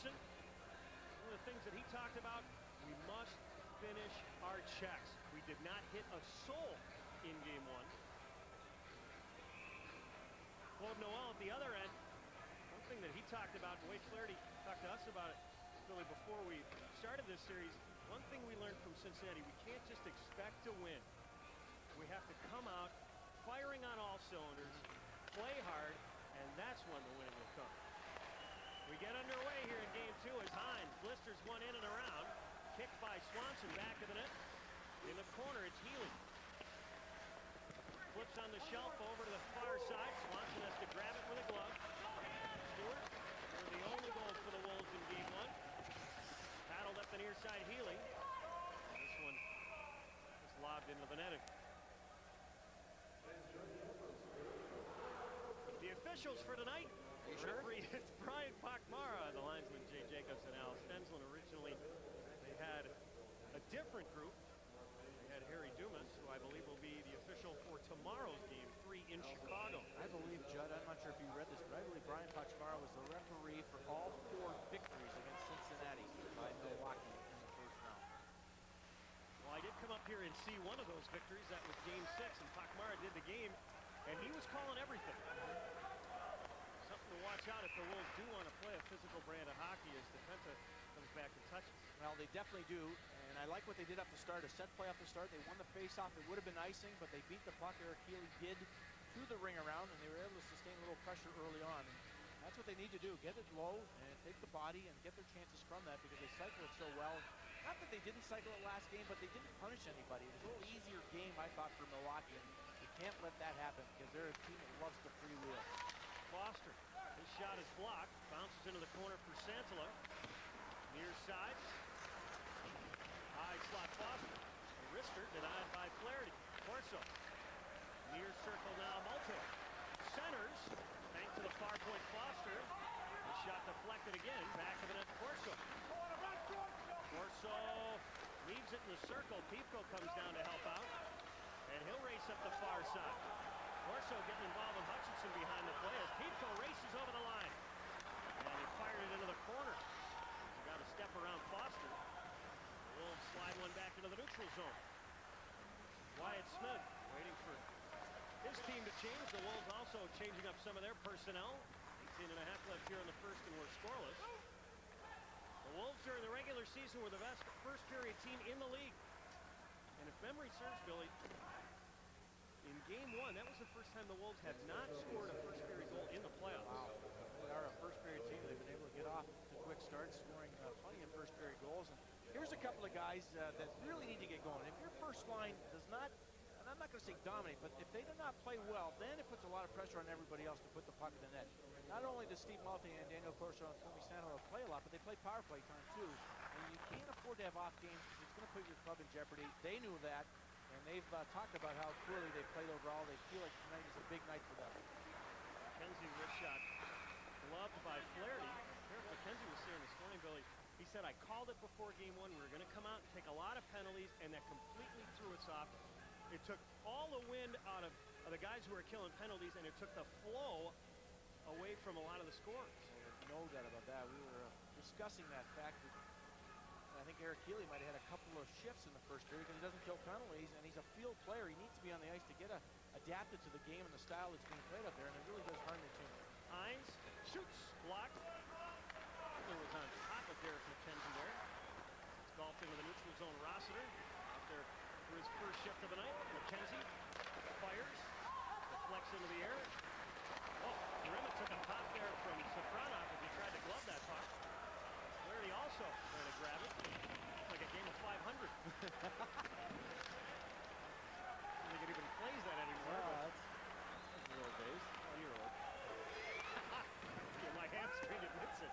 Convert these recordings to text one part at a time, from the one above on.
Anderson, one of the things that he talked about, we must finish our checks. We did not hit a soul in game one. Claude Noel at the other end. One thing that he talked about, and Wade Flaherty talked to us about it, Billy, before we started this series, one thing we learned from Cincinnati, we can't just expect to win. We have to come out firing on all cylinders, play hard, and that's when the winning will come. We get underway here in game two as Hines blisters one in and around. Kicked by Swanson, back of the net. In the corner, it's Healy. Flips on the shelf over to the far side. Swanson has to grab it with a glove. Stewart, they're the only goal for the Wolves in game one. Paddled up the near side, Healy. This one is lobbed into the netting. The officials for tonight. Referee is Brian Pakmara, the linesman Jay Jacobs and Al Stensland. Originally, they had a different group. They had Harry Dumas, who I believe will be the official for tomorrow's game 3 in Chicago. I believe, Judd, I'm not sure if you read this, but I believe Brian Pakmara was the referee for all 4 victories against Cincinnati by Milwaukee in the first round. Well, I did come up here and see one of those victories. That was game 6, and Pakmara did the game, and he was calling everything. Something to watch out if the Wolves do want to play a physical brand of hockey as Defensa comes back and touches. Well, they definitely do, and I like what they did up the start. A set play off the start. They won the faceoff. It would have been icing, but they beat the puck. Eric Healy did through the ring around, and they were able to sustain a little pressure early on. And that's what they need to do. Get it low and take the body and get their chances from that because they cycle it so well. Not that they didn't cycle it last game, but they didn't punish anybody. It was a little easier game, I thought, for Milwaukee, and you can't let that happen because they're a team that loves to freewheel. Foster, his shot is blocked, bounces into the corner for Santala. Near side, high slot Foster. A wrister denied by Flaherty. Corso, near circle now, Multe. Centers, thanks to the far point Foster. The shot deflected again, back of the net Corso. Corso leaves it in the circle. Pipko comes down to help out, and he'll race up the far side. Corso getting involved with Hutchinson behind the play as Pipko races over the line. And he fired it into the corner. He got a step around Foster. The Wolves slide one back into the neutral zone. Wyatt Smith waiting for his team to change. The Wolves also changing up some of their personnel. 18.5 left here in the first, and we're scoreless. The Wolves during the regular season were the best first period team in the league. And if memory serves, Billy, in game 1, that was the first time the Wolves have not scored a first period goal in the playoffs. Wow. They are a first period team. They've been able to get off to quick starts, scoring plenty of first period goals. And here's a couple of guys that really need to get going. If your first line does not, and I'm not going to say dominate, but if they do not play well, then it puts a lot of pressure on everybody else to put the puck in the net. Not only does Steve Multe and Daniel Corso and Tommy Santala play a lot, but they play power play time too. And you can't afford to have off games because it's going to put your club in jeopardy. They knew that. And they've talked about how poorly they played overall. They feel like tonight is a big night for them. McKenzie wrist shot gloved by Flaherty. Eric McKenzie was saying this morning, Billy, he said, I called it before game 1. We were going to come out and take a lot of penalties, and that completely threw us off. It took all the wind out of the guys who were killing penalties, and it took the flow away from a lot of the scores. No doubt about that. We were discussing that fact. I think Eric Healy might have had a couple of shifts in the first period because he doesn't kill penalties, and he's a field player. He needs to be on the ice to get adapted to the game and the style that's being played up there, and it really does harm your team. Hines shoots, blocked. It was on top of Derek McKenzie there. It's golfed into the neutral zone. Rossiter out there for his first shift of the night. McKenzie fires, deflects into the air. Oh, Rema took a pop there from Safronov as he tried to glove that puck. Flaherty also trying to grab it. It's like a game of 500. I don't think it even plays that anymore. That's the old days. Oh, you're old. Yeah, my hamstring admits it.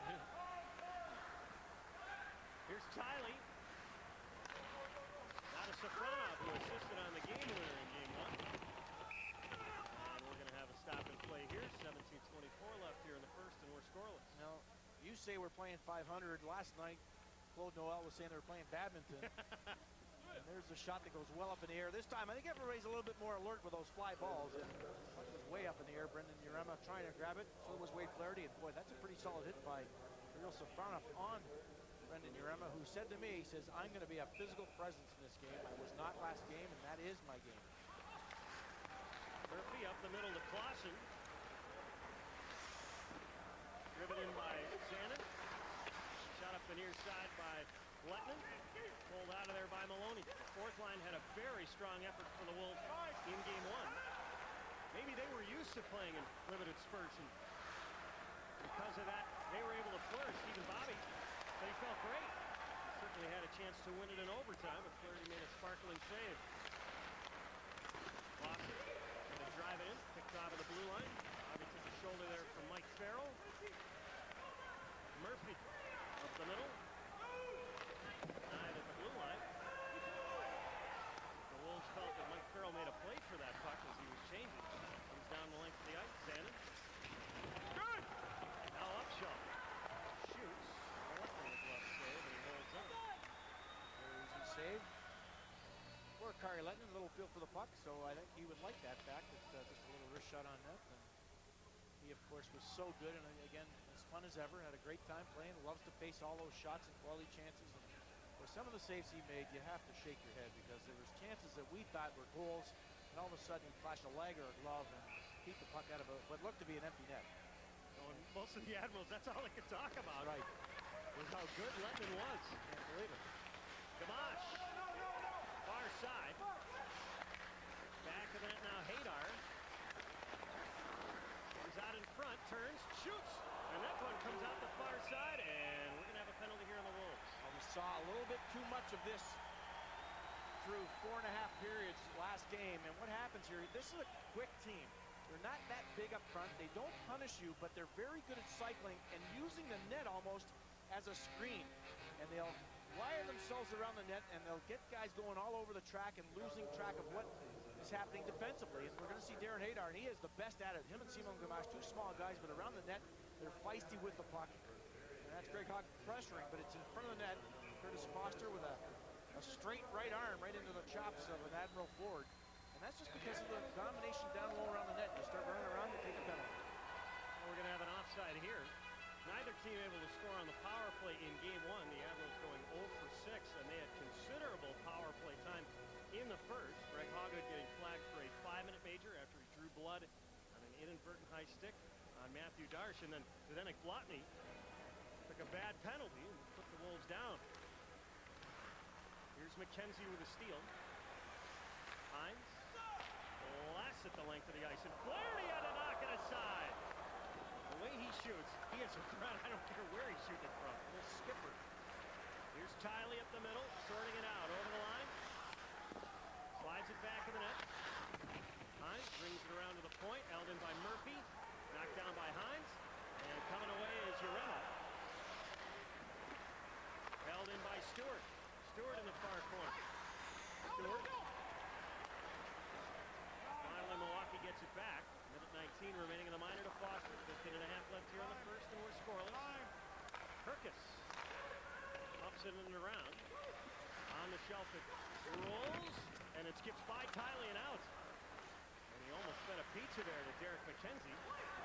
Here's Tiley. Now to Safronov, who assisted on the game winner in game 1. And we're going to have a stop and play here. 17:24 left here in the first, and we're scoreless. Now, you say we're playing 500. Last night, Claude Noel was saying they were playing badminton. And there's a shot that goes well up in the air. This time, I think everybody's a little bit more alert with those fly balls. And it was way up in the air. Brendan Urema trying to grab it. So was Wade Flaherty. And boy, that's a pretty solid hit by Real Safronov on Brendan Urema, who said to me, he says, I'm going to be a physical presence in this game. I was not last game, and that is my game. Murphy up the middle to Clausen. Driven in by Zanin. Shot up the near side by Lettman. Pulled out of there by Maloney. The fourth line had a very strong effort for the Wolves in game one. Maybe they were used to playing in limited spurts, and because of that, they were able to flourish. Even Bobby, but he felt great. Certainly had a chance to win it in overtime, but Flaherty made a sparkling save. Lawson going to drive it in, picked off of the blue line. Bobby took a shoulder there from Mike Farrell. Murphy up the middle. Denied at the blue line. The Wolves felt that Mike Farrell made a play for that puck as he was changing. Comes down the length of the ice. Zanin. Good! Now Upshaw. Shoots. Collecting a glove save, and he holds on. Very easy save. For Kari Lettman, a little feel for the puck, so I think he would like that fact. It's just a little wrist shot on net. And he, of course, was so good, and again, as fun as ever. Had a great time playing. Loves to face all those shots and quality chances. And for some of the saves he made, you have to shake your head, because there was chances that we thought were goals, and all of a sudden he flashed a leg or a glove and keep the puck out of what looked to be an empty net. So most of the Admirals, that's all they could talk about. Right. Was how good Lettman was. Can't believe it. Gamache. Far side. Back of the net now, Hadar. Comes out in front, turns, shoots. And that one comes out the far side, and we're going to have a penalty here on the Wolves. Well, we saw a little bit too much of this through 4.5 periods last game. And what happens here, this is a quick team. They're not that big up front. They don't punish you, but they're very good at cycling and using the net almost as a screen. And they'll wire themselves around the net, and they'll get guys going all over the track and losing track of what is happening defensively. And we're going to see Darren Hadar, and he is the best at it. Him and Simon Gamache, two small guys, but around the net, they're feisty with the puck. And that's Greg Hogg pressuring, but it's in front of the net. Curtis Foster with a straight right arm right into the chops of an Admiral forward. And that's just because of the domination down low around the net. You start running around, you take a penalty. Well, we're going to have an offside here. Neither team able to score on the power play in game one. The Admirals going 0 for 6, and they had considerable power play time in the first. Greg Hoggood getting flagged for a 5-minute major after he drew blood on an inadvertent high stick on Matthew Darsh, and then Zdenek Blotny took a bad penalty and put the Wolves down. Here's McKenzie with a steal. Hines blasts at the length of the ice, and Flaherty had to knock it aside. The way he shoots, he is a threat. I don't care where he's shooting it from. The skipper. Here's Tiley up the middle, sorting it out over the line. Slides it back in the net. Hines brings it around to the point, held in by Murphy. Knocked down by Hines. And coming away is Urema. Held in by Stewart. Stewart in the far corner. Stewart. Finally, Milwaukee gets it back. Minute 19 remaining in the minor to Foster. 15 and a half left here on the first, and we're scoreless. Kirkus ups it and around. On the shelf, it rolls, and it skips by Tiley and out. And he almost fed a pizza there to Derek McKenzie.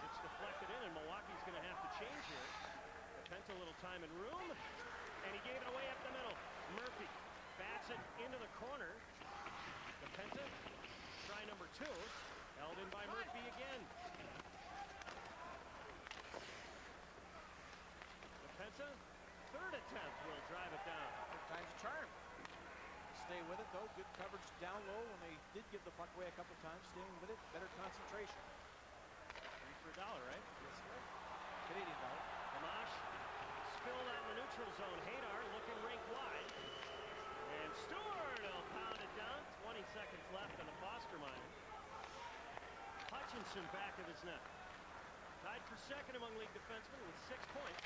It's deflected in, and Milwaukee's going to have to change here. Penta a little time and room, and he gave it away up the middle. Murphy bats it into the corner. Penta, try number 2, held in by Murphy again. Penta, third attempt, will drive it down. Third time's a charm. Stay with it, though. Good coverage down low when they did give the puck away a couple times. Staying with it, better concentration. 3 for $1, right? Yes, sir. Canadian dollar. Gamache spilled out in the neutral zone. Hadar looking rink wide. And Stewart will pound it down. 20 seconds left on the Foster minor. Hutchinson back of his net. Tied for second among league defensemen with 6 points.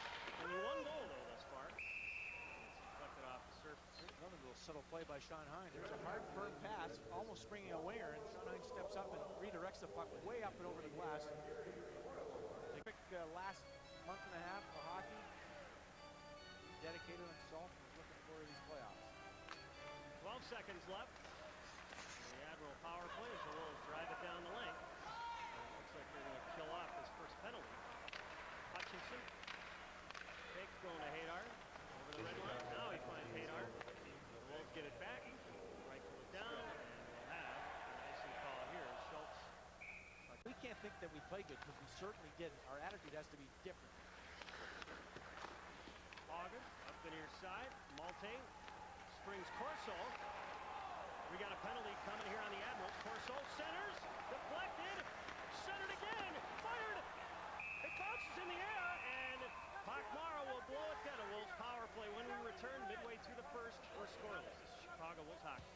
Only 1 goal, though, thus far. It's deflected off the surface. Another little subtle play by Sean Hines. There's a hard, firm pass, almost springing a winger, and Sean Hines steps up and redirects the puck way up and over the glass. The quick last month and a half of hockey. He dedicated himself and is looking forward to these playoffs. 12 seconds left. The Admiral power play as the Wolves drive it down the lane. Looks like they're going to kill off this first penalty. Hutchinson takes, don't think that we played good, because we certainly didn't. Our attitude has to be different. Hagen up the near side. Malte springs Corso. We got a penalty coming here on the Admirals. Corso centers, deflected, centered again, fired. It bounces in the air, and Pakmara will blow it down. A Wolves power play when we return midway through the first. We're scoreless. This is Chicago Wolves hockey.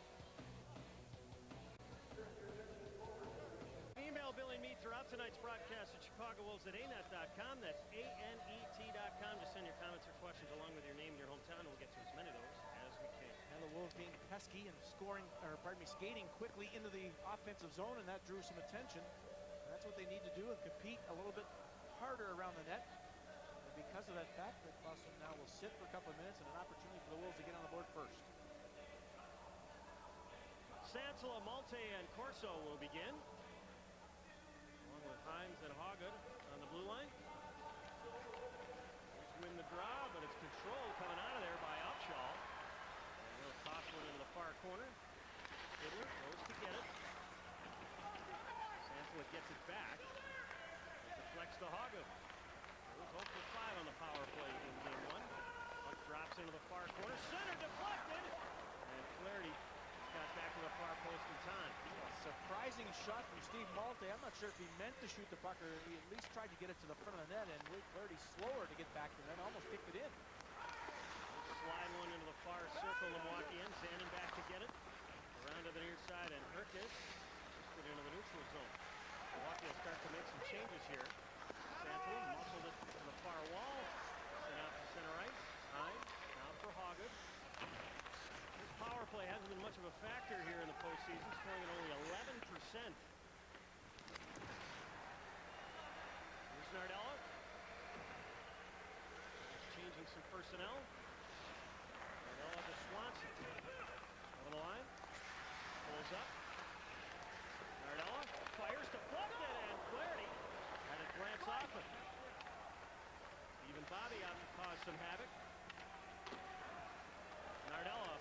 Email Billy and me throughout tonight's broadcast at ChicagoWolves@anet.com. That's ANET.com. Just send your comments or questions along with your name and your hometown, and we'll get to as many of those as we can. And the Wolves being pesky and skating quickly into the offensive zone, and that drew some attention. And that's what they need to do, and compete a little bit harder around the net. And because of that fact, Rick Fossum now will sit for a couple of minutes, and an opportunity for the Wolves to get on the board first. Sansela, Malte, and Corso will begin, along with Hines and Hagen on the blue line. Here's win the draw, but it's controlled coming out of there by Upshaw. And he'll toss one into the far corner. Fiddler goes to get it. Sansela gets it back. It deflects to Hagen. It was 0 for 5 on the power play in game 1. Puck drops into the far corner. Center deflected. And Flaherty got back to the far post in time. Surprising shot from Steve Malte. I'm not sure if he meant to shoot the puck, or he at least tried to get it to the front of the net, and Wade Flaherty slower to get back to the net, almost kicked it in. Slide one into the far circle. Milwaukee in. Zanin back to get it. Around to the near side, and Herkis pushed it into the neutral zone. Milwaukee will start to make some changes here. Sansela muscled it to the far wall. Sent out to center ice. Hines now for Hagen. This power play hasn't been much of a factor here in the postseason, scoring at only 11%. Here's Nardella. Changing some personnel. Nardella to Swanson. Over the line. Pulls up. Nardella fires, deflected, and Flaherty had it glance off him. Even Bobby out to cause some havoc. Nardella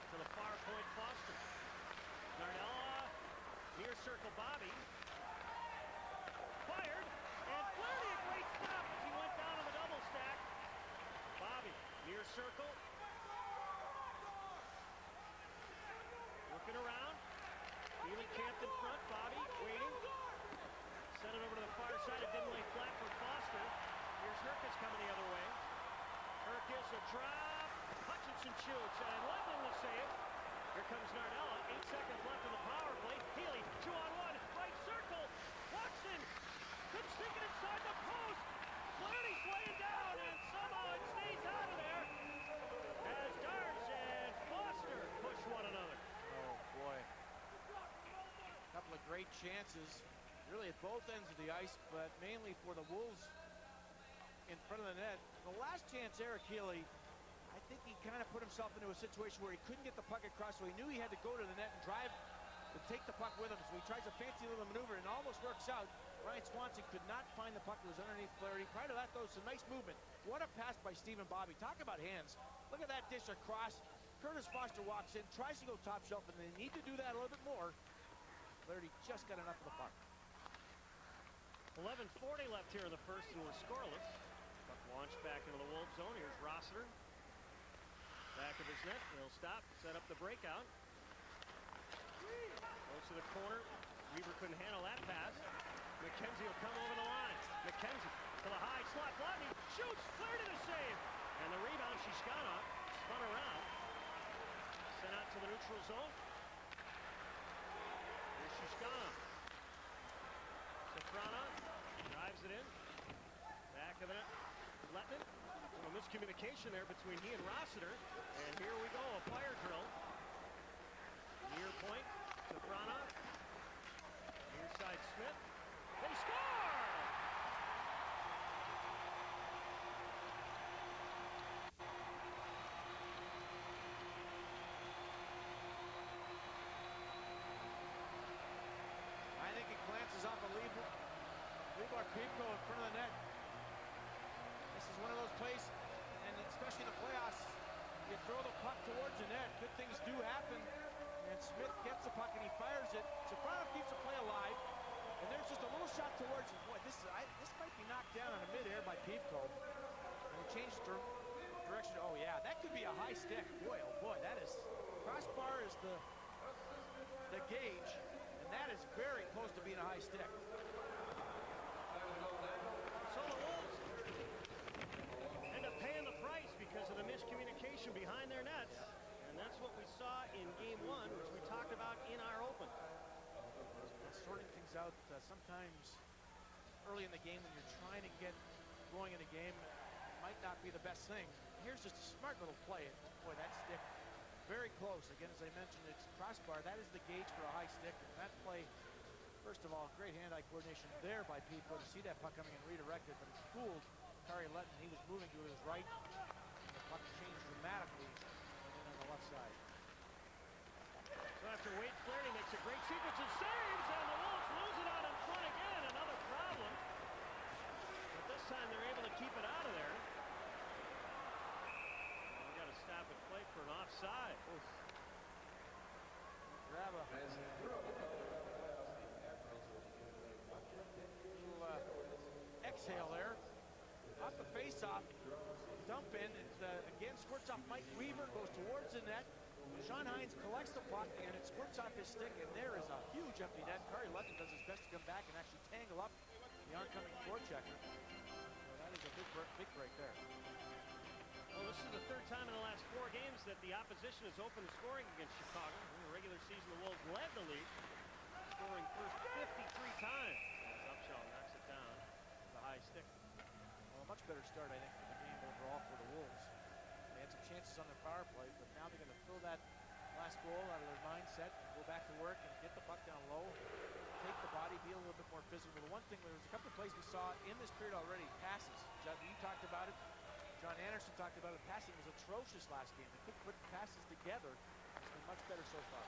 to the far point, Foster. Nardella near circle, Bobby. Fired, and Flaherty a great stop as he went down on the double stack. Bobby near circle. Looking around. Feeling camped in front. Bobby waiting. Sent it over to the far side. It didn't lay flat for Foster. Here's Herkis coming the other way. Herkis a drop. Hutchinson shoots and leveling the save. Here comes Nardella. 8 seconds left in the power play. Healy 2-on-1. Right circle. Watson couldn't stick it inside the post. Flaherty's laying down, and somehow it stays out of there as Darts and Foster push one another. Oh boy. A couple of great chances, really at both ends of the ice, but mainly for the Wolves in front of the net. The last chance, Eric Healy, I think he kind of put himself into a situation where he couldn't get the puck across, so he knew he had to go to the net and drive to take the puck with him. So he tries a fancy little maneuver and almost works out. Ryan Swanson could not find the puck. It was underneath Flaherty. Prior to that, though, some nice movement. What a pass by Stephen Bobby. Talk about hands. Look at that dish across. Curtis Foster walks in, tries to go top shelf, and they need to do that a little bit more. Flaherty just got enough of the puck. 11:40 left here in the first, and we're scoreless. Puck launched back into the Wolves zone. Here's Rossiter. Back of his net. He'll stop, set up the breakout. Goes to the corner. Weaver couldn't handle that pass. McKenzie will come over the line. McKenzie to the high slot. Bladney shoots. Flaherty to save. And the rebound, Shishkanov spun around. Sent out to the neutral zone. Here's Shishkanov. Safronov drives it in. Back of the net. Letman. A miscommunication there between he and Rossiter. And here we go, a fire drill. Near point. Safronov. Near side Smith. They score! I think it glances off of Lebar Pipko in front of the net. This is one of those plays, and especially in the playoffs, you throw the puck towards the net, good things do happen, and Smith gets the puck and he fires it. Safronov keeps the play alive, and there's Piefko. And he changed direction. Oh, yeah, that could be a high stick. Boy, oh, boy, that is... Crossbar is the gauge, and that is very close to being a high stick. So the Wolves end up paying the price because of the miscommunication behind their nets. And that's what we saw in game one, which we talked about in our open. Sorting things out sometimes early in the game when you're trying to get going in a game might not be the best thing. Here's just a smart little play. Boy, that stick very close. Again, as I mentioned, it's crossbar. That is the gauge for a high stick. And that play, first of all, great hand-eye coordination there by Piefko to see that puck coming and redirect it, but it fooled Kari Letton. He was moving to his right, and the puck changed dramatically and then on the left side. So after Wade Flaherty makes a great sequence of saves, and the Wolves lose it out in front again. Another problem. But this time they're able to keep it out of there. We got to stop at play for an offside. Oof. Grab a little exhale there. Off the face-off. Dump in. It again squirts off Mike Weaver. Goes towards the net. Sean Hines collects the puck, and it squirts off his stick, and there is a huge empty net. Kari Letton does his best to come back and actually tangle up the oncoming forechecker. So that is a big break there. Well, this is the third time in the last 4 games that the opposition has opened scoring against Chicago. In the regular season, the Wolves led the league, scoring first 53 times. As Upshaw knocks it down with a high stick. Well, a much better start, I think, for the game overall for the Wolves. They had some chances on their power play, but now they're going to throw that last goal out of their mindset and go back to work and get the puck down low, take the body, be a little bit more physical. The one thing, there was a couple of plays we saw in this period already, passes. Judd, you talked about it. John Anderson talked about it. Passing was atrocious last game. They couldn't put passes together. It's been much better so far.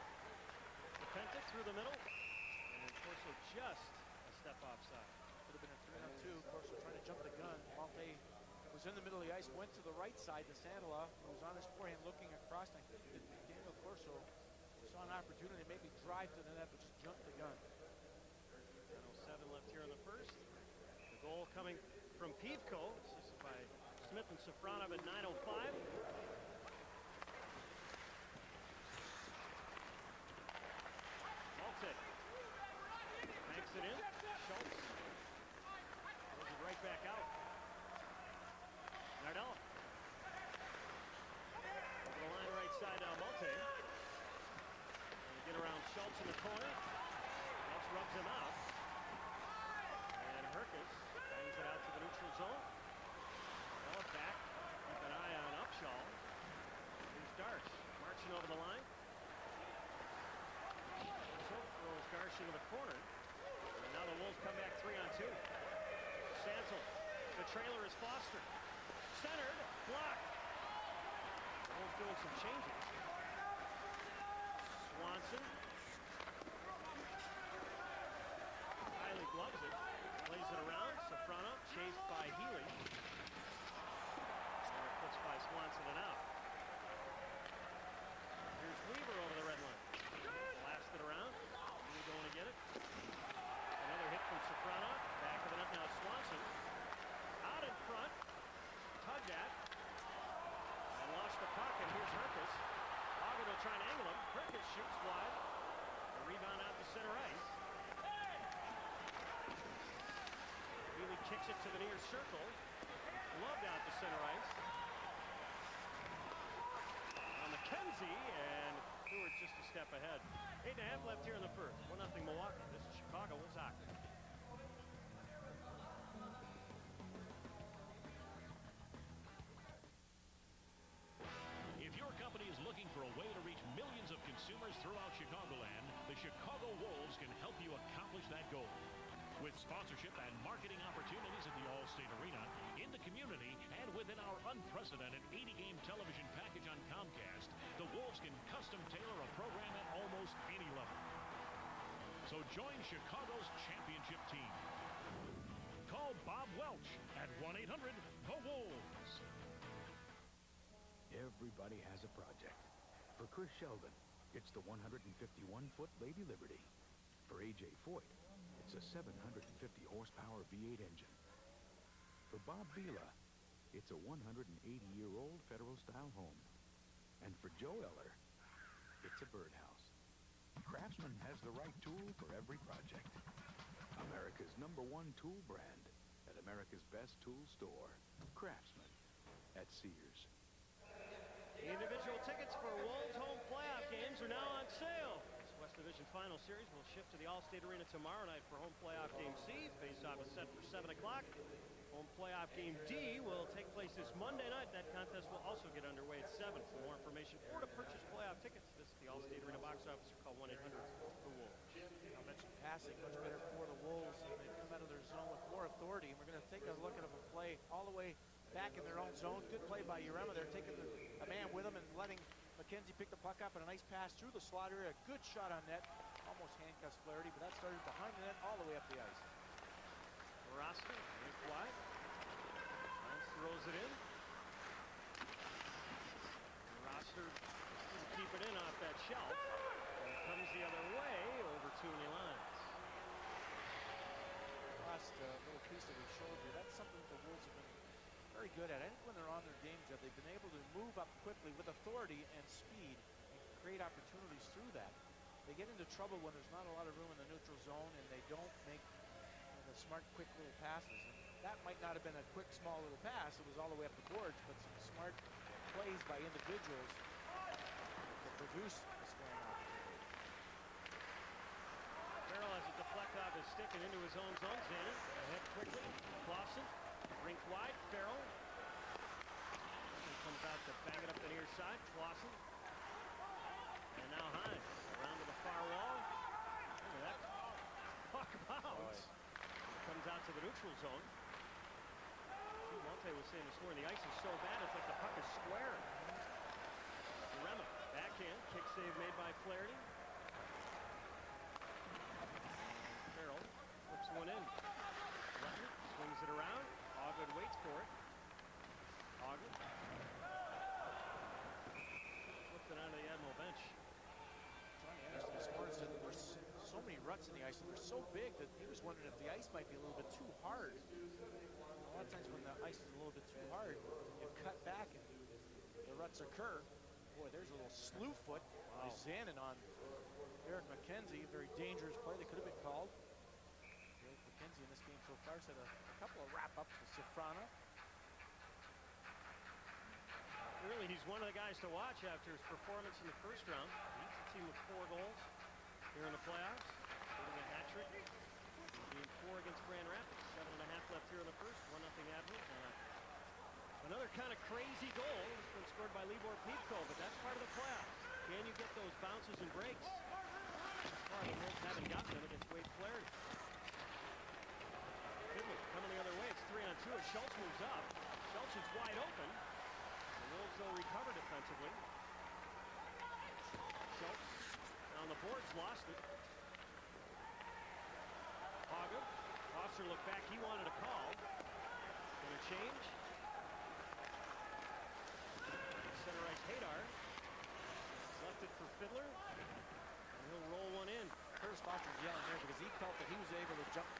Pentic through the middle, and Corso just a step offside. Could have been a 3-on-2. Corso trying to jump the gun. Malte was in the middle of the ice, went to the right side to Sandola, who was on his forehand looking across. I think that Daniel Corso saw an opportunity to maybe drive to the net, but just jumped the gun. 10:07 left here in the first. The goal coming from Piefko, assisted by Smith and Safronov at 9:05. Malte banks it in. Schultz throws it right back out. Nardella over the line right side now. Malte get around Schultz in the corner. Schultz rubs him out. And Herkus bangs it out to the neutral zone. Ball back. Keep an eye on Upshaw. Here's Darsh marching over the line. So throws Darsh into the corner. And now the Wolves come back 3-on-2. Sansel. The trailer is Foster. Centered. Blocked. The Wolves doing some changes. Swanson. Riley gloves it. Plays it around. Safronov chased by Healy. And it puts by Swanson and out. Here's Weaver over the red line. Blasted around. Healy going to get it. Another hit from Safronov. Back of the net now. Swanson. Out in front. Tugged at. And lost the puck. And here's Herkus. Auger will try and angle him. Herkus shoots wide. The rebound out to center ice. Healy kicks it to the near circle. Gloved out to center ice. On McKenzie, and Stewart just a step ahead. 8.5 left here in the first. 1-0 Milwaukee. This is Chicago with Zach. If your company is looking for a way to reach millions of consumers throughout Chicagoland, the Chicago Wolves can help you accomplish that goal. With sponsorship and marketing opportunities at the All-State Arena, in the community, and within our unprecedented 80-game television package on Comcast, the Wolves can custom tailor a program at almost any level. So join Chicago's championship team. Call Bob Welch at 1-800-THE-WOLVES. Everybody has a project. For Chris Sheldon, it's the 151-foot Lady Liberty. For A.J. Foyt, it's a 750 horsepower V8 engine. For Bob Vila, it's a 180-year-old Federal-style home. And for Joe Eller, it's a birdhouse. Craftsman has the right tool for every project. America's #1 tool brand at America's best tool store. Craftsman at Sears. Individual tickets for Wolves home playoff games are now on sale. This West Division Final Series will shift to the Allstate Arena tomorrow night for home playoff game C. Face-off is set for 7 o'clock. Home playoff game D will take place this Monday night. That contest will also get underway at 7. For more information or to purchase playoff tickets, visit the Allstate Arena box office or call 1-800-FOR-WOLVES. I mentioned passing, much better for the Wolves, and they've come out of their zone with more authority. And we're going to take a look at a play all the way back in their own zone. Good play by Urema. They're taking a man with them and letting McKenzie pick the puck up, and a nice pass through the slot area. A good shot on net. Almost handcuffs Flaherty, but that started behind the net all the way up the ice. Roster, link wide. Hines throws it in. Roster doesn't keep it in off that shelf. And it comes the other way over Tooney lines. Last little piece that we showed you, that's something that the Wolves have been very good at. I think when they're on their game, Jeff, they've been able to move up quickly with authority and speed and create opportunities through that. They get into trouble when there's not a lot of room in the neutral zone and they don't make the smart, quick little passes. And that might not have been a quick, small little pass. It was all the way up the boards, but some smart plays by individuals to produce a scoring opportunity. Farrell has it deflect off his stick and into his own zone. Zanin ahead quickly. Clausen, rink wide. Farrell. He comes out to bang it up the near side. Clausen. And now Hines around to the far wall. Look at that. Puck bounce. Comes out to the neutral zone. Monte was saying this morning, the ice is so bad, it's like the puck is square. Urema, backhand, kick save made by Flaherty. Farrell flips one in. Lettman swings it around. Ogden waits for it. Ogden flipped it onto the Admiral bench. Johnny Anderson this morning said that there's so many ruts in the ice, and they're so big that he was wondering if the ice might be a little bit too hard. A lot of times when the ice is a little bit too hard, you cut back and the ruts occur. Boy, there's a little slew foot by Zanin on Eric McKenzie. Very dangerous play that could have been called. Eric McKenzie in this game so far has had a couple of wrap-ups with Safrana. Really, he's one of the guys to watch after his performance in the first round. Leads the team with 4 goals here in the playoffs, including a hat trick. Game 4 against Grand Rapids. 7.5 left here in the first. 1-0 Admirals. Another kind of crazy goal has been scored by Libor Pivko, but that's part of the playoffs. Can you get those bounces and breaks? Well, the Wolves haven't gotten them against Wade Flaherty. Fiddler coming the other way. It's 3-on-2 as Schultz moves up. Schultz is wide open. The Wolves, though, recover defensively. Schultz on the boards, lost it. Haga. Foster looked back. He wanted a call. Gonna change. Center ice Hadar. Left it for Fiddler. And he'll roll one in. Curtis Foster's yelling there because he felt that he was able to jump.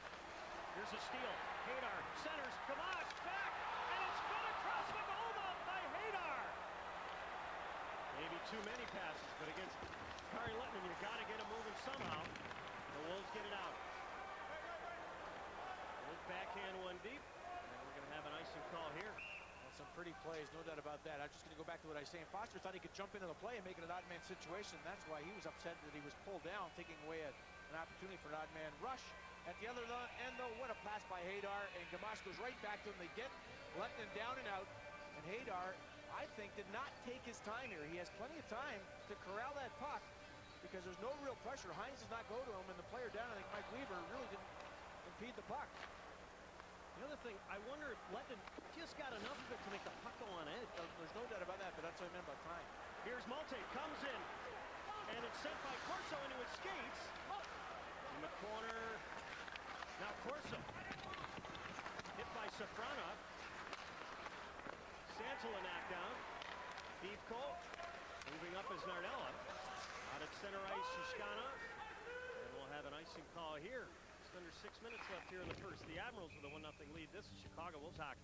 Here's a steal. Hadar centers. Kamash back. And it's fed across the goal mouth by Hadar. Maybe too many passes, but against Kari Lettman, you got to get him moving somehow. The Wolves get it out. Wolves backhand one deep. And we're going to have an icing call here. Well, some pretty plays, no doubt about that. I'm just going to go back to what I was saying. Foster thought he could jump into the play and make it an odd man situation. That's why he was upset that he was pulled down, taking away an opportunity for an odd man rush. At the other end, though, what a pass by Hadar, and Gamache goes right back to him. They get Lettman down and out, and Hadar, I think, did not take his time here. He has plenty of time to corral that puck because there's no real pressure. Hines does not go to him, and the player down, I think Mike Weaver, really didn't impede the puck. The other thing, I wonder if Lettman just got enough of it to make the puck go on edge. There's no doubt about that, but that's what I meant by time. Here's Malte, comes in, and it's sent by Corso into his skates. In the corner, now Corso. Hit by Safrana. Santala knocked down. Pivko moving up as Nardella. Out at center ice, Shishkana. And we'll have an icing call here. Just under 6 minutes left here in the first. The Admirals with a 1-0 lead. This is Chicago Wolves hockey.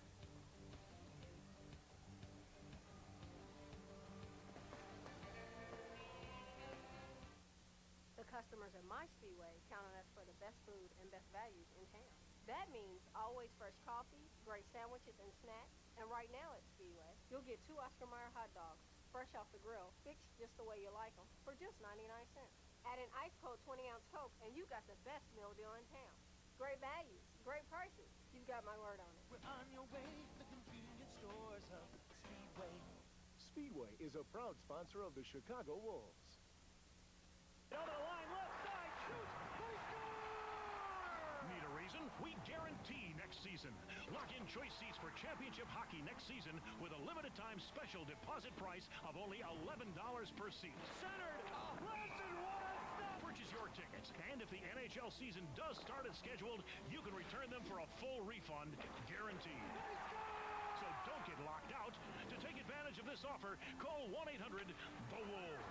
customers at my Speedway count on us for the best food and best values in town. That means always fresh coffee, great sandwiches and snacks. And right now at Speedway, you'll get 2 Oscar Mayer hot dogs, fresh off the grill, fixed just the way you like them, for just 99 cents. Add an ice-cold 20-ounce Coke, and you got the best meal deal in town. Great values, great prices. You've got my word on it. We're on your way to the convenience stores of Speedway. Speedway is a proud sponsor of the Chicago Wolves. Down the line, left side, shoots, they score! Need a reason? We guarantee next season. Lock in choice seats for championship hockey next season with a limited time special deposit price of only $11 per seat. Centered, Wilson, what a stop! Purchase your tickets, and if the NHL season does start as scheduled, you can return them for a full refund, guaranteed. So don't get locked out. To take advantage of this offer, call 1-800-THE-WOLVES.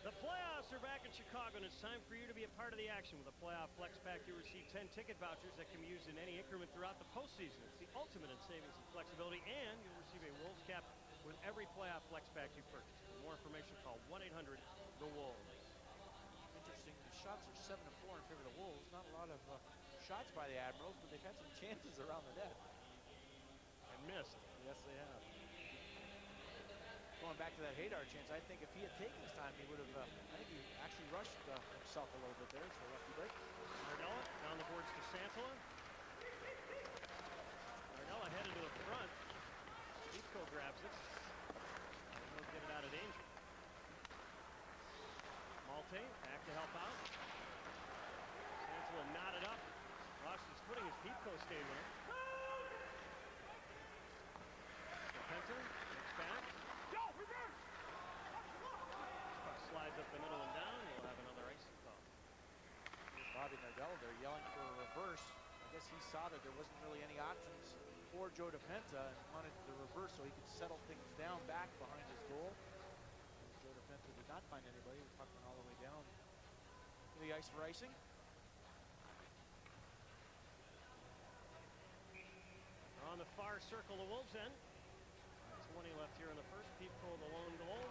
The playoffs are back in Chicago, and it's time for you to be a part of the action. With a playoff flex pack, you receive 10 ticket vouchers that can be used in any increment throughout the postseason. It's the ultimate in savings and flexibility, and you'll receive a Wolves cap with every playoff flex pack you purchase. For more information, call 1-800-THE-WOLVES. Interesting. The shots are 7-4 in favor of the Wolves. Not a lot of shots by the Admirals, but they've had some chances around the net. And missed. Yes, they have. Going back to that Hadar chance, I think if he had taken his time, he would have, I think he actually rushed himself a little bit there, so lucky break. Nardella down the boards to Santola. Nardella headed to the front. Eco grabs it. He'll get it out of danger. Malte back to help out. Santola knotted up. Lost his footing as Pepco stayed with him. Penta looks back. Slides up the middle and down. We'll have another icing call. Bobby Nardella there yelling for a reverse. I guess he saw that there wasn't really any options for Joe DePenta and wanted the reverse so he could settle things down back behind his goal. Joe DePenta did not find anybody. The puck went all the way down to the ice for icing. On the far circle, the Wolves end. 20 left here in the first. Pepco the lone goal.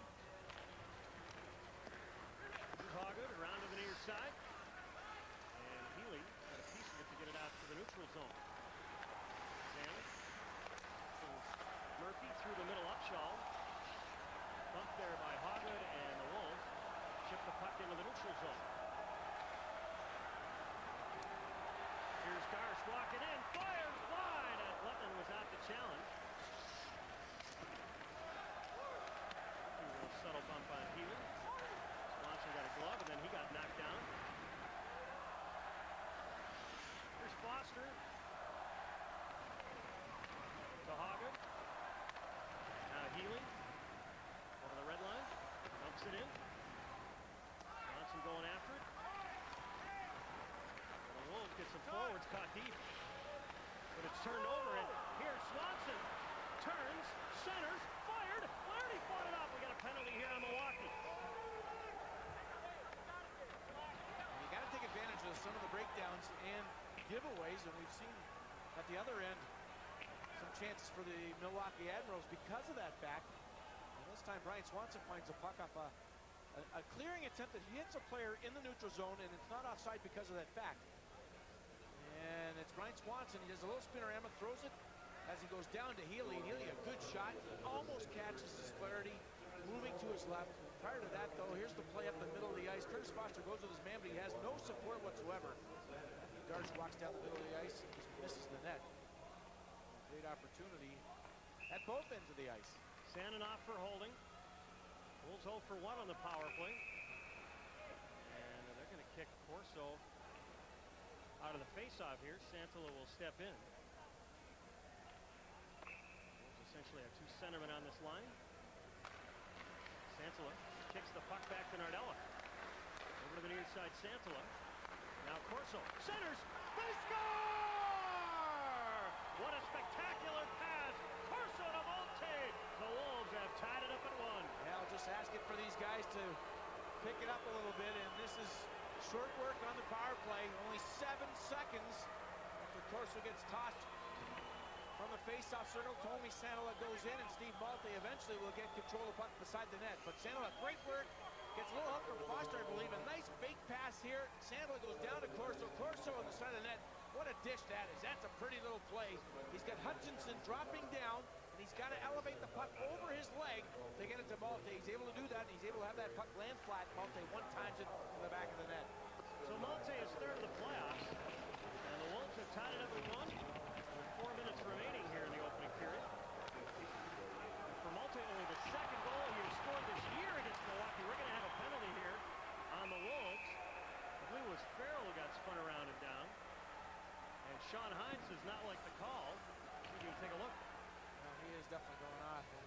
Hoggard around to the near side. And Healy got a piece of it to get it out to the neutral zone. Zanuck. Murphy through the middle Upshaw. Bumped there by Hoggard, and the Wolves chip the puck into the neutral zone. Here's Garst walking in. Fires wide, and Lutman was out to challenge. A little subtle bump on Healy. Got a glove, and then he got knocked down. Here's Foster to Hoggard. Now Healy over the red line, dumps it in. Johnson going after it. And the Wolves get some forwards caught deep, but it's turned over, and here's Swanson. Turns, centers, fired. Flaherty fought it off. We got a penalty here on Milwaukee. Some of the breakdowns and giveaways, and we've seen at the other end some chances for the Milwaukee Admirals because of that fact. And this time Brian Swanson finds a puck off a clearing attempt that hits a player in the neutral zone, and it's not offside because of that fact. And it's Brian Swanson. He does a little spinner. Emma throws it as he goes down to Healy. Healy, a good shot, almost catches his Flaherty, moving to his left. Prior to that, though, here's the play up the middle of the ice. Curtis Foster goes with his man, but he has no support whatsoever. Darsh walks down the middle of the ice and just misses the net. Great opportunity at both ends of the ice. Sanoff for holding. Wolves 0 for 1 on the power play. And they're going to kick Corso out of the faceoff here. Santola will step in. Wolves essentially have 2 centermen on this line. Santola kicks the puck back to Nardella. Over to the near side, Santola. Now Corso centers. They score! What a spectacular pass! Corso to Malte. The Wolves have tied it up at 1. Yeah, I'll just ask it for these guys to pick it up a little bit, and this is short work on the power play. Only 7 seconds after Corso gets tossed From the face-off circle, Tommy Sandola goes in, and Steve Malte eventually will get control of the puck beside the net. But Sandola, great work. Gets a little help from Foster, I believe. A nice fake pass here. Sandola goes down to Corso. Corso on the side of the net. What a dish that is. That's a pretty little play. He's got Hutchinson dropping down, and he's got to elevate the puck over his leg to get it to Malte. He's able to do that, and he's able to have that puck land flat. Malte one times it to the back of the net. So Malte is third of the playoffs, and the Wolves have tied it up at 1 with 4 minutes remaining here in the opening period. And for Malte, only the second goal he has scored this year against Milwaukee. We're going to have a penalty here on the Wolves. I believe it was Farrell who got spun around and down. And Sean Hines does not like the call. You can take a look. Well, he is definitely going off, and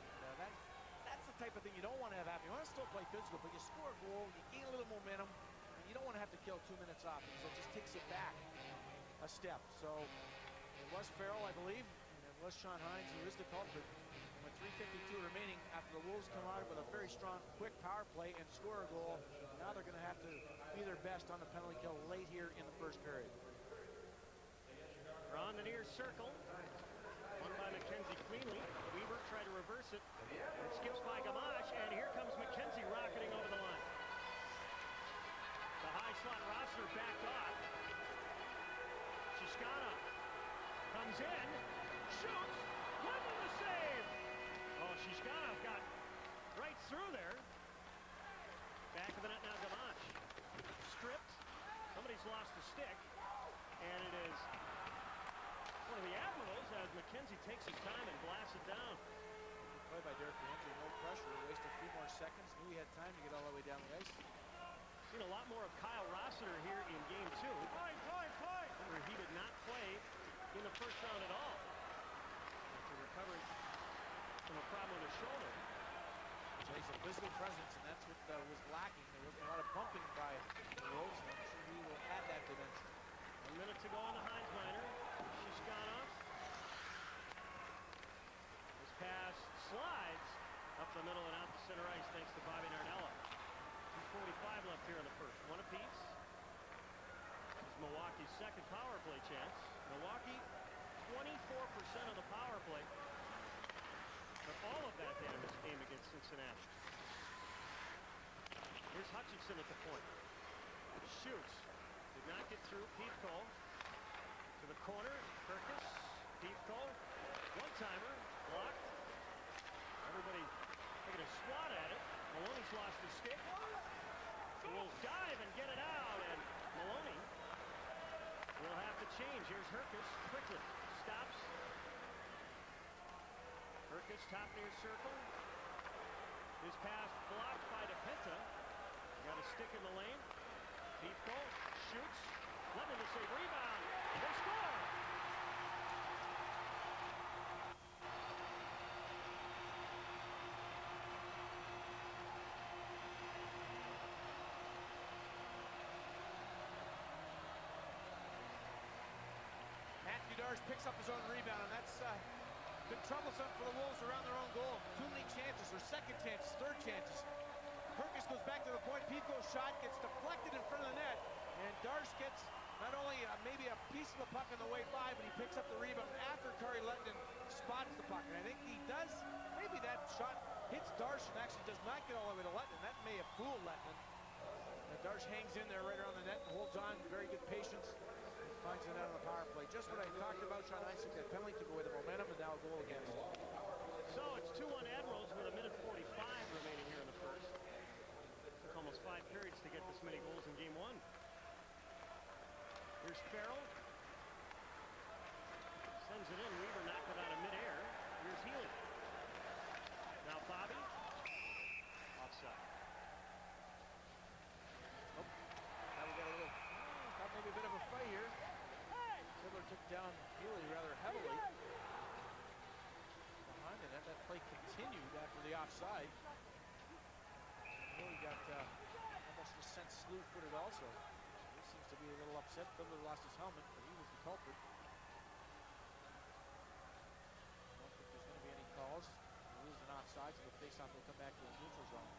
that's the type of thing you don't want to have happen. You want to still play physical, but you score a goal, you gain a little momentum, and you don't want to have to kill 2 minutes off, so it just takes it back a step. So it was Farrell, I believe, and it was Sean Hines who is the culprit. With 3:52 remaining, after the Wolves come out with a very strong, quick power play and score a goal, now they're going to have to be their best on the penalty kill late here in the first period. They're on the near circle. Won by McKenzie cleanly. Weaver tried to reverse it. It skips by Gamache, and here comes McKenzie rocketing over the line. The high slot roster backed off. Shishkana comes in, shoots, London the save. Oh, Shishkana got right through there. Back of the net now, Gamache. Stripped. Somebody's lost the stick, and it is one of the Admirals as McKenzie takes his time and blasts it down. Good play by Derek D'Anthony, no pressure, wasted a few more seconds, knew he had time to get all the way down the ice. Seen a lot more of Kyle Rossiter here in game 2. Remember, he did not play in the first round at all after recovering from a problem with his shoulder. So he's a physical presence, and that's what was lacking. There wasn't a lot of bumping by the Wolves, and I'm sure he will add that dimension. 1 minute to go on the Hines minor. Shishkana. This pass slides up the middle and out to center ice thanks to Bobby Nardella. 2:45 left here in the first. One apiece. This is Milwaukee's second power play chance. Milwaukee, 24% of the power play. But all of that damage came against Cincinnati. Here's Hutchinson at the point. Shoots. Did not get through. Pete Cole. To the corner, Perkis, Pete Cole, one-timer, blocked. Everybody taking a swat at it. Maloney's lost his stick. The Wolves dive and get it out, and Maloney will have to change. Here's Herkis, quickly, stops. Herkis, top near circle. His pass blocked by DePinta. Got a stick in the lane. Pete Cole shoots. Lemon to save, rebound. They score! Matthew Darsh picks up his own rebound, and that's been troublesome for the Wolves around their own goal. Too many chances, or second chances, third chances. Perkis goes back to the point. Pico's shot gets deflected in front of the net, and Darsh gets not only maybe a piece of the puck on the way by, but he picks up the rebound after Kari Lettinen spots the puck. And I think he does, maybe that shot hits Darsh and actually does not get all the way to Lettinen. That may have fooled Lettinen. And Darsh hangs in there right around the net and holds on. Very good patience. Finds it out on the power play. Just what I talked about, Sean Hines took that penalty, took away the momentum, and now a goal against. So it's 2-1 Admirals with a minute 45 remaining here in the first. Took almost 5 periods to get this many goals in game 1. Here's Farrell. Sends it in. Weaver knocked it out of midair. Here's Healy. Now Bobby. Offside. Nope. Now we got a little, thought maybe a bit of a fight here. Sidler took down Healy rather heavily. Behind the net, that play continued after the offside. Healy got almost a sense slew-footed also. To be a little upset. Fiddler lost his helmet, but he was the culprit. I don't think there's going to be any calls. There is an offside, so the faceoff will come back to the neutral zone.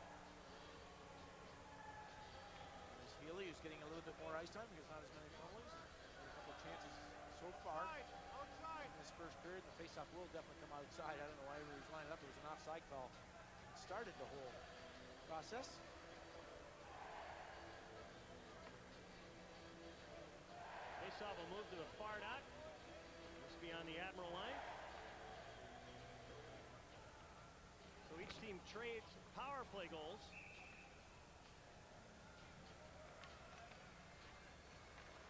There's Healy, who's getting a little bit more ice time because not as many penalties. A couple of chances so far in this first period. The faceoff will definitely come outside. I don't know why he was lining up. It was an offside call. Started the whole process. Faceoff will move to the far dot. Just beyond the Admiral line. So each team trades power play goals.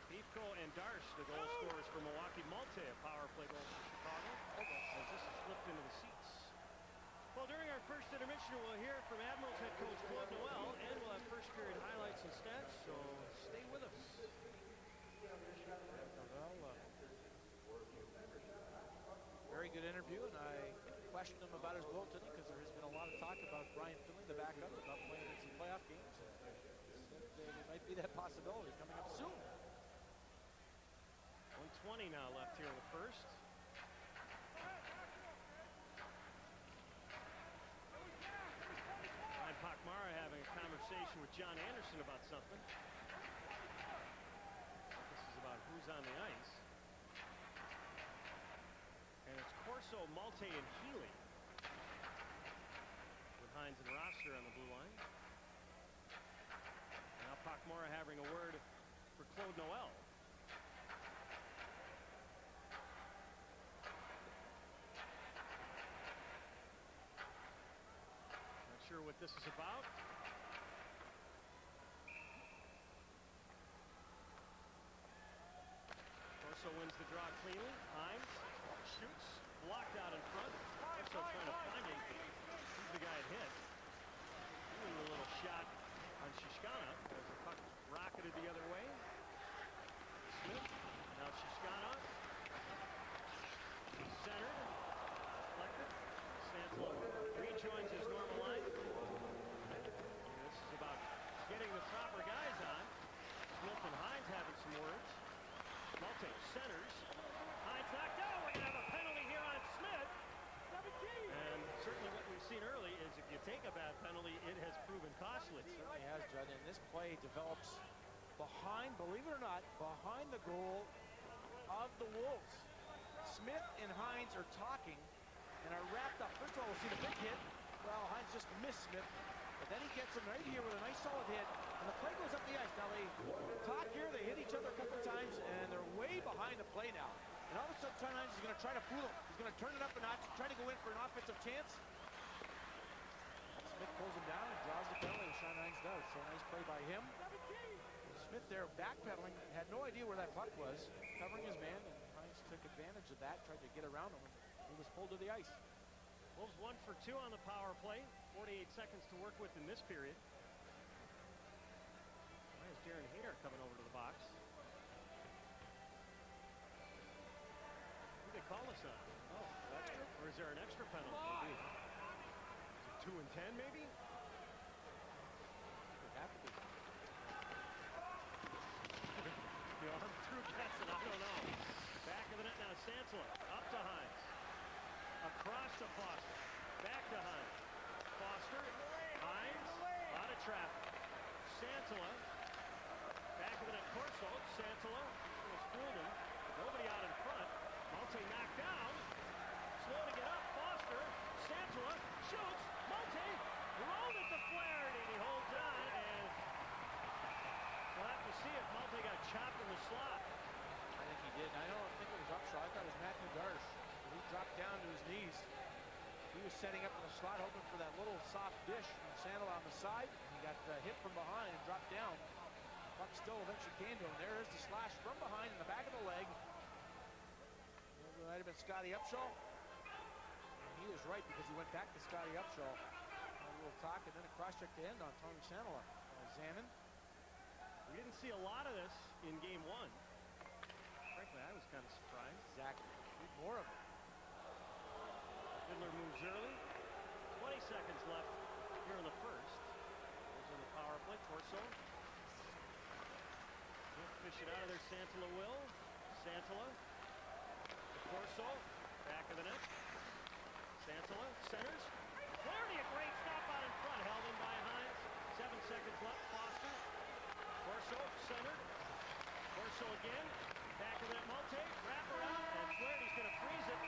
Beefco and Darsh, the goal scorers for Milwaukee. Malte, a power play goal for Chicago. As this is flipped into the seats. Well, during our first intermission, we'll hear from Admirals head coach Claude Noel, and we'll have first period highlights and stats, so stay with us. Very good interview, and I questioned him about his goaltending because there has been a lot of talk about Brian Finley, the backup, about playing in some playoff games. Said there might be that possibility coming up soon. 1:20 now left here in the first. Ryan Pakmara having a conversation with John Anderson about something. This is about who's on the ice. And it's Corso, Malte, and Healy. With Hines and Roster on the blue line. Now Pakmara having a word for Claude Noel. Not sure what this is about. Corso wins the draw cleanly. Hines shoots, blocked out in front. Corso trying to find him. He's the guy that hit. Doing a little shot on Shishkana as the puck rocketed the other way. Smith, now Shishkana. Centered, deflected. Stantzel rejoins his normal line. This is about getting the proper guys on. Smith and Hines having some words. Malte centers. Hines knocked down. We're going to have a penalty here on Smith. And certainly what we've seen early is if you take a bad penalty, it has proven costly. It certainly has, Judd. And this play develops behind, believe it or not, behind the goal of the Wolves. Smith and Hines are talking and are wrapped up. First of all, we'll see the big hit. Well, Hines just missed Smith. But then he gets him right here with a nice solid hit. And the play goes up the ice. Now they talk here. They hit each other a couple of times. And they're way behind the play now. And all of a sudden, Sean Hines is going to try to fool him. He's going to turn it up a notch, try to go in for an offensive chance. Smith pulls him down and draws the penalty. Sean Hines does. So nice play by him. Smith there backpedaling. Had no idea where that puck was. Covering his man. And Hines took advantage of that. Tried to get around him. And he was pulled to the ice. Wolves 1 for 2 on the power play. 48 seconds to work with in this period. Why is Darren Hayter coming over to the box? Who did they call this on? Oh, extra? Or is there an extra penalty? Is it 2 and 10 maybe? It would have to be. The arm through Kesson, I don't know. Back of the net now, Stantzel. Up to Hines. Across to Foster. Back to Hines. Foster. Hines. Out of traffic. Santala. Back of the net, Corso. Santala. Was fooled him. Nobody out in front. Malte knocked down. Slow to get up. Foster. Santala. Shoots. Malte. Rolled at the flare. And he holds on. And we'll have to see if Malte got chopped in the slot. I think he did. I don't think it was Upshaw. I thought it was Matthew Darsh. He dropped down to his knees. He was setting up in the slot, hoping for that little soft dish from Sandal on the side. He got hit from behind and dropped down. Puck still eventually came to him. There is the slash from behind in the back of the leg. It might have been Scotty Upshaw. And he was right because he went back to Scotty Upshaw. A little talk and then a cross-check to end on Tony Sandala. Zanin. We didn't see a lot of this in game 1. Frankly, I was kind of surprised. Exactly. Need more of it. Fiddler moves early. 20 seconds left here in the first. Goes on the power play. Torso. Can't fish it out of there. Santala will. Santala. To Corso. Back of the net. Santala. Centers. Flaherty, a great stop out in front. Held in by Hines. 7 seconds left. Foster. Corso. Centered. Corso again. Back of the net. Malte. Wrap around. And Flaherty's going to freeze it.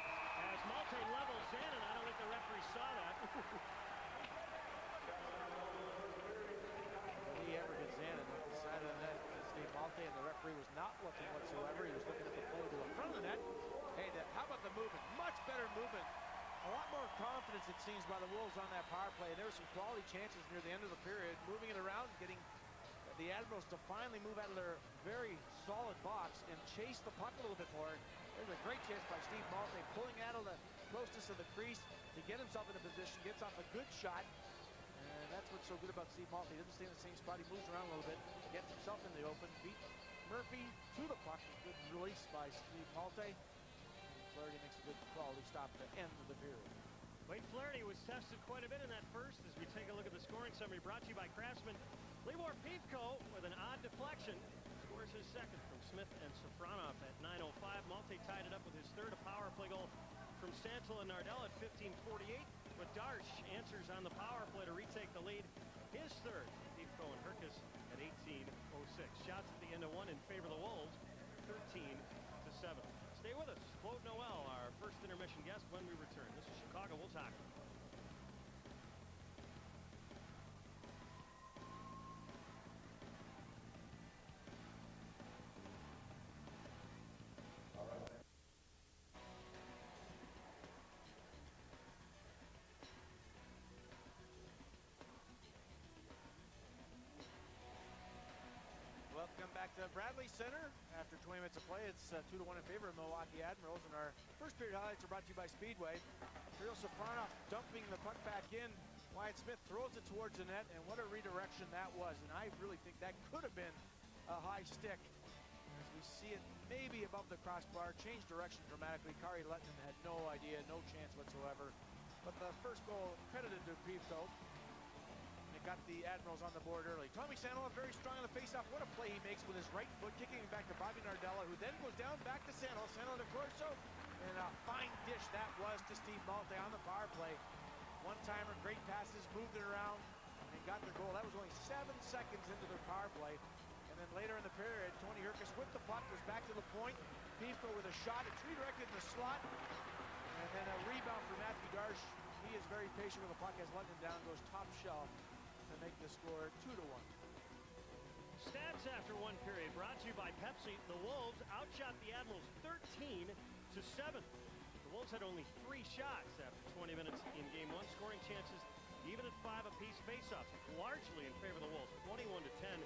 A lot more confidence, it seems, by the Wolves on that power play. There were some quality chances near the end of the period, moving it around, getting the Admirals to finally move out of their very solid box and chase the puck a little bit more. There's a great chance by Steve Malte, pulling out of the closeness of the crease to get himself in a position, gets off a good shot. And that's what's so good about Steve Malte. He doesn't stay in the same spot. He moves around a little bit, gets himself in the open, beats Murphy to the puck. Good release by Steve Malte. Flaherty makes a good quality stop at the end of the period. Wade Flaherty was tested quite a bit in that first as we take a look at the scoring summary brought to you by Craftsman. Libor Pivko with an odd deflection scores his second from Smith and Safronov at 9:05. Malte tied it up with his third, a power play goal from Santel and Nardella at 15:48. But Darsh answers on the power play to retake the lead. His third, Pivko and Herkus at 18:06. Shots at the end of one in favor of the Wolves, 13-7. Stay with us. Claude Noel, our first intermission guest when we return. This is Chicago Wolves Hockey. Welcome back to Bradley Center. After 20 minutes of play, it's 2-1 in favor of Milwaukee Admirals. And our first period highlights are brought to you by Speedway. Kirill Safronov dumping the puck back in. Wyatt Smith throws it towards the net, and what a redirection that was. And I really think that could have been a high stick. As we see it maybe above the crossbar, changed direction dramatically. Kari Lettinen had no idea, no chance whatsoever. But the first goal credited to Pivko. Got the Admirals on the board early. Tommy Sandola very strong on the faceoff. What a play he makes with his right foot, kicking it back to Bobby Nardella, who then goes down back to Sandola. Sandola to Corso, and a fine dish that was to Steve Malte on the power play. One-timer, great passes, moved it around, and got the goal. That was only 7 seconds into their power play. And then later in the period, Tony Herkus with the puck, goes back to the point. Pivko with a shot. It's redirected in the slot. And then a rebound for Matthew Darsh. He is very patient with the puck as Lettinen down, goes top shelf to make the score 2-1. Stats after one period brought to you by Pepsi. The Wolves outshot the Admirals 13-7. The Wolves had only 3 shots after 20 minutes in game one. Scoring chances even at 5 apiece. Faceoffs largely in favor of the Wolves, 21-10.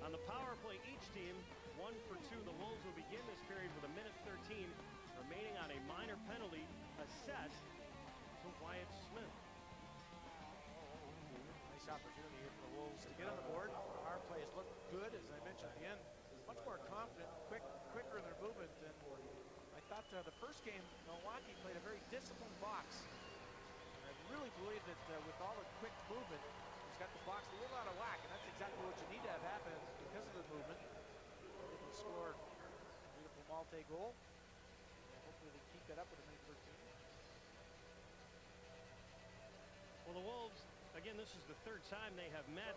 On the power play, each team 1 for 2. The Wolves will begin this period with a minute 13 remaining on a minor penalty assessed to Wyatt Smith. Opportunity here for the Wolves to get on the board. Power play has looked good, as I mentioned at the end. Much more confident, quicker in their movement than I thought. The first game, Milwaukee played a very disciplined box. And I really believe that with all the quick movement, he's got the box a little out of whack, and that's exactly what you need to have happen because of the movement. They can score a beautiful Malte goal. And hopefully they keep that up with a minute 13. Well, the Wolves, again, this is the third time they have met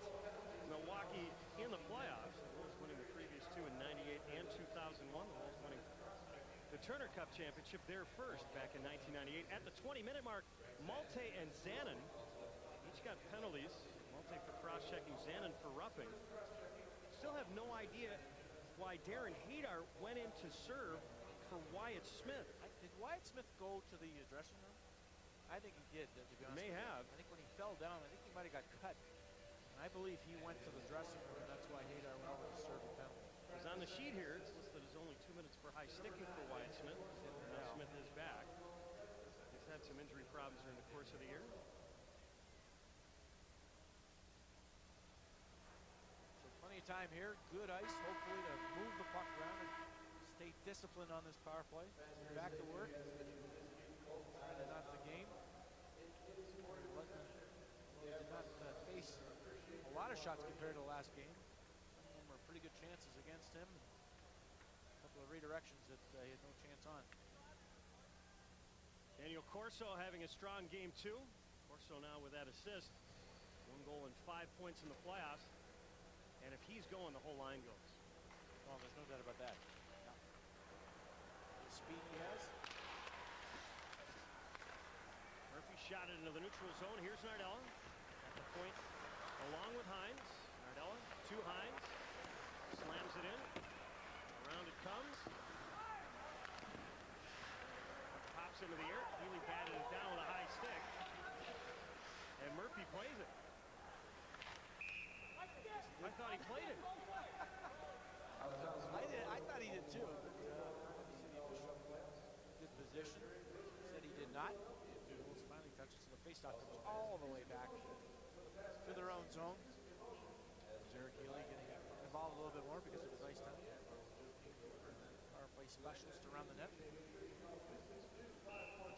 Milwaukee in the playoffs. The Wolves winning the previous two in '98 and 2001. The Wolves winning the Turner Cup championship there first back in 1998. At the 20-minute mark, Malte and Zanin each got penalties. Malte for cross-checking, Zanin for roughing. Still have no idea why Darren Hadar went in to serve for Wyatt Smith. Did Wyatt Smith go to the dressing room? I think he did, to be honest. May have. I think when he fell down, I think he might have got cut. And I believe he went to the dressing room, and that's why Hadar went over to serve the penalty. Because on the sheet here, it's listed as only 2 minutes for high sticking for Wyatt Smith. Now Smith is back. He's had some injury problems during the course of the year. So plenty of time here. Good ice, hopefully, to move the puck around and stay disciplined on this power play. Back to work. Not the game. They did not face a lot of shots compared to the last game. Some of them were pretty good chances against him. A couple of redirections that he had no chance on. Daniel Corso having a strong game too. Corso now with that assist. 1 goal and 5 points in the playoffs. And if he's going, the whole line goes. Oh, there's no doubt about that. Yeah. The speed he has. Shot it into the neutral zone. Here's Nardella at the point along with Hines. Nardella to Hines. Slams it in. Around it comes. Pops into the air. Healy batted it down with a high And Murphy plays it. I thought he played it. I thought he did too, but obviously the official, good position, said he did not. And the Wolves finally touch it, so the faceoff comes all the way back to their own zone. Eric Healy getting involved a little bit more because of his ice time. Power play specialist around the net.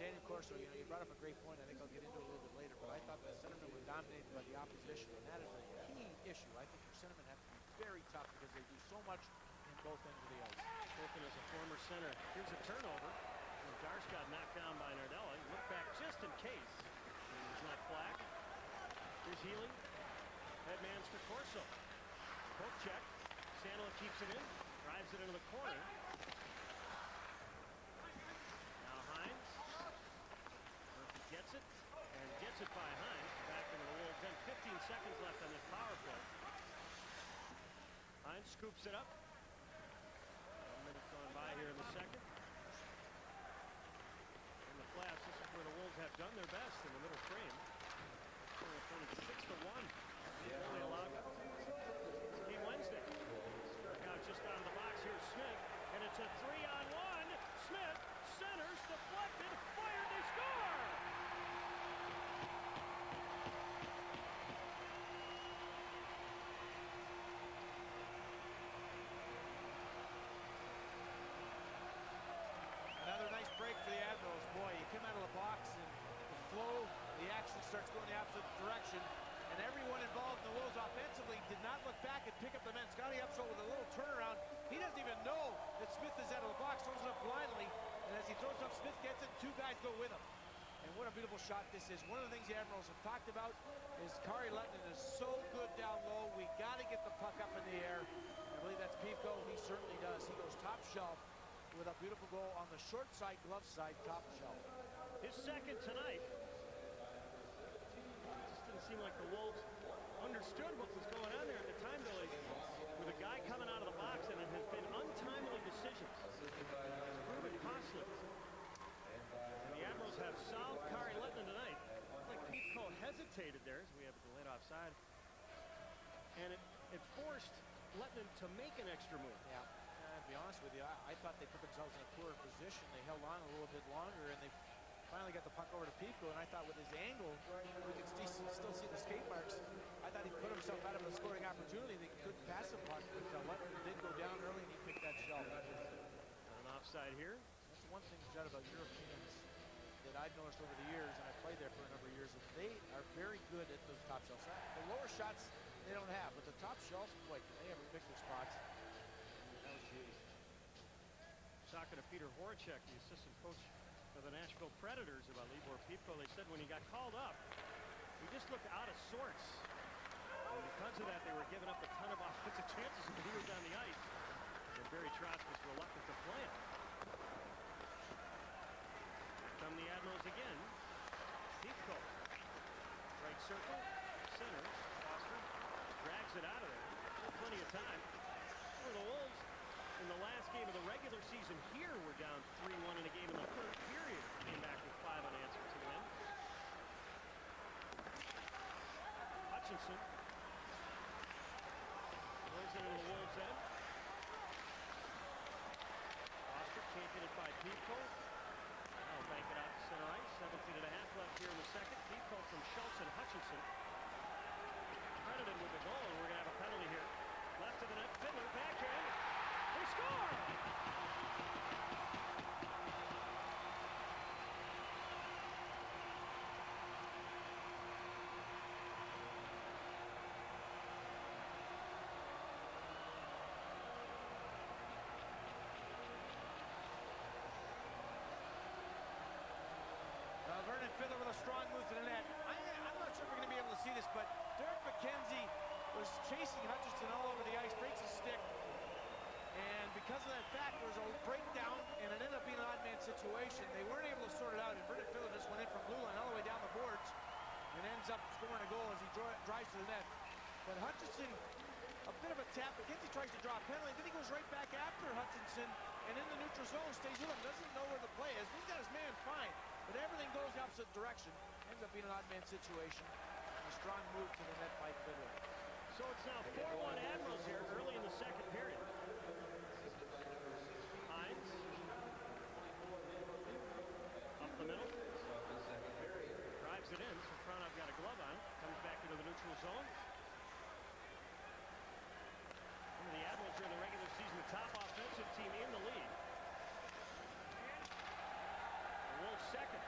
Daniel Corso, you know, you brought up a great point. I think I'll get into it a little bit later, but I thought the centermen were dominated by the opposition, and that is a key issue. I think your centermen have to be very tough because they do so much in both ends of the ice. Spoken as a former center. Here's a turnover. And Darce got knocked down by Nardella. He looked back just in case. He's not flagged. Here's Healy. Headman's to Corso. Poke check. Sandler keeps it in. Drives it into the corner. Now Hines. Murphy gets it. And gets it by Hines. Back into the Wolves. Then 15 seconds left on this power play. Hines scoops it up. 1 minute gone by here in the second. In the Playffs, this is where the Wolves have done their best in the middle frame. Only 6-1. Only allowed game Wednesday. Now just out of the box, here's Smith, and it's a 3-on-1. Smith centers, deflected, fired, they score! Another nice break for the Admirals. Boy, you come out of the box and the flow, the action starts going the opposite direction. And everyone involved in the Wolves offensively did not look back and pick up the men. Scotty Upshall with a little turnaround. He doesn't even know that Smith is out of the box, throws it up blindly. And as he throws up, Smith gets it, two guys go with him. And what a beautiful shot this is. One of the things the Admirals have talked about is Kari Lettinen is so good down low. We got to get the puck up in the air. I believe that's Piefko. He certainly does. He goes top shelf with a beautiful goal on the short side, glove side, top shelf. His second tonight. Seemed like the Wolves understood what was going on there at the time, Billy, with a guy coming out of the box, and it has been untimely decisions. It's proven costly. And the Admirals have solved Kari Lettinen tonight. Looks like Piefko hesitated there, as we have a delayed offside. And it forced Lettinen to make an extra move. Yeah, to be honest with you, I thought they put themselves in a poorer position. They held on a little bit longer, and they finally got the puck over to Piefko, and I thought with his angle, we could still see the skate marks. I thought he put himself out of a scoring opportunity. They couldn't pass the puck, but Lettinen did go down early, and he picked that shot. An offside here. That's one thing, Judd, about Europeans that I've noticed over the years, and I played there for a number of years, is they are very good at those top shelf shots. The lower shots they don't have, but the top shelf, boy, can they ever pick their spots. That was huge. Talking to Peter Horacek, the assistant coach of the Nashville Predators, about Libor Piefko, they said when he got called up, he just looked out of sorts. And because of that, they were giving up a ton of offensive chances when he was on the ice. And Barry Trotz was reluctant to play him. Come the Admirals again. Piefko. Right circle. Center. Foster drags it out of there. Still plenty of time. For the Wolves, in the last game of the regular season here, we're down 3-1 in a game in the third period. Came back with 5 unanswered to win. Hutchinson throws it into the Wolves' end. Foster can't get it by Piefko. Now bank it out to center ice. 17 and a half left here in the second. Piefko from Schultz and Hutchinson. Credited with the goal, and we're going to have a penalty here. Left of the net, Fiddler, backhand. They score! Vernon Fiddler with a strong move to the net. I'm not sure if we're going to be able to see this, but Derek McKenzie was chasing Hutchinson all over the ice, breaks his stick. And because of that fact, there was a breakdown, and it ended up being an odd man situation. They weren't able to sort it out, and Vernon Fiddler just went in from blue line all the way down the boards and ends up scoring a goal as he drives to the net. But Hutchinson, a bit of a tap. McKenzie tries to draw a penalty, then he goes right back after Hutchinson, and in the neutral zone stays with him, doesn't know where the play is. He's got his man fine, but everything goes opposite direction. Ends up being an odd man situation. And a strong move to the net by Fiddler. So it's now 4-1 Admirals here early in the second period. Hines. Up the middle. Drives it in. So Front got a glove on. Comes back into the neutral zone. The Admirals are in the regular season the top offensive team in the league. The Wolves second.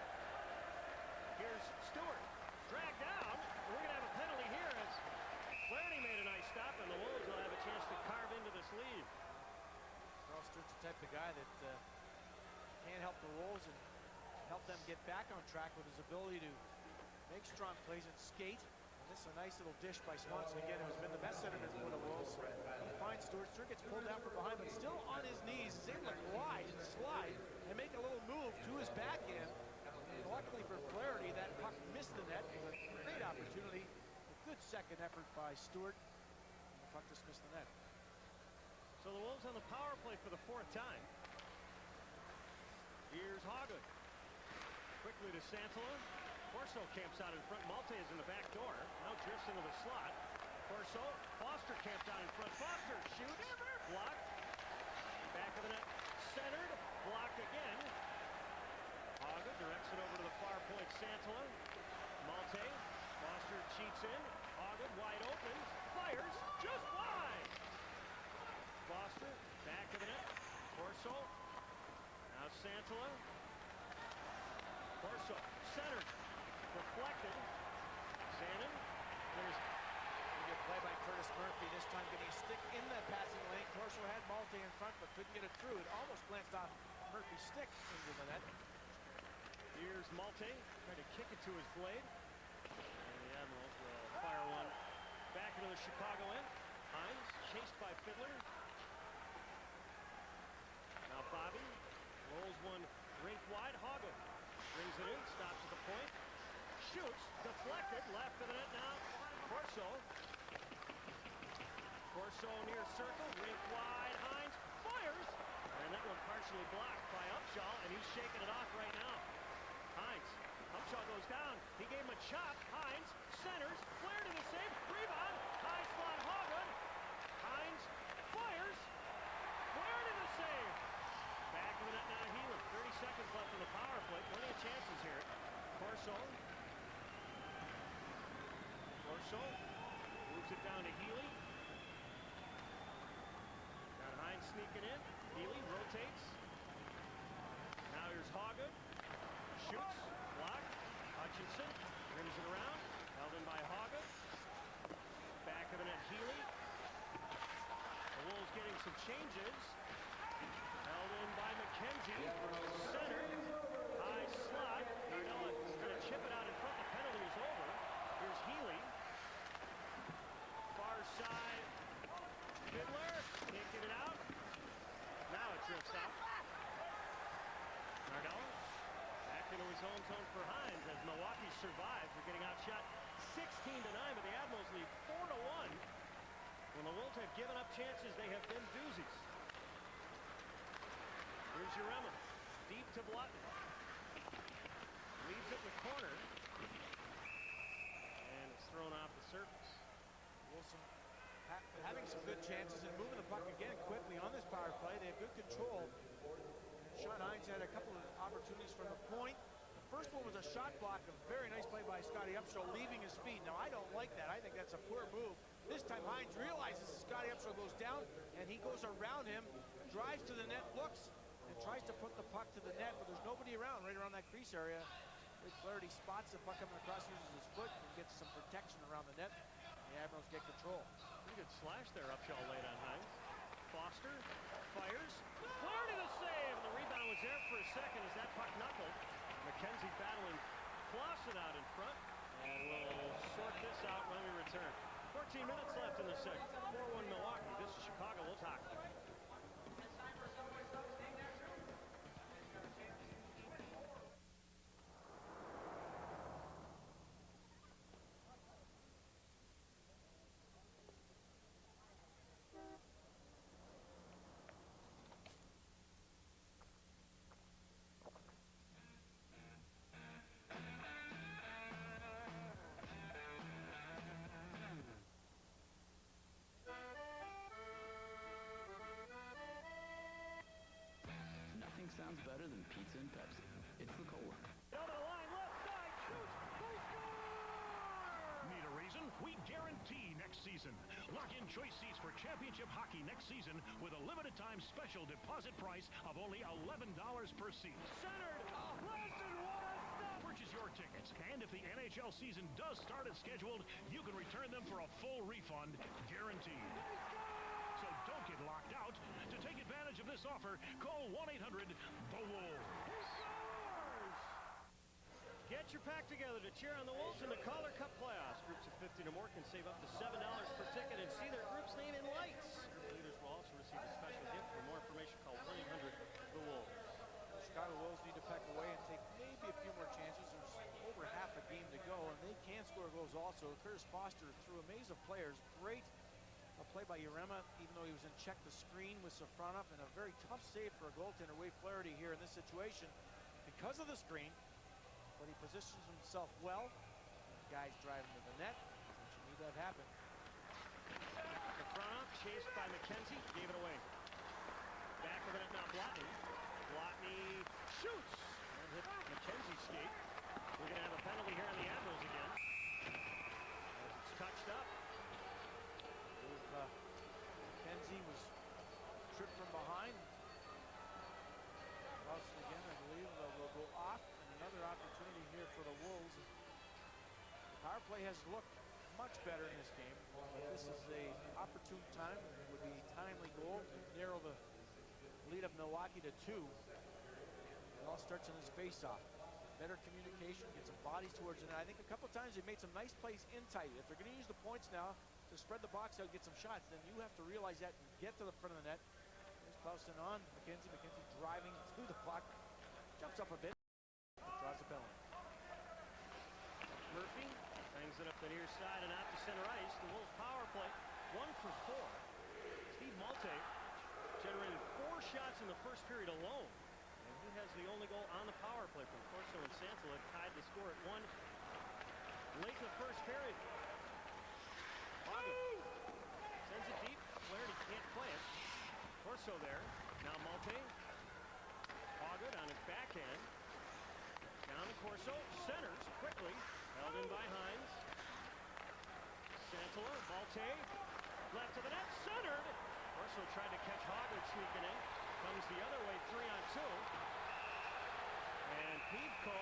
Here's Stewart. Dragged down. We're going to have a penalty here as Flaherty made a nice stop, and the Wolves will have a chance to carve into this lead. Well, Stewart's the type of guy that can't help the Wolves and help them get back on track with his ability to make strong plays and skate. And this is a nice little dish by Swanson again, who's been the best centerman for the Wolves. He finds Stewart. Stewart gets pulled down from behind, but still on his knees. Is able to glide and slide and make a little move to his backhand. And luckily for Flaherty, that puck missed the net. It was a great opportunity. A good second effort by Stewart. And the puck just missed the net. So the Wolves on the power play for the fourth time. Here's Hagen. Quickly to Santala. Corso camps out in front. Malte is in the back door. Now drifts into the slot. Corso. Foster camped out in front. Foster shoots. Blocked. Back of the net. Centered. Blocked again. Hagen directs it over to the far point. Santala. Malte. Foster cheats in. Hagen wide open. Fires. Just wide. Foster. Back of the net. Corso. Now Santala. Corso. Centered. Deflected. Shannon. There's a good play by Curtis Murphy. This time getting a stick in that passing lane. Corso had Malte in front, but couldn't get it through. It almost glanced off Murphy's stick into the net. Here's Malte. Trying to kick it to his blade. And the Admirals will fire one back into the Chicago end. Hines chased by Fiddler. Now Bobby rolls one rink wide. Hagen brings it in. Stops at the point. Shoots, deflected, left of the net now. Corso. Corso near circle, rink wide. Hines fires, and that one partially blocked by Upshaw, and he's shaking it off right now. Hines. Upshaw goes down. He gave him a chop. Hines centers. Flaherty to the save. Rebound. High slot. Hagen. Hines fires. Flaherty to the save. Back of the net now. Healy. 30 seconds left in the power play. Plenty of chances here. Corso. Corso moves it down to Healy. Got Hines sneaking in. Healy rotates. Now here's Hagen. Shoots. Blocked. Hutchinson rims it around. Held in by Hagen. Back of the net Healy. The Wolves getting some changes. Held in by McKenzie. Centered. High slot. Nardella is going to chip it out in front. The penalty is over. Here's Healy. Far side. Fiddler. Can't get it out. Now it drifts out. Nardella. Back into his own zone for Hines as Milwaukee survives. They're getting outshot 16-9, but the Admirals lead 4-1. When the Wolves have given up chances, they have been doozies. Here's Urema. Deep to Blutten. Leaves it in the corner. And it's thrown off the surface. Wilson having some good chances and moving the puck again quickly on this power play. They have good control. Sean Hines had a couple of opportunities from the point. The first one was a shot block. A very nice play by Scotty Upshaw, leaving his feet. Now, I don't like that. I think that's a poor move. This time, Hines realizes Scotty Upshaw goes down, and he goes around him, drives to the net, looks, and tries to put the puck to the net, but there's nobody around, right around that crease area. Rick Flaherty spots the puck coming across, uses his foot, and gets some protection around the net. The Admirals get control. Pretty good slash there, Upshaw late on Hines. Foster fires. Flaherty the save. And the rebound was there for a second as that puck knuckled. McKenzie battling Clausen out in front. And we'll sort this out when we return. 14 minutes left in the second. 4-1 Milwaukee. This is Chicago. We'll talk. choice seats for championship hockey next season with a limited time special deposit price of only $11 per seat. Centered. Listen, what a stop. Purchase your tickets, and if the NHL season does start as scheduled, you can return them for a full refund, guaranteed. So don't get locked out. To take advantage of this offer, call 1-800-THE-WOLVES. Get your pack together to cheer on the Wolves in the Calder Cup playoffs. Groups of 50 or more can save up to $7 per ticket and see their group's name in lights. Group leaders will also receive a special gift. For more information, call 1-800-THE-WOLVES. The Chicago Wolves need to pack away and take maybe a few more chances. There's over half a game to go, and they can score goals also. Curtis Foster threw a maze of players. Great play by Urema, even though he was in check the screen with Safronov, and a very tough save for a goaltender. Wade Flaherty here in this situation because of the screen, but he positions himself well. The guys driving to the net, which you need to have happen. Safronov chased by McKenzie, gave it away. Back of it now, Blotny. Blotny shoots and hit McKenzie's skate. We're going to have a penalty here on the Admirals again. As it's touched up. McKenzie was tripped from behind. Lost it again, I believe. Will go off, and another opportunity here for the Wolves. The power play has looked much better in this game, but this is an opportune time. It would be a timely goal to narrow the lead of Milwaukee to 2. It all starts on this face-off. Better communication, get some bodies towards the net. I think a couple times they've made some nice plays in tight. If they're going to use the points now to spread the box out, get some shots, then you have to realize that and get to the front of the net. There's Clausen on McKenzie. McKenzie driving through the puck, jumps up a bit, draws a penalty. Murphy bangs it up the near side and out to center ice. The Wolves power play 1 for 4. Steve Malte generated 4 shots in the first period alone. And he has the only goal on the power play from Corso and Santala, tied the score at 1 late in the first period. Hagen sends it deep. Flaherty can't play it. Corso there. Now Malte. Hagen on his backhand. Down to Corso. Centers quickly. Held in by Hines. Santala. Malte. Left to the net. Centered. Corso tried to catch Hagen sneaking in. Comes the other way. 3-on-2. And Pivko.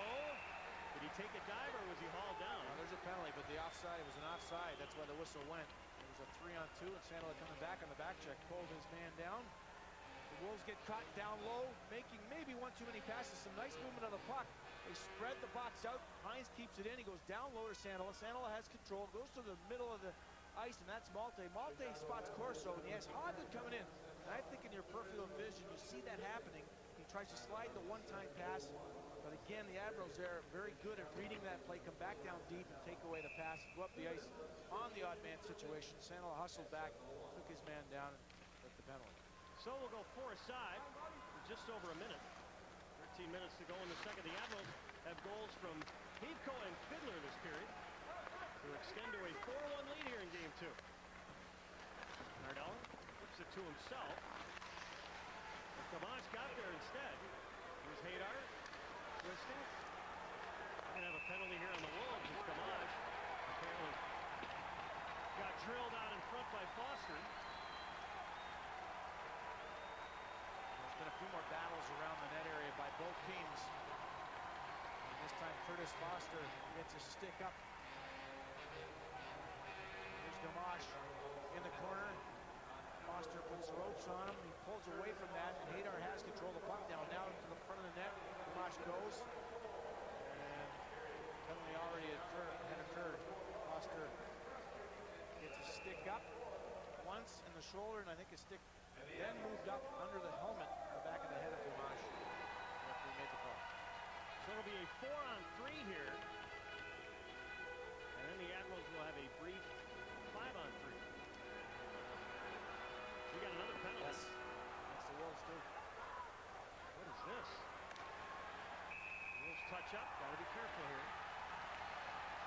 Did he take a dive or was he hauled down? Well, there's a penalty, but the offside was an offside. That's why the whistle went. It was a 3-on-2, and Santala coming back on the back check, pulled his man down. The Wolves get caught down low, making maybe one too many passes. Some nice movement of the puck. They spread the box out. Hines keeps it in. He goes down low to Santala. Santala has control, goes to the middle of the ice, and that's Malte. Malte spots Corso, and he has Hagen coming in. And I think in your peripheral vision, you see that happening. He tries to slide the one-time pass. But again, the Admirals there are very good at reading that play, come back down deep and take away the pass, go up the ice on the odd man situation. Santala hustled back, took his man down, and took the penalty. So we'll go 4 aside with just over a minute. 13 minutes to go in the second. The Admirals have goals from Pivko and Fiddler this period to extend to a 4-1 lead here in game 2. Nardella flips it to himself. But Gamache got there instead. Here's Hadar. Twisting. We're going to have a penalty here on the Wolves. It's Gamache. Apparently got drilled out in front by Foster. There's been a few more battles around the net area by both teams. And this time Curtis Foster gets a stick up. Here's Gamache in the corner. Foster puts ropes on him. He pulls away from that, and Hadar has control of the puck down now to the front of the net. Gamache goes, and penalty already had occurred. Foster gets a stick up once in the shoulder, and I think a stick then moved up under the helmet, the back of the head of Gamache. After he made the call. So it'll be a 4-on-3 here. And then the Admirals will have a brief 5-on-3. We got another penalty. Yes. That's the Wolves too. What is this? Wolves touch up. Got to be careful here.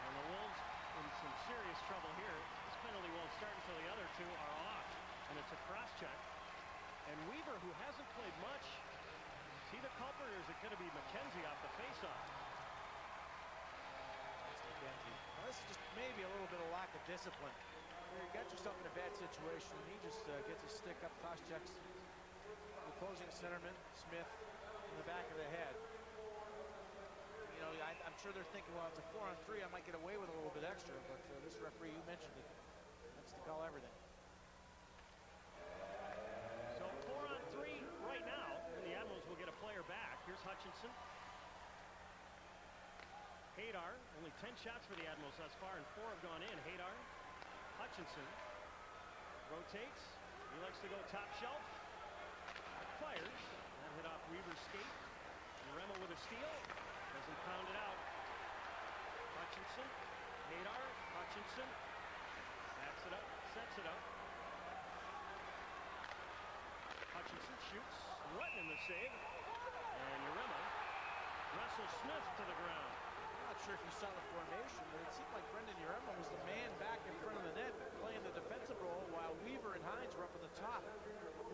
And the Wolves in some serious trouble here. This penalty won't start until the other two are off. And it's a cross check. And Weaver, who hasn't played much, is he the culprit or is it going to be McKenzie off the faceoff? That's McKenzie. Well, this is just maybe a little bit of lack of discipline. You got yourself in a bad situation. He just gets his stick up, toss checks the opposing centerman, Smith, in the back of the head. You know, I'm sure they're thinking, well, it's a 4-on-3, I might get away with a little bit extra, but this referee, you mentioned it, that's to call everything. So 4-on-3 right now, and the Admirals will get a player back. Here's Hutchinson. Hadar, only 10 shots for the Admirals thus far, and 4 have gone in. Hadar, Hutchinson rotates. He likes to go top shelf. Fires. That hit off Weaver's skate. Remmel with a steal. Doesn't pound it out. Hutchinson. Hadar. Hutchinson. Backs it up. Sets it up. Hutchinson shoots. Letting in the save. And Remmel wrestles Smith to the ground. I'm not sure if you saw the formation, but it seemed like Brendan Urema was the man back in front of the net playing the defensive role while Weaver and Hines were up at the top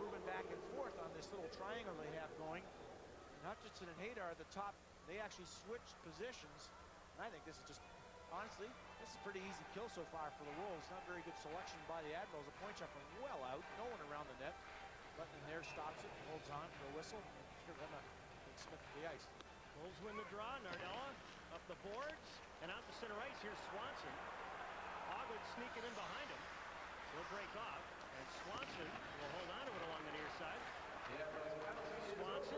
moving back and forth on this little triangle they have going. And Hutchinson and Hadar at the top, they actually switched positions. And I think this is just, honestly, this is a pretty easy kill so far for the Wolves. Not very good selection by the Admirals. A point shot from well out, no one around the net. Button in there stops it, holds on for a whistle. Urema takes Smith to the ice. Wolves win the draw. Nardella up the boards and out to center ice. Here's Swanson. Hogwood sneaking in behind him. He'll break off, and Swanson will hold on to it along the near side. Swanson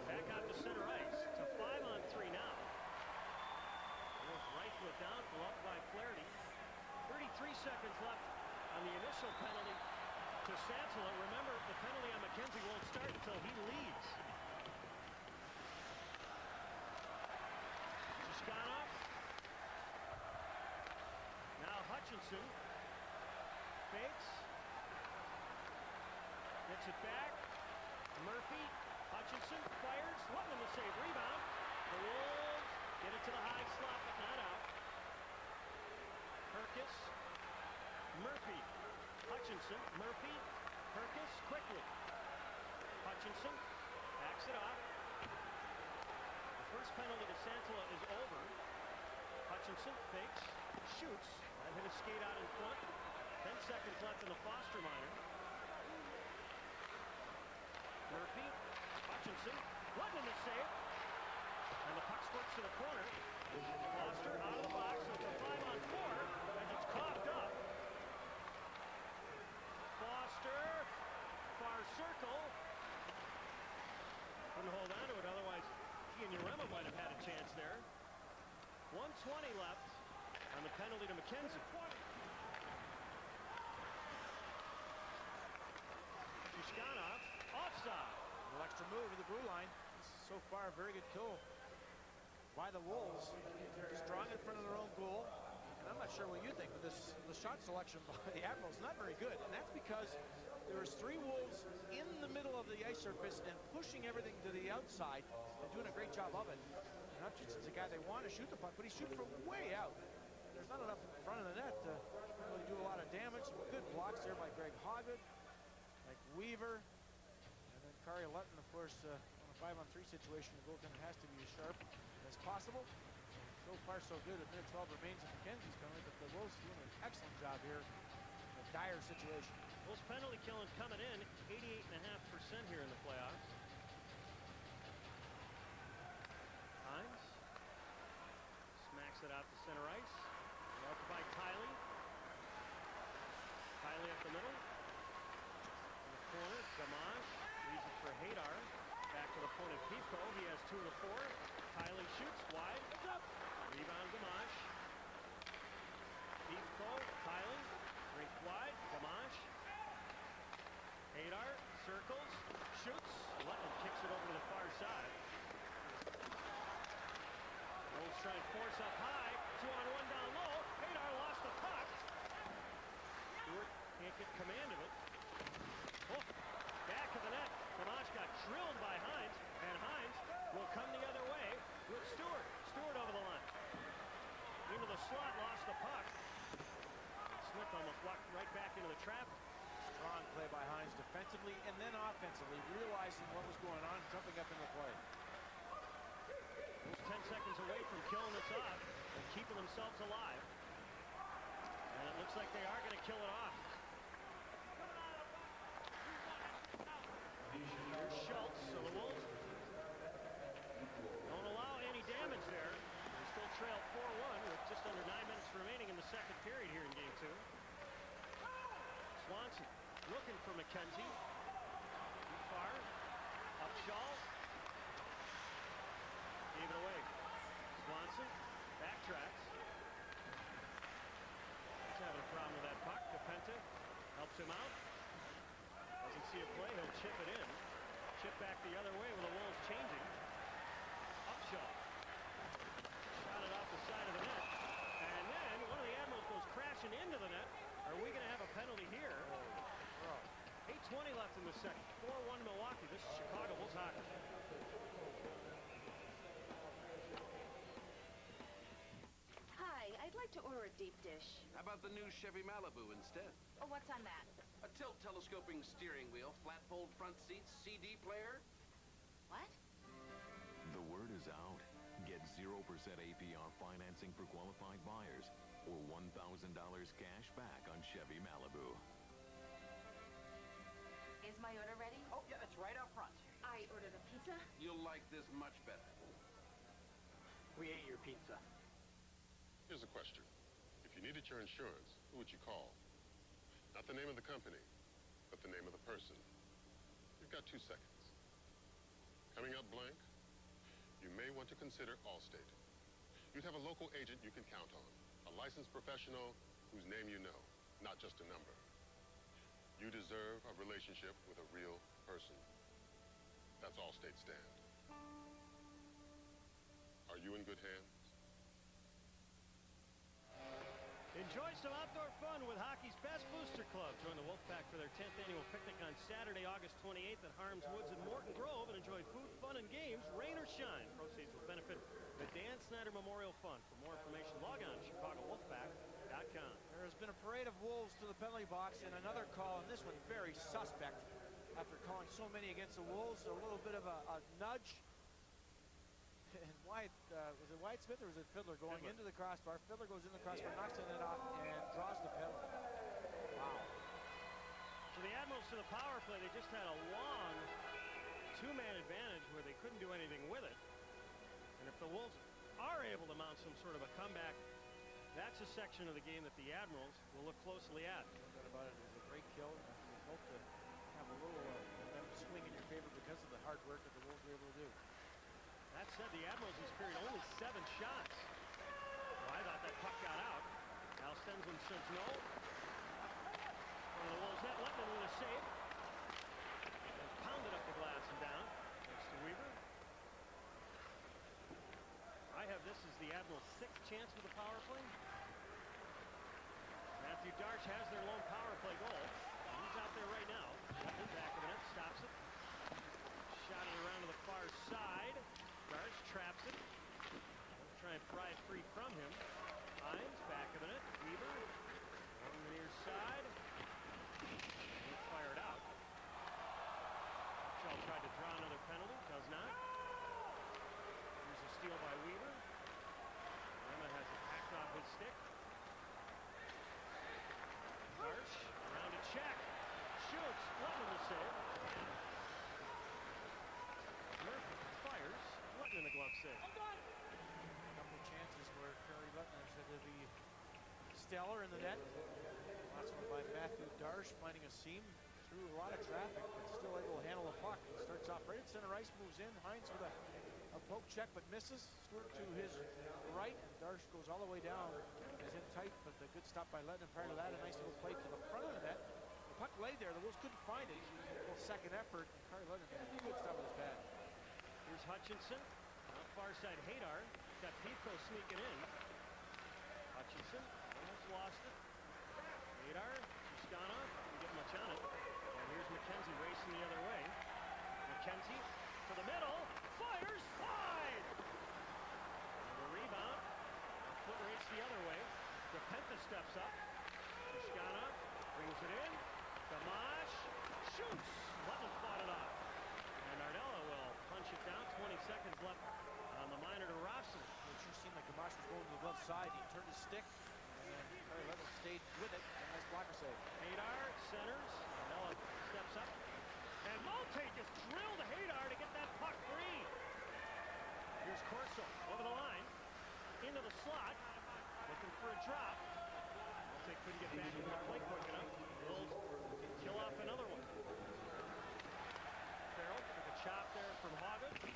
back out to center ice. It's a 5-on-3 now. Wolves right foot down, gloved by Flaherty. 33 seconds left on the initial penalty to Sansela. Remember, the penalty on McKenzie won't start until he leads. Now Hutchinson fakes, gets it back. Murphy, Hutchinson fires, Lutman the save, rebound. The Wolves get it to the high slot, but not out. Perkis, Murphy, Hutchinson, Murphy, Perkis quickly. Hutchinson backs it off. The first penalty to Sansela is over. Hutchinson fakes, shoots. That hit a skate out in front. 10 seconds left in the Foster minor. Murphy, Hutchinson, Lutman the save. And the puck squirts to the corner. Foster out of the box, so it's a 5-on-4 as it's coughed up. Foster, far circle. Couldn't hold on to it, otherwise he and Urema might have had a chance there. 1:20 left on the penalty to McKenzie. Shishkanov, offside. A little extra move to the blue line. So far, a very good kill by the Wolves. They're strong in front of their own goal. And I'm not sure what you think, but the shot selection by the Admirals is not very good. And that's because there was 3 Wolves in the middle of the ice surface and pushing everything to the outside and doing a great job of it. And Hutchinson's a guy they want to shoot the puck, but he's shooting from way out. There's not enough in front of the net to really do a lot of damage. Some good blocks there by Greg Hoggood, like Weaver, and then Kari Lutton, of course, on a 5-on-3 situation. The goaltender has to be as sharp as possible. So far, so good. A minute 12 remains, and McKenzie's coming, but the Wolves doing an excellent job here in a dire situation. Wolves penalty killing coming in 88.5% here in the playoffs. Hines smacks it out to center ice. Left by Kiley. Kiley up the middle. In the corner, Gamache leaves it for Hadar. Back to the point of Pifko. He has 2 of the 4. Kiley shoots wide. It's up. Rebound Gamache. Pifko, Kiley, rink wide. Gamache. Hadar circles, shoots. Lutton kicks it over to the far side. Wolves try and force up high. 2-on-1 down low. Hadar lost the puck. Stewart can't get command of it. Oh, back of the net. Gamache got drilled by Hines, and Hines will come the other way with Stewart. Stewart over the line. Into the slot, lost the puck. Smith almost walked right back into the trap. Strong play by Hines defensively and then offensively, realizing what was going on, jumping up in the play. Wolves 10 seconds away from killing this off and keeping themselves alive. And it looks like they are going to kill it off. Here's Schultz, so the Wolves don't allow any damage there. They still trail 4-1 with just under 9 minutes remaining in the second period here in game 2. Swanson looking for McKenzie. Too far. Upshaw. Gave it away. Swanson backtracks. He's having a problem with that puck. Capenta helps him out. Doesn't see a play. He'll chip it in. Chip back the other way with the Wolves changing. Upshaw. Shot it off the side of the net. And then one of the Admirals goes crashing into the net. Are we going to have a penalty here? 8:20 left in the second. 4-1 Milwaukee. This is Chicago Bulls hockey. Hi, I'd like to order a deep dish. How about the new Chevy Malibu instead? Oh, what's on that? A tilt telescoping steering wheel, flat fold front seats, CD player. What? The word is out. Get 0% APR financing for qualified buyers or $1,000 cash back on Chevy Malibu. Is my order ready? Oh, yeah, it's right out front. I ordered a pizza. You'll like this much better. We ate your pizza. Here's a question. If you needed your insurance, who would you call? Not the name of the company, but the name of the person. You've got 2 seconds. Coming up blank, you may want to consider Allstate. You'd have a local agent you can count on, a licensed professional whose name you know, not just a number. You deserve a relationship with a real person. That's Allstate stand. Are you in good hands? Enjoy some outdoor fun with hockey's best booster club. Join the Wolfpack for their 10th annual picnic on Saturday, August 28th at Harms Woods in Morton Grove, and enjoy food, fun, and games, rain or shine. Proceeds will benefit the Dan Snyder Memorial Fund. For more information, log on to ChicagoWolfpack.com. There has been a parade of Wolves to the penalty box, and another call, and this one very suspect. After calling so many against the Wolves, a little bit of a nudge. And Wyatt, was it Wyatt Smith or was it Fiddler going into the crossbar? Fiddler goes in the crossbar, knocks the net off, and draws the penalty. Wow. So the Admirals to the power play, they just had a long two-man advantage where they couldn't do anything with it. And if the Wolves are able to mount some sort of a comeback, that's a section of the game that the Admirals will look closely at. No doubt about it. It was a great kill. You hope to have a little momentum swing in your favor because of the hard work that the Wolves were able to do. That said, the Admirals this period only 7 shots. Well, I thought that puck got out. Al Stenson says no. One of the Wolves net, Lettman with a save. And pounded up the glass and down. Thanks to Weaver. I have this as the Admirals' 6th chance with the power play. Matthew Darche has their lone power play goal. He's out there right now. Lettman back of the net, stops it. Shot it around to the far side. Darche traps it. Try and pry it free from him. Hines back of the net. Weaver on the near side. He fired out. Shaw tried to draw another penalty. Does not. Here's a steal by Weaver. Emma has it hacked off his stick. Darche around to check. Shoots. Lettman the save. Murphy fires. Lettman the glove save. A couple of chances where Kerry Lettman said to be stellar in the net. Last one by Matthew Darche, finding a seam through a lot of traffic, but still able to handle the puck. He starts off right at center ice, moves in. Hines with a poke check, but misses. Stewart to his right, and Darche goes all the way down. He's in tight, but a good stop by Lettman. Prior to that, a nice little play to the front of the net. The puck lay there. The Wolves couldn't find it. A little second effort. Kerry Lettman got a good stop with his pad. Here's Hutchinson. On the far side, Hadar. Got Pico sneaking in. Hutchinson almost lost it. Hadar, Toscano, didn't get much on it. And here's McKenzie racing the other way. McKenzie to the middle. Fires wide. And the rebound. A foot race the other way. Capenta steps up. Toscano brings it in. Gamache shoots. Lettman fought it off. And Nardella will punch it down. 20 seconds left on the minor to Robson. It sure seemed like Gamache was going to the left side. He turned his stick, and Larry Levis stayed with it. Nice blocker save. Hadar centers. Ella steps up. And Malte just drilled Hadar to get that puck free. Here's Corso over the line. Into the slot. Looking for a drop. Malte couldn't get back to the play quick enough. Wolves kill off another one. Farrell took a chop there from Hagen.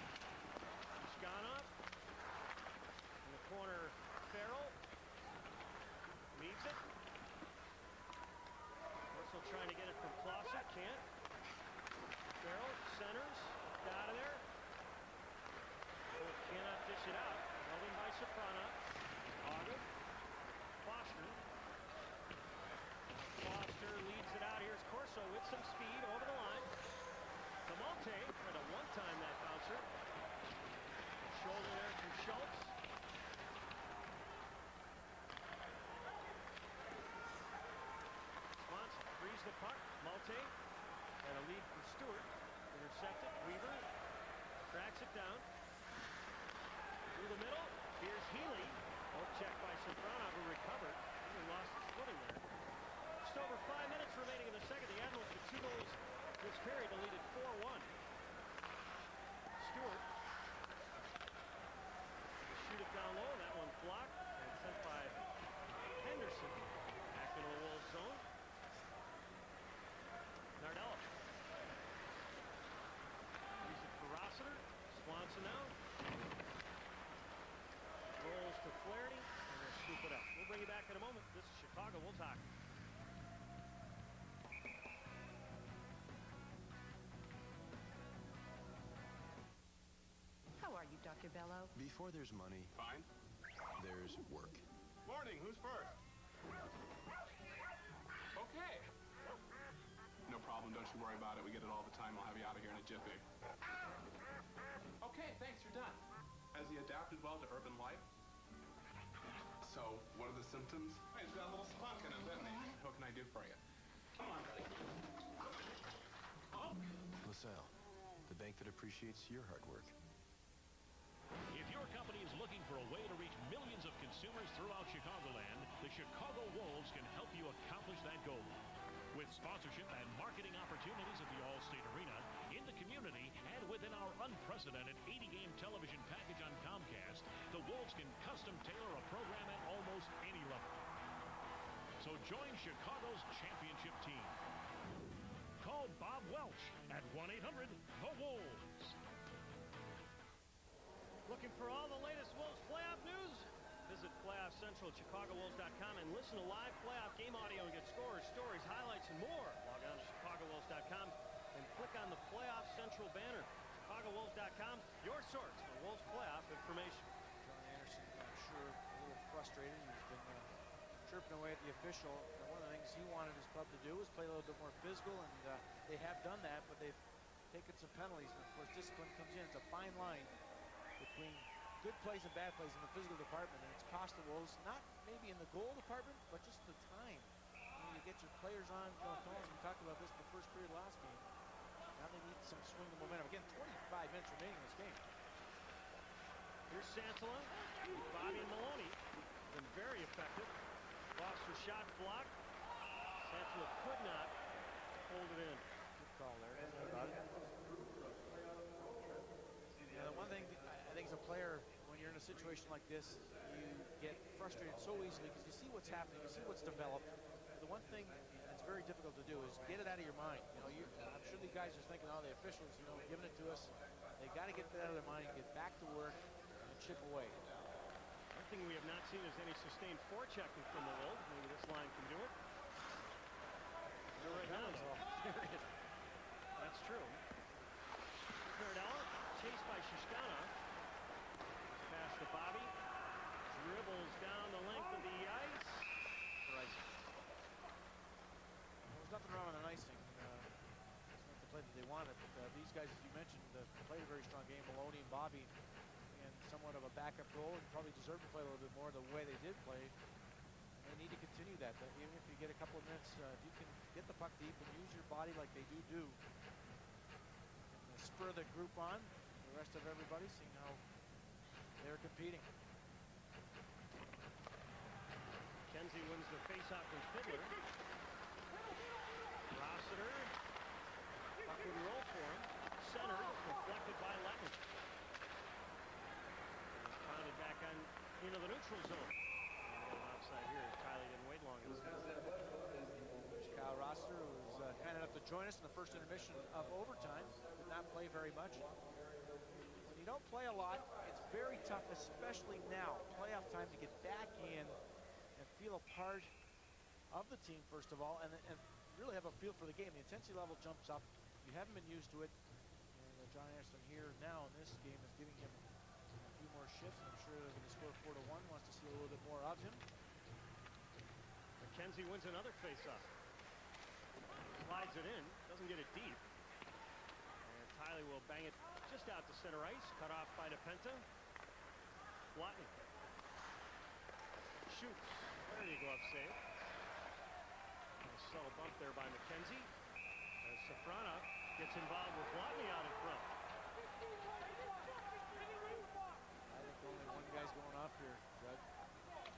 Shkanov. In the corner, Farrell. Leaves it. Corso trying to get it from Clausen. Can't. Farrell centers. Out of there. Wolves cannot dish it out. Held in by Soprano. Hagen. Foster. Foster leads it out. Here's Corso with some speed over the line. To Malte. Tried to one-time that bouncer. Shoulder there from Schultz. Swanson frees the puck. Malte. And a lead from Stewart. Intercepted. Weaver. Tracks it down. Through the middle. Here's Healy. Oh, checked by Soprano, who recovered. He lost his footing there. Just over 5 minutes remaining in the second. The Admirals with 2 goals this period to lead at 4-1. Stewart. Shoot it down low. That one blocked and sent by Henderson. Back into the Wolves zone. Nardella. Use it for Rossiter. Swanson now. Rolls to Flaherty, and they'll scoop it up. We'll bring you back in a moment. This is Chicago Wolves hockey. How are you, Dr. Bello? Before there's money, Fine. there's work. Morning, who's first? Okay. No problem, don't you worry about it. We get it all the time. I'll have you out of here in a jiffy. Okay, thanks, you're done. Has he adapted well to urban life? So, what are the symptoms? Hey, he's got a little spunk in him, doesn't he? What can I do for you? Come on, buddy. Oh. LaSalle, the bank that appreciates your hard work. If your company is looking for a way to reach millions of consumers throughout Chicagoland, the Chicago Wolves can help you accomplish that goal. With sponsorship and marketing opportunities at the All-State Arena, in the community, and within our unprecedented 80-game television package on Comcast, the Wolves can custom tailor a program at almost any level. So join Chicago's championship team. Call Bob Welch at 1-800-THE-WOLVES. Looking for all the latest Wolves playoff news? Visit Playoff Central at ChicagoWolves.com and listen to live playoff game audio and get scores, stories, highlights, and more. Log on to ChicagoWolves.com and click on the Playoff Central banner. ChicagoWolves.com, your source for Wolves playoff information. John Anderson, I'm sure, a little frustrated. He's been chirping away at the official. And one of the things he wanted his club to do was play a little bit more physical, and they have done that, but they've taken some penalties. And of course, discipline comes in. It's a fine line between good plays and bad plays in the physical department, and it's cost the Wolves, not maybe in the goal department, but just the time. You get your players on, we talked about this in the first period last game. Now they need some swing of momentum. Again, 25 minutes remaining in this game. Here's Santala. Bobby and Maloney been very effective. Foster shot blocked. Santala could not hold it in. Good call there. Yeah, the one thing I think as a player, when you're in a situation like this, you get frustrated so easily because you see what's happening, you see what's developed. The one thing that's very difficult to do is get it out of your mind. I'm sure these guys are thinking, oh, the officials, giving it to us. They got to get that out of their mind, get back to work, and chip away. One thing we have not seen is any sustained forechecking from the Wolves. Maybe this line can do it. Right now, though. That's true. Nardella, chased by Shishkana. Pass to Bobby. Dribbles down the length of the ice. There's nothing wrong with an icing. It's not the play that they wanted, but these guys, as you mentioned, played a very strong game. Maloney and Bobby, and somewhat of a backup role, and probably deserve to play a little bit more the way they did play. They need to continue that. Even if you get a couple of minutes, if you can get the puck deep and use your body like they do, and spur the group on, the rest of everybody, seeing how they're competing. McKenzie wins the faceoff from Fiddler. Rossiter. Puck would roll for him. Center, deflected by Letton. Pounded back on into the neutral zone. Got an offside here. Tyler didn't wait long enough. Kyle Rossiter was kind enough to join us in the first intermission of overtime. Did not play very much. When you don't play a lot, it's very tough, especially now, playoff time, to get back in and feel a part of the team, first of all, and really have a feel for the game. The intensity level jumps up. You haven't been used to it. And John Anderson here now in this game is giving him a few more shifts. I'm sure they're going to score 4-1. Wants to see a little bit more of him. McKenzie wins another faceoff. Slides it in, doesn't get it deep. And Tyler will bang it just out to center ice, cut off by DePenta. Blotny shoots. Very glove save. A subtle bump there by McKenzie. As Safronov gets involved with Blotny out in front. I think only one guy's going off here, Doug.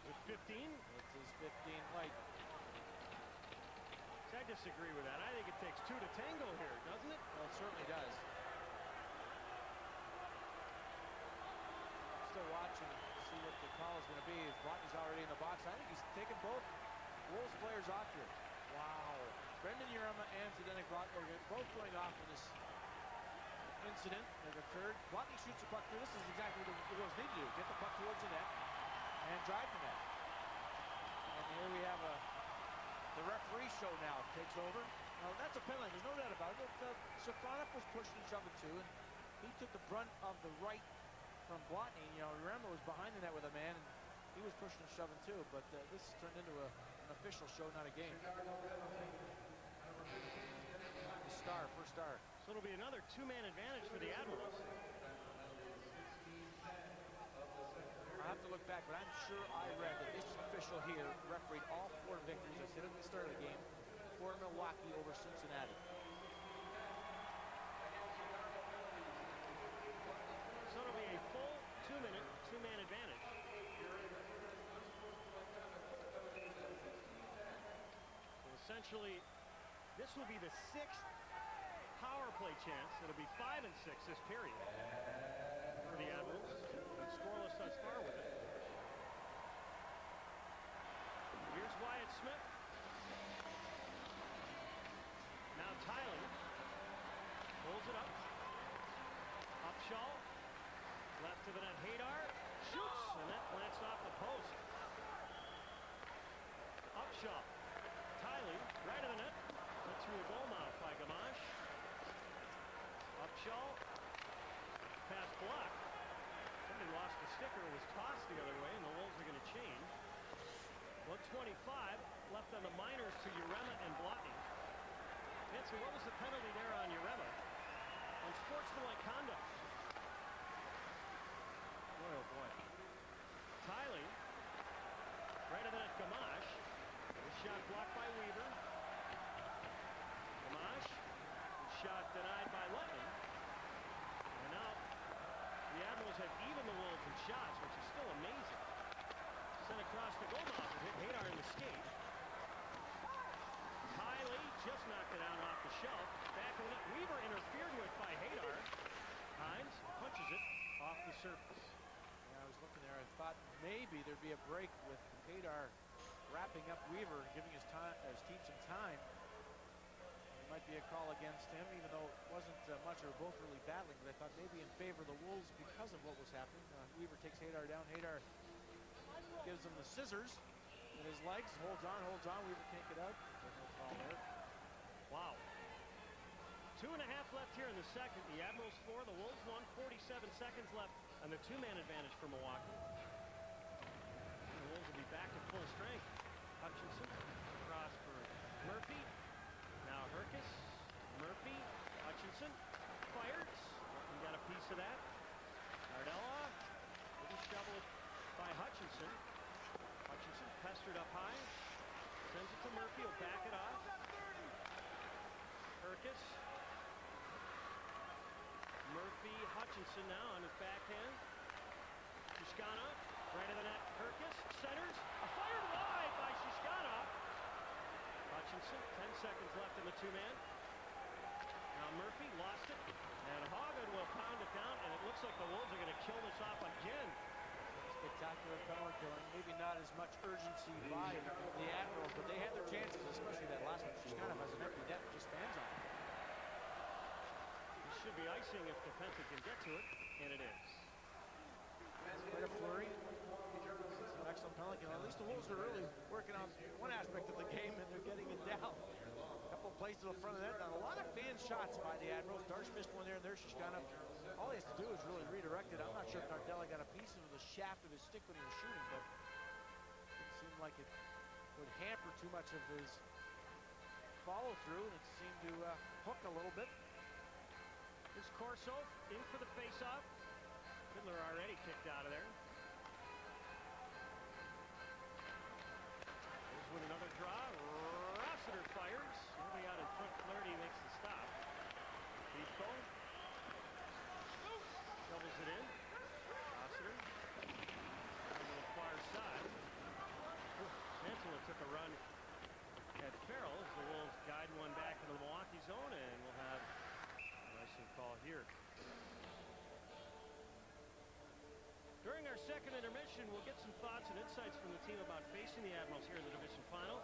With 15? It's his 15 light. I disagree with that. I think it takes two to tango here, doesn't it? Well, it certainly does. Still watching to see what the call is going to be. Blotny's already in the box. I think he's taking both Wolves players off here. Wow. Brendan Urema and Zdenek Blotny are both going off in this incident that occurred. Blotny shoots the puck through. This is exactly what the Wolves need to do. Get the puck towards the net and drive the net. And here we have the referee show now takes over. Now that's a penalty, there's no doubt about it. Safronov was pushing and shoving too, and he took the brunt of the right from Blotny. You know, Urema was behind the net with a man, and he was pushing and shoving too. But this turned into an official show, not a game. The first star. So it'll be another two-man advantage for the Admirals. I have to look back, but I'm sure I read that this official here refereed all 4 victories, I said at the start of the game, for Milwaukee over Cincinnati. So it'll be a full 2-minute, two-man advantage. So essentially, this will be the 6th power play chance. It'll be 5 and 6 this period for the Admirals. And scoreless thus far with it. Here's Wyatt Smith. Now Tyler pulls it up. Upshaw. Left to the net. Hadar shoots, and that glanced off the post. Upshaw. Tyler right of the net. Sent through a goal mouth by Gamache. Upshaw. Pass blocked. Somebody lost the sticker. It was tossed the other way, and the Wolves are going to change. 1:25 left on the minors to Urema and Blotny. Nancy, what was the penalty there on Urema? Unsportsmanlike conduct. Boy, oh boy. Tyler, right of the net, Gamache. His shot blocked by Weaver. Gamache, his shot denied by Letton. And now the Admirals have even the Wolves in shots, which is still amazing. Sent across the goal mouth and hit Hadar in the skate. Kiley just knocked it out off the shelf. Back of the net. Weaver interfered with by Hadar. Hines punches it off the surface. Yeah, I was looking there. I thought maybe there'd be a break with Hadar wrapping up Weaver and giving his team some time. There might be a call against him, even though it wasn't much. They were both really battling, but I thought maybe in favor of the Wolves because of what was happening. Weaver takes Hadar down. Hadar gives him the scissors in his legs. Holds on. Weaver can't get out. There's no call there. Wow. 2.5 left here in the second. The Admirals 4, the Wolves 1. 47 seconds left on the two-man advantage for Milwaukee. The Wolves will be back to full strength. Hutchinson across for Murphy. Now Herkes. Murphy. Hutchinson fires. He got a piece of that. Nardella. Little shovel by Hutchinson. Hutchinson pestered up high. Sends it to Murphy. He'll back it off. Herkes. Murphy. Hutchinson now on his backhand. Toscano. Right of the net. Herkes. Centers. A fired wide by like the Wolves are going to kill this off again. Spectacular penalty killing. Maybe not as much urgency by the Admirals, but they had their chances, especially that last one. She kind of has an empty net and just stands on it. This should be icing if defensive can get to it, and it is. Quite a flurry. It's an excellent penalty kill. At least the Wolves are really working on one aspect of the game, and they're getting it down. A couple of plays to the front of the net. Now, a lot of fan shots by the Admirals. Darsh missed one there, and there she's kind of. All he has to do is really redirect it. I'm not sure if Nardella got a piece of the shaft of his stick when he was shooting, but it seemed like it would hamper too much of his follow-through, and it seemed to hook a little bit. Here's Corso in for the face-off. Fiddler already kicked out of there. Here's with another draw. Rossiter fires. Nobody out in front. Flaherty makes the stop. Beefco shovels it in. Rossiter on the far side. Chancellor took a run at Farrell as the Wolves guide one back into the Milwaukee zone, and we'll have an icing call here. During our second intermission, we'll get some thoughts and insights from the team about facing the Admirals here in the division final.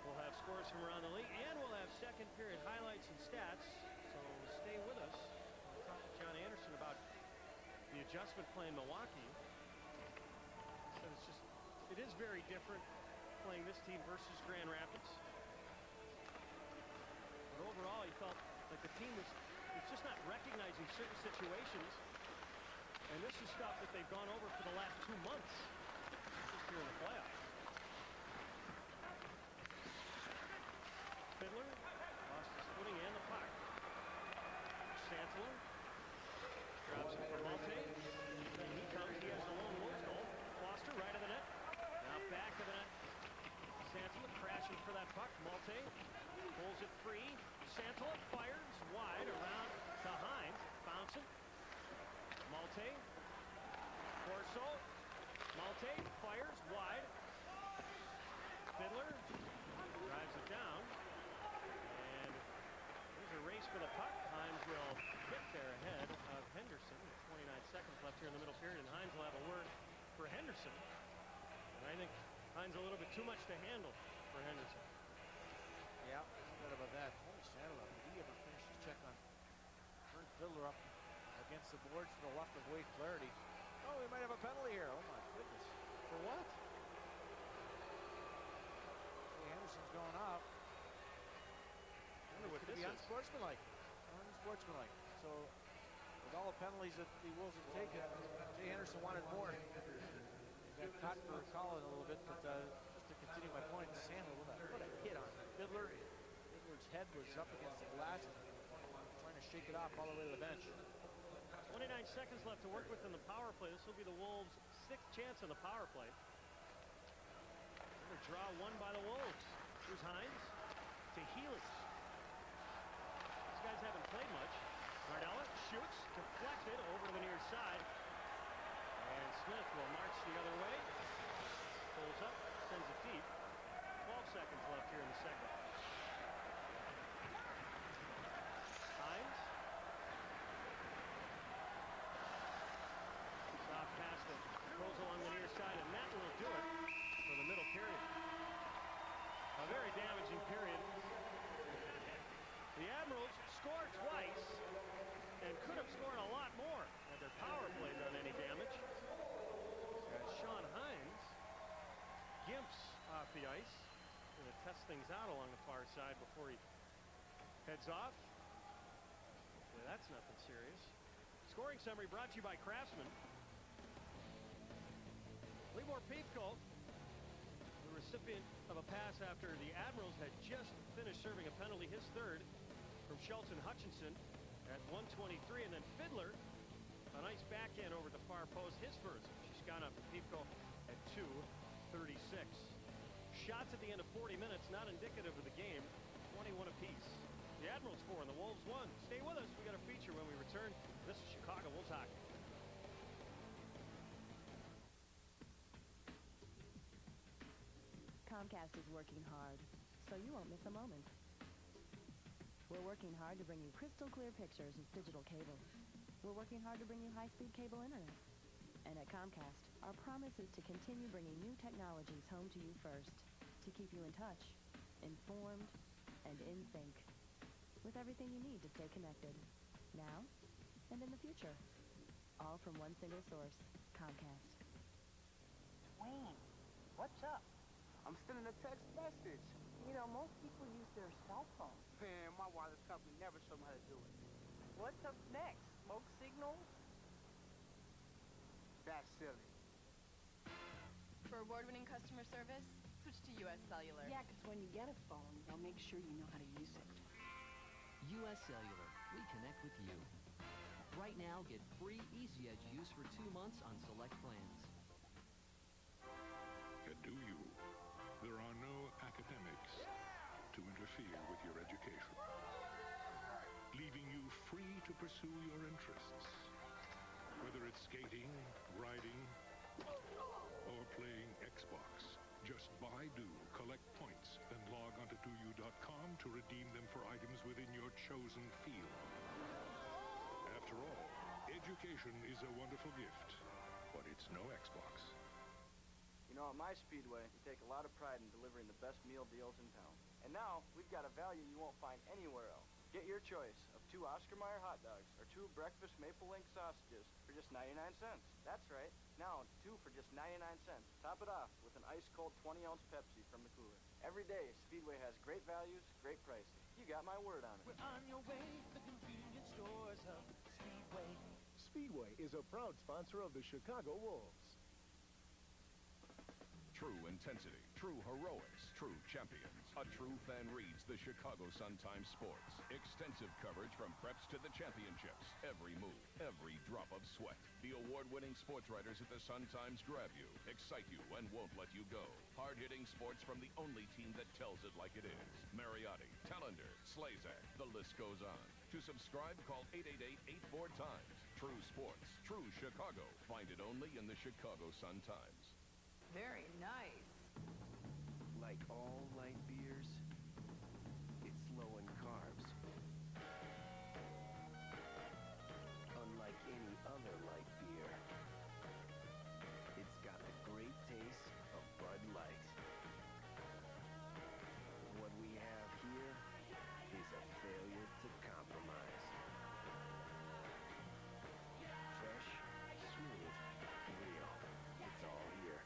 We'll have scores from around the league, and we'll have second period highlights and stats. So stay with us. We'll talk to John Anderson about the adjustment play in Milwaukee. So it is very different playing this team versus Grand Rapids. But overall, he felt like the team was just not recognizing certain situations. And this is stuff that they've gone over for the last 2 months, just here in the playoffs. Fiddler lost his footing and the puck. Santala drops it for Malte. And he comes. He has a lone Wolves goal. Foster right of the net. Now back of the net. Santala crashing for that puck. Malte pulls it free. Santala fires wide around to Hines. Bouncing. Malte. Corso. Malte fires wide. Fiddler drives it down. And there's a race for the puck. Hines will get there ahead of Henderson. 29 seconds left here in the middle period, and Hines will have a word for Henderson. And I think Hines a little bit too much to handle for Henderson. Yeah, forgot about that. Holy Sandler, did he ever finish his check on Vern Fiddler up against the boards to the left of Wade Flaherty? Oh, we might have a penalty here. Oh my goodness. For what? Hey, Henderson's going off. I wonder what this is. Unsportsmanlike. Unsportsmanlike. So, with all the penalties that the Wolves have taken, Jay Henderson wanted more. He got caught for calling a little bit, but just to continue my point, Sandler with a hit on Fiddler. Fiddler's head was up against the glass, trying to shake it off all the way to the bench. 29 seconds left to work with in the power play. This will be the Wolves' 6th chance on the power play. Another draw won by the Wolves. Here's Hines to Healy. These guys haven't played much. Nardella shoots, deflected over to the near side. And Smith will march the other way. Pulls up, sends it deep. 12 seconds left here in the second. Hines. Soft pass that goes along the near side, and that will do it for the middle period. A very damaging period. The Admirals scored twice and could have scored a lot more had their power play done any damage. Got Sean Hines gimps off the ice. Going to test things out along the far side before he heads off. Hopefully that's nothing serious. Scoring summary brought to you by Craftsman. Libor Pifko, the recipient of a pass after the Admirals had just finished serving a penalty, his third, from Shelton Hutchinson at 1:23, and then Fiddler, a nice backhand over the far post, his first. She's gone up to Pifko at 2:36. Shots at the end of 40 minutes, not indicative of the game. 21 apiece. The Admirals 4 and the Wolves 1. Stay with us. We got a feature when we return. This is Chicago. We'll talk. Comcast is working hard, so you won't miss a moment. We're working hard to bring you crystal clear pictures with digital cable. we're working hard to bring you high-speed cable internet. And at Comcast, our promise is to continue bringing new technologies home to you first, to keep you in touch, informed, and in sync, with everything you need to stay connected, now and in the future. All from one single source, Comcast. Wayne, what's up? I'm sending a text message. You know, most people use their cell phones. Man, my wireless company never showed me how to do it. What's up next? Smoke signals? That's silly. For award-winning customer service, switch to U.S. Cellular. Yeah, because when you get a phone, they'll make sure you know how to use it. U.S. Cellular. We connect with you. Right now, get free Easy Edge use for 2 months on select plans. Do you? There are no academics to interfere with your education, leaving you free to pursue your interests. Whether it's skating, riding, or playing Xbox, just buy Do, collect points, then log on to doyou.com to redeem them for items within your chosen field. After all, education is a wonderful gift, but it's no Xbox. You know, at my Speedway, we take a lot of pride in delivering the best meal deals in town. And now, we've got a value you won't find anywhere else. Get your choice of 2 Oscar Mayer hot dogs or 2 breakfast maple link sausages for just 99 cents. That's right. Now, 2 for just 99 cents. Top it off with an ice-cold 20-ounce Pepsi from the cooler. Every day, Speedway has great values, great prices. You got my word on it. We're on your way to the convenience stores of Speedway. Speedway is a proud sponsor of the Chicago Wolves. True intensity, true heroics, true champions. A true fan reads the Chicago Sun-Times Sports. Extensive coverage from preps to the championships. Every move, every drop of sweat. The award-winning sports writers at the Sun-Times grab you, excite you, and won't let you go. Hard-hitting sports from the only team that tells it like it is. Mariotti, Tallender, Slazak, the list goes on. To subscribe, call 888-84-TIMES. True sports, true Chicago. Find it only in the Chicago Sun-Times. Very nice. Like all light beers, it's low in carbs. Unlike any other light beer, it's got the great taste of Bud Light. What we have here is a failure to compromise. Fresh, smooth, real. It's all here.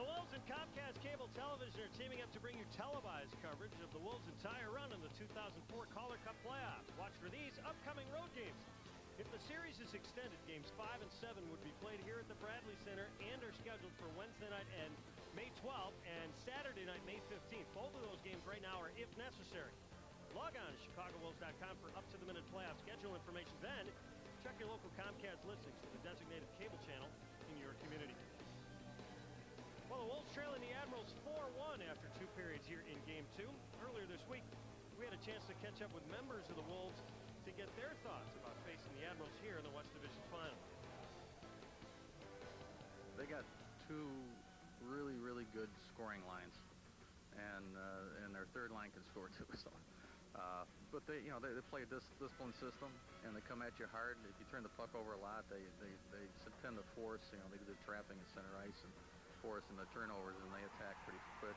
The Wolves and Comcast Cable Television are teaming up to bring you televised coverage of the Wolves' entire run in the 2004 Calder Cup playoffs. Watch for these upcoming road games. If the series is extended, games 5 and 7 would be played here at the Bradley Center and are scheduled for Wednesday night and May 12th and Saturday night, May 15th. Both of those games right now are if necessary. Log on to ChicagoWolves.com for up-to-the-minute playoff schedule information. Then, check your local Comcast listings for the designated cable channel in your community. Well, the Wolves trailing the Admirals 4-1 after 2 periods here in Game 2. Earlier this week, we had a chance to catch up with members of the Wolves to get their thoughts about facing the Admirals here in the West Division Final. They got 2 really, really good scoring lines, and their third line can score too. So, but they play a disciplined system, and they come at you hard. If you turn the puck over a lot, they tend to force. They do the trapping at center ice and force and the turnovers, and they attack pretty quick.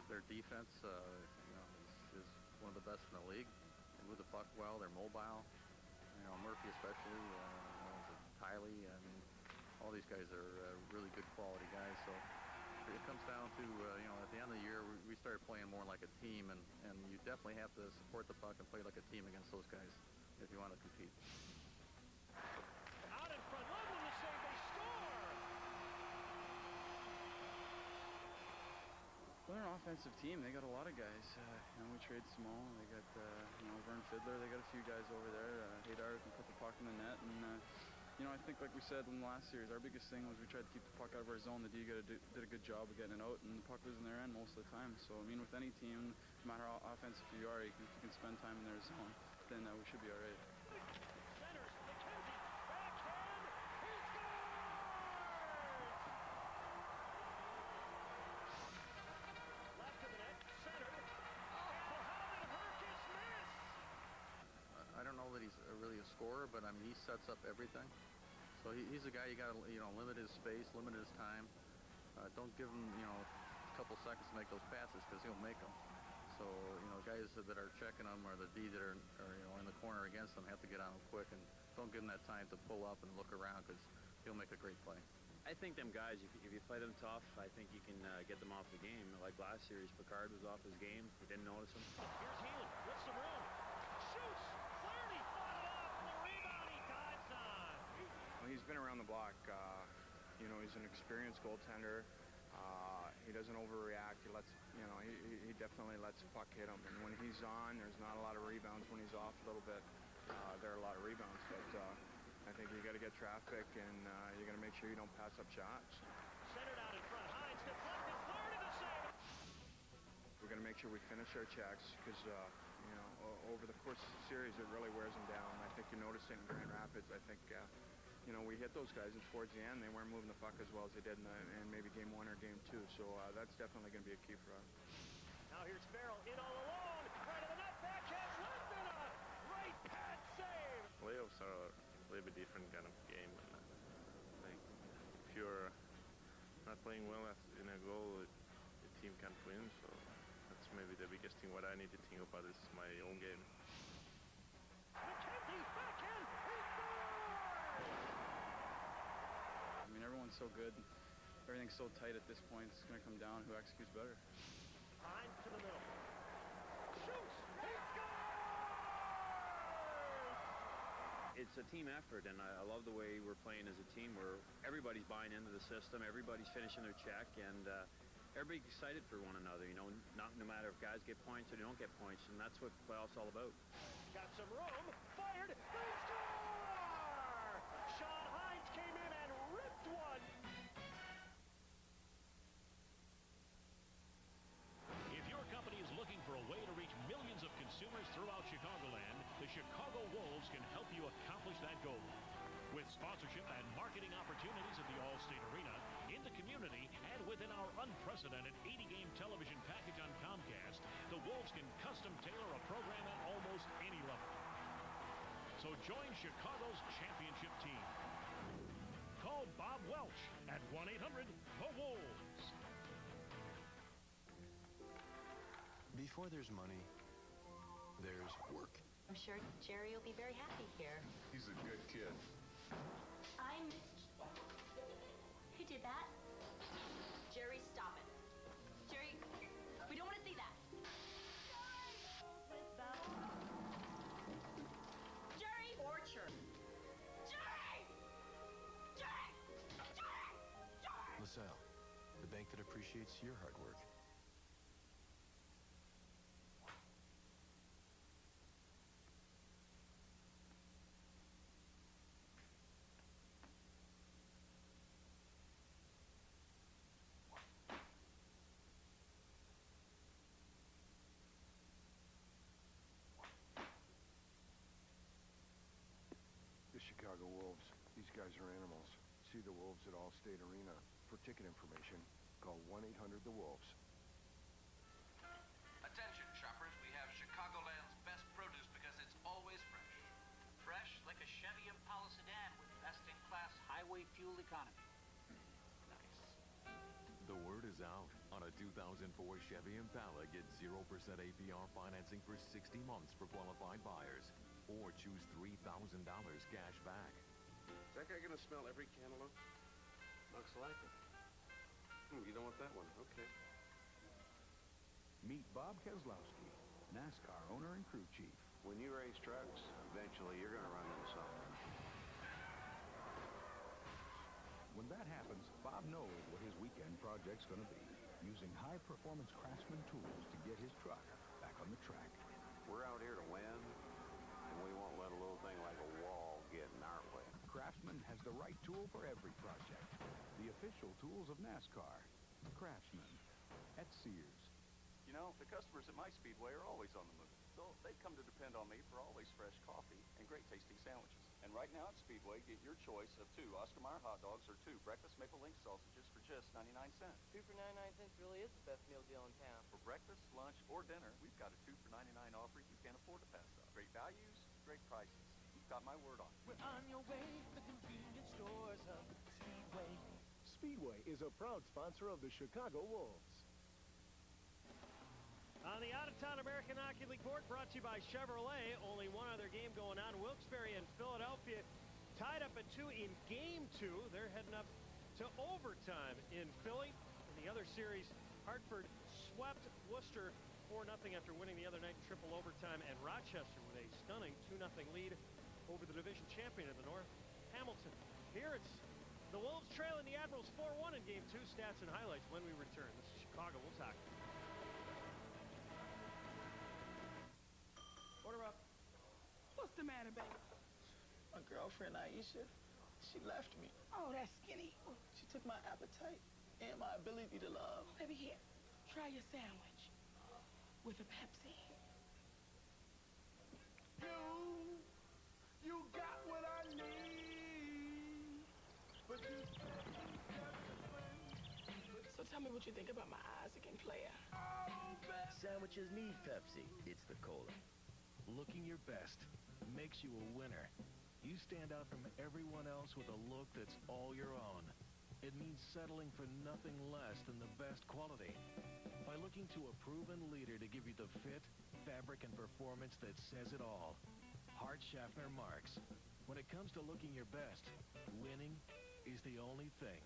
Their defense, is one of the best in the league. They move the puck well. They're mobile. Murphy especially, Tiley. I mean, all these guys are really good quality guys. So it comes down to at the end of the year we started playing more like a team, and you definitely have to support the puck and play like a team against those guys if you want to compete. Out in front, London to save, they score! Well, they're an offensive team. They got a lot of guys. We trade small. They got, Vern Fiddler. They got a few guys over there. Haydar can put the puck in the net. And, I think, like we said in the last series, our biggest thing was we tried to keep the puck out of our zone. The D did a good job of getting it out, and the puck was in their end most of the time. So, with any team, no matter how offensive you are, if you can spend time in their zone, then we should be all right. but I mean, he sets up everything. So he's a guy you got to, you know, limit his space, limit his time. Don't give him, you know, a couple seconds to make those passes because he'll make them. So, you know, guys that are checking him or the D that are you know, in the corner against him have to get on him quick and don't give him that time to pull up and look around because he'll make a great play. I think them guys, if you play them tough, I think you can get them off the game. Like last series, Picard was off his game. We didn't notice him. Here's Healy with some room. Shoots. Flaherty fought it off. The rebound he dives on. Well, he's been around the block. You know, he's an experienced goaltender. He doesn't overreact. He lets, you know, he definitely lets the puck hit him. And when he's on, there's not a lot of rebounds. When he's off a little bit, there are a lot of rebounds. But I think you got to get traffic, and you got to make sure you don't pass up shots. Centered out in front. Hines deflected. Flaherty the save. We're going to make sure we finish our checks because, you know, over the course of the series, it really wears them down. I think you noticed it in Grand Rapids. I think, you know, we hit those guys, and towards the end, they weren't moving the puck as well as they did in maybe game 1 or game 2. So that's definitely going to be a key for us. Now here's Farrell in all alone. Right of the net. Backhand left in a right pad save. Playoffs are a little bit different kind of game. Like if you're not playing well in a goal, the team can't win. So that's maybe the biggest thing. What I need to think about is my own game. McKenzie backhand. I mean, everyone's so good. Everything's so tight at this point. It's going to come down who executes better. Hines to the middle. Shoots. He scores! It's a team effort, and I love the way we're playing as a team where everybody's buying into the system, everybody's finishing their check, and everybody's excited for one another, you know, no matter if guys get points or they don't get points, and that's what playoffs all about. Got some room. Fired. They score! Sean Hines came in and ripped one. If your company is looking for a way to reach millions of consumers throughout Chicagoland, the Chicago Wolves can help you accomplish that goal. With sponsorship and marketing opportunities at the All-State Arena, in the community, and within our unprecedented 80-game television package on Comcast, the Wolves can custom tailor a program at almost any level. So join Chicago's championship team. Call Bob Welch at 1-800-THE-WOLVES. Before there's money, there's work. I'm sure Jerry will be very happy here. He's a good kid. Who did that? Jerry, stop it. Jerry, we don't want to see that. Jerry! Orchard. Jerry! Jerry! Jerry! Jerry! LaSalle, the bank that appreciates your hard work. The Chicago Wolves. These guys are animals. See the Wolves at All-State Arena. For ticket information, call 1-800-THE-WOLVES. Attention, shoppers. We have Chicagoland's best produce because it's always fresh. Fresh like a Chevy Impala sedan with best-in-class highway fuel economy. Nice. The word is out. On a 2004 Chevy Impala, get 0% APR financing for 60 months for qualified buyers. Or choose $3,000 cash back. Is that guy gonna smell every cantaloupe? Looks like it. You don't want that one. Okay. Meet Bob Keselowski, NASCAR owner and crew chief. When you race trucks, eventually you're gonna run into something. When that happens, Bob knows what his weekend project's gonna be. Using high-performance Craftsman tools to get his truck back on the track. We're out here to win. We won't let a little thing like a wall get in our way. Craftsman has the right tool for every project. The official tools of NASCAR. Craftsman. At Sears. You know, the customers at my Speedway are always on the move. So they come to depend on me for always fresh coffee and great tasting sandwiches. And right now at Speedway, get your choice of 2 Oscar Mayer hot dogs or 2 breakfast maple link sausages for just 99 cents. 2 for 99 cents really is the best meal deal in town. For breakfast, lunch, or dinner, we've got a 2 for 99 offer you can't afford to pass up. Great values, great prices. You've got my word on it. We're on your way to the convenience stores of Speedway. Speedway is a proud sponsor of the Chicago Wolves. On the out-of-town American Hockey League board, brought to you by Chevrolet. Only one other game going on. Wilkes-Barre and Philadelphia tied up at 2 in Game 2. They're heading up to overtime in Philly. In the other series, Hartford swept Worcester 4-0 after winning the other night in triple overtime. And Rochester with a stunning 2-0 lead over the division champion of the North, Hamilton. Here it's the Wolves trailing the Admirals 4-1 in Game 2. Stats and highlights when we return. This is Chicago. We'll talk. Order up. What's the matter, baby? My girlfriend, Aisha, she left me. Oh, that's skinny. She took my appetite and my ability to love. Baby, here, try your sandwich with a Pepsi. You got what I need. But you... So tell me what you think about my Isaac and player. Sandwiches need Pepsi. It's the cola. Looking your best makes you a winner. You stand out from everyone else with a look that's all your own. It means settling for nothing less than the best quality. By looking to a proven leader to give you the fit, fabric, and performance that says it all. Hart Schaffner Marks. When it comes to looking your best, winning is the only thing.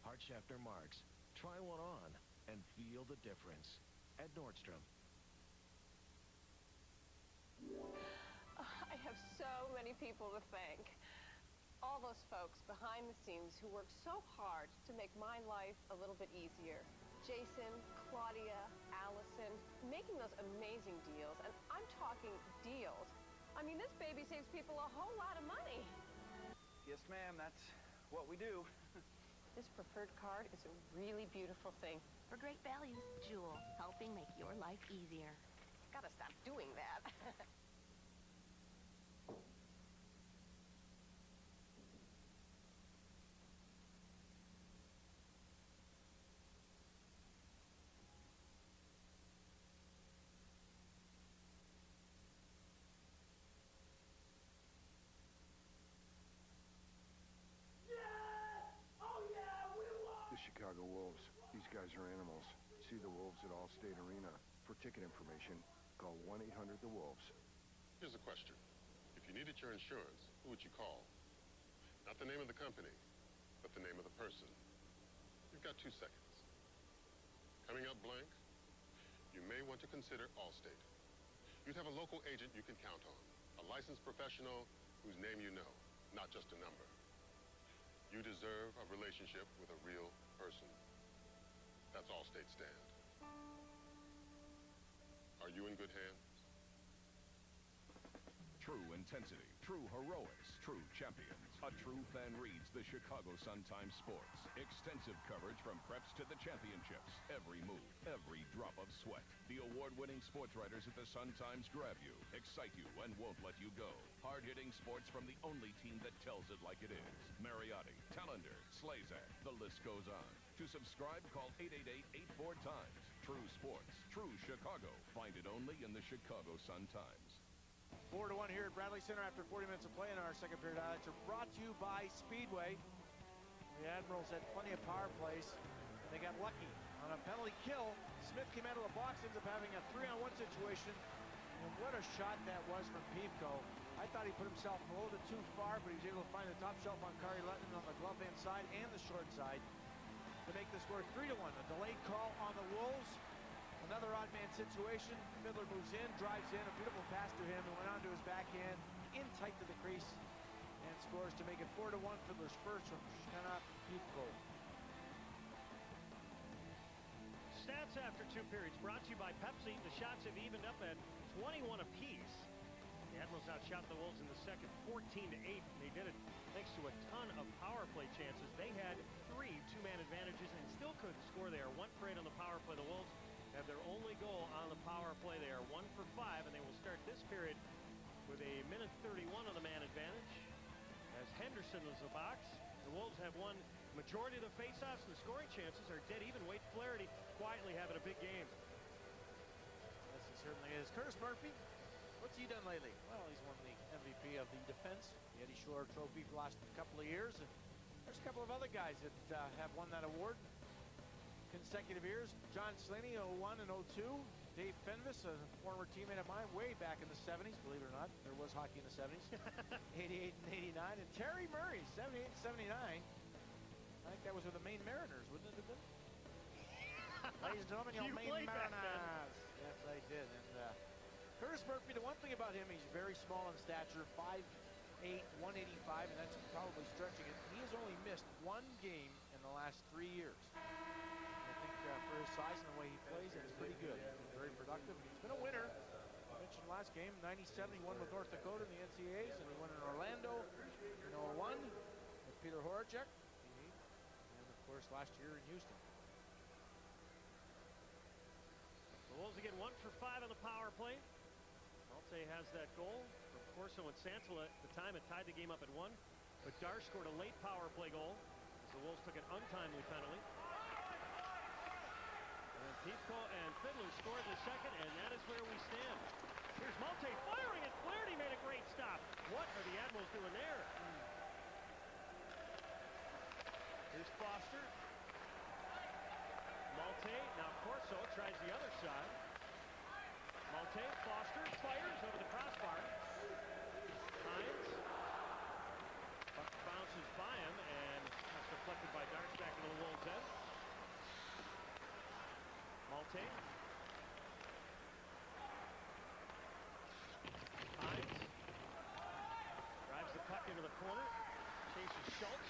Hart Schaffner Marks. Try one on and feel the difference. At Nordstrom. I have so many people to thank. All those folks behind the scenes who work so hard to make my life a little bit easier. Jason, Claudia, Allison, making those amazing deals. And I'm talking deals. I mean, this baby saves people a whole lot of money. Yes, ma'am, that's what we do. This preferred card is a really beautiful thing. For great value, Jewel, helping make your life easier. Gotta stop doing that. Chicago Wolves. These guys are animals. See the Wolves at Allstate Arena. For ticket information, call 1-800-THE-WOLVES. Here's a question. If you needed your insurance, who would you call? Not the name of the company, but the name of the person. You've got 2 seconds. Coming up blank? You may want to consider Allstate. You'd have a local agent you can count on. A licensed professional whose name you know, not just a number. You deserve a relationship with a real person. That's Allstate stand. Are you in good hands? True intensity, true heroics, true champions. A true fan reads the Chicago Sun-Times Sports. Extensive coverage from preps to the championships. Every move, every drop of sweat. The award-winning sports writers at the Sun-Times grab you, excite you, and won't let you go. Hard-hitting sports from the only team that tells it like it is. Mariotti, Telander, Slazak, the list goes on. To subscribe, call 888-84-TIMES. True sports, true Chicago. Find it only in the Chicago Sun-Times. 4-1 here at Bradley Center after 40 minutes of play, and our second period highlights are brought to you by Speedway. The Admirals had plenty of power plays, and they got lucky. On a penalty kill, Smith came out of the box, ends up having a 3-on-1 situation, and what a shot that was from Pivko. I thought he put himself a little bit too far, but he was able to find the top shelf on Kari Lettinen on the glove hand side and the short side to make the score 3-1. A delayed call on the Wolves. Another odd man situation. Fiddler moves in, drives in, a beautiful pass to him, and went onto his backhand, in tight to the crease, and scores to make it 4-1. Fiddler's first from Shana Pivko. Stats after 2 periods brought to you by Pepsi. The shots have evened up at 21 apiece. The Admirals outshot the Wolves in the second 14-8. They did it thanks to a ton of power play chances. They had 3 two-man advantages and still couldn't score. They are 1 for 8 on the power play. The Wolves have their only goal on the power play. They are 1 for 5, and they will start this period with a minute 31 on the man advantage as Henderson is the box. The Wolves have won majority of the faceoffs, and the scoring chances are dead even. Wade Flaherty quietly having a big game. Yes, he certainly is. Curtis Murphy, what's he done lately? Well, he's won the MVP of the defense, the Eddie Shore Trophy for the last couple of years. And there's a couple of other guys that have won that award consecutive years. John Slaney, 01 and 02. Dave Fenvis, a former teammate of mine, way back in the 70s, believe it or not. There was hockey in the 70s. 88 and 89. And Terry Murray, 78 and 79. I think that was with the Maine Mariners, wouldn't it have been? Ladies and gentlemen, your Maine Mariners. Yes, I did. And Curtis Murphy, the one thing about him, he's very small in stature, 5'8", 185, and that's probably stretching it. He has only missed one game in the last 3 years. For his size and the way he plays, it's pretty good. He's been very productive. He's been a winner. I mentioned last game, 97, he won with North Dakota in the NCAAs, and he won in Orlando in 01 with Peter Horacek, and of course last year in Houston. The Wolves get 1 for 5 on the power play. Malte has that goal from Corso and Santala. At the time, it tied the game up at 1, but Dar scored a late power play goal as the Wolves took an untimely penalty. Heathcote and Fiddler scored the second, and that is where we stand. Here's Malte firing, and Flaherty made a great stop. What are the Admirals doing there? Here's Foster. Malte, now Corso tries the other side. Malte, Foster, fires over the crossbar. Hines. Puck bounces by him, and that's deflected by Darts back into the Wolves' end. Malte. Hines drives the puck into the corner, chases Schultz.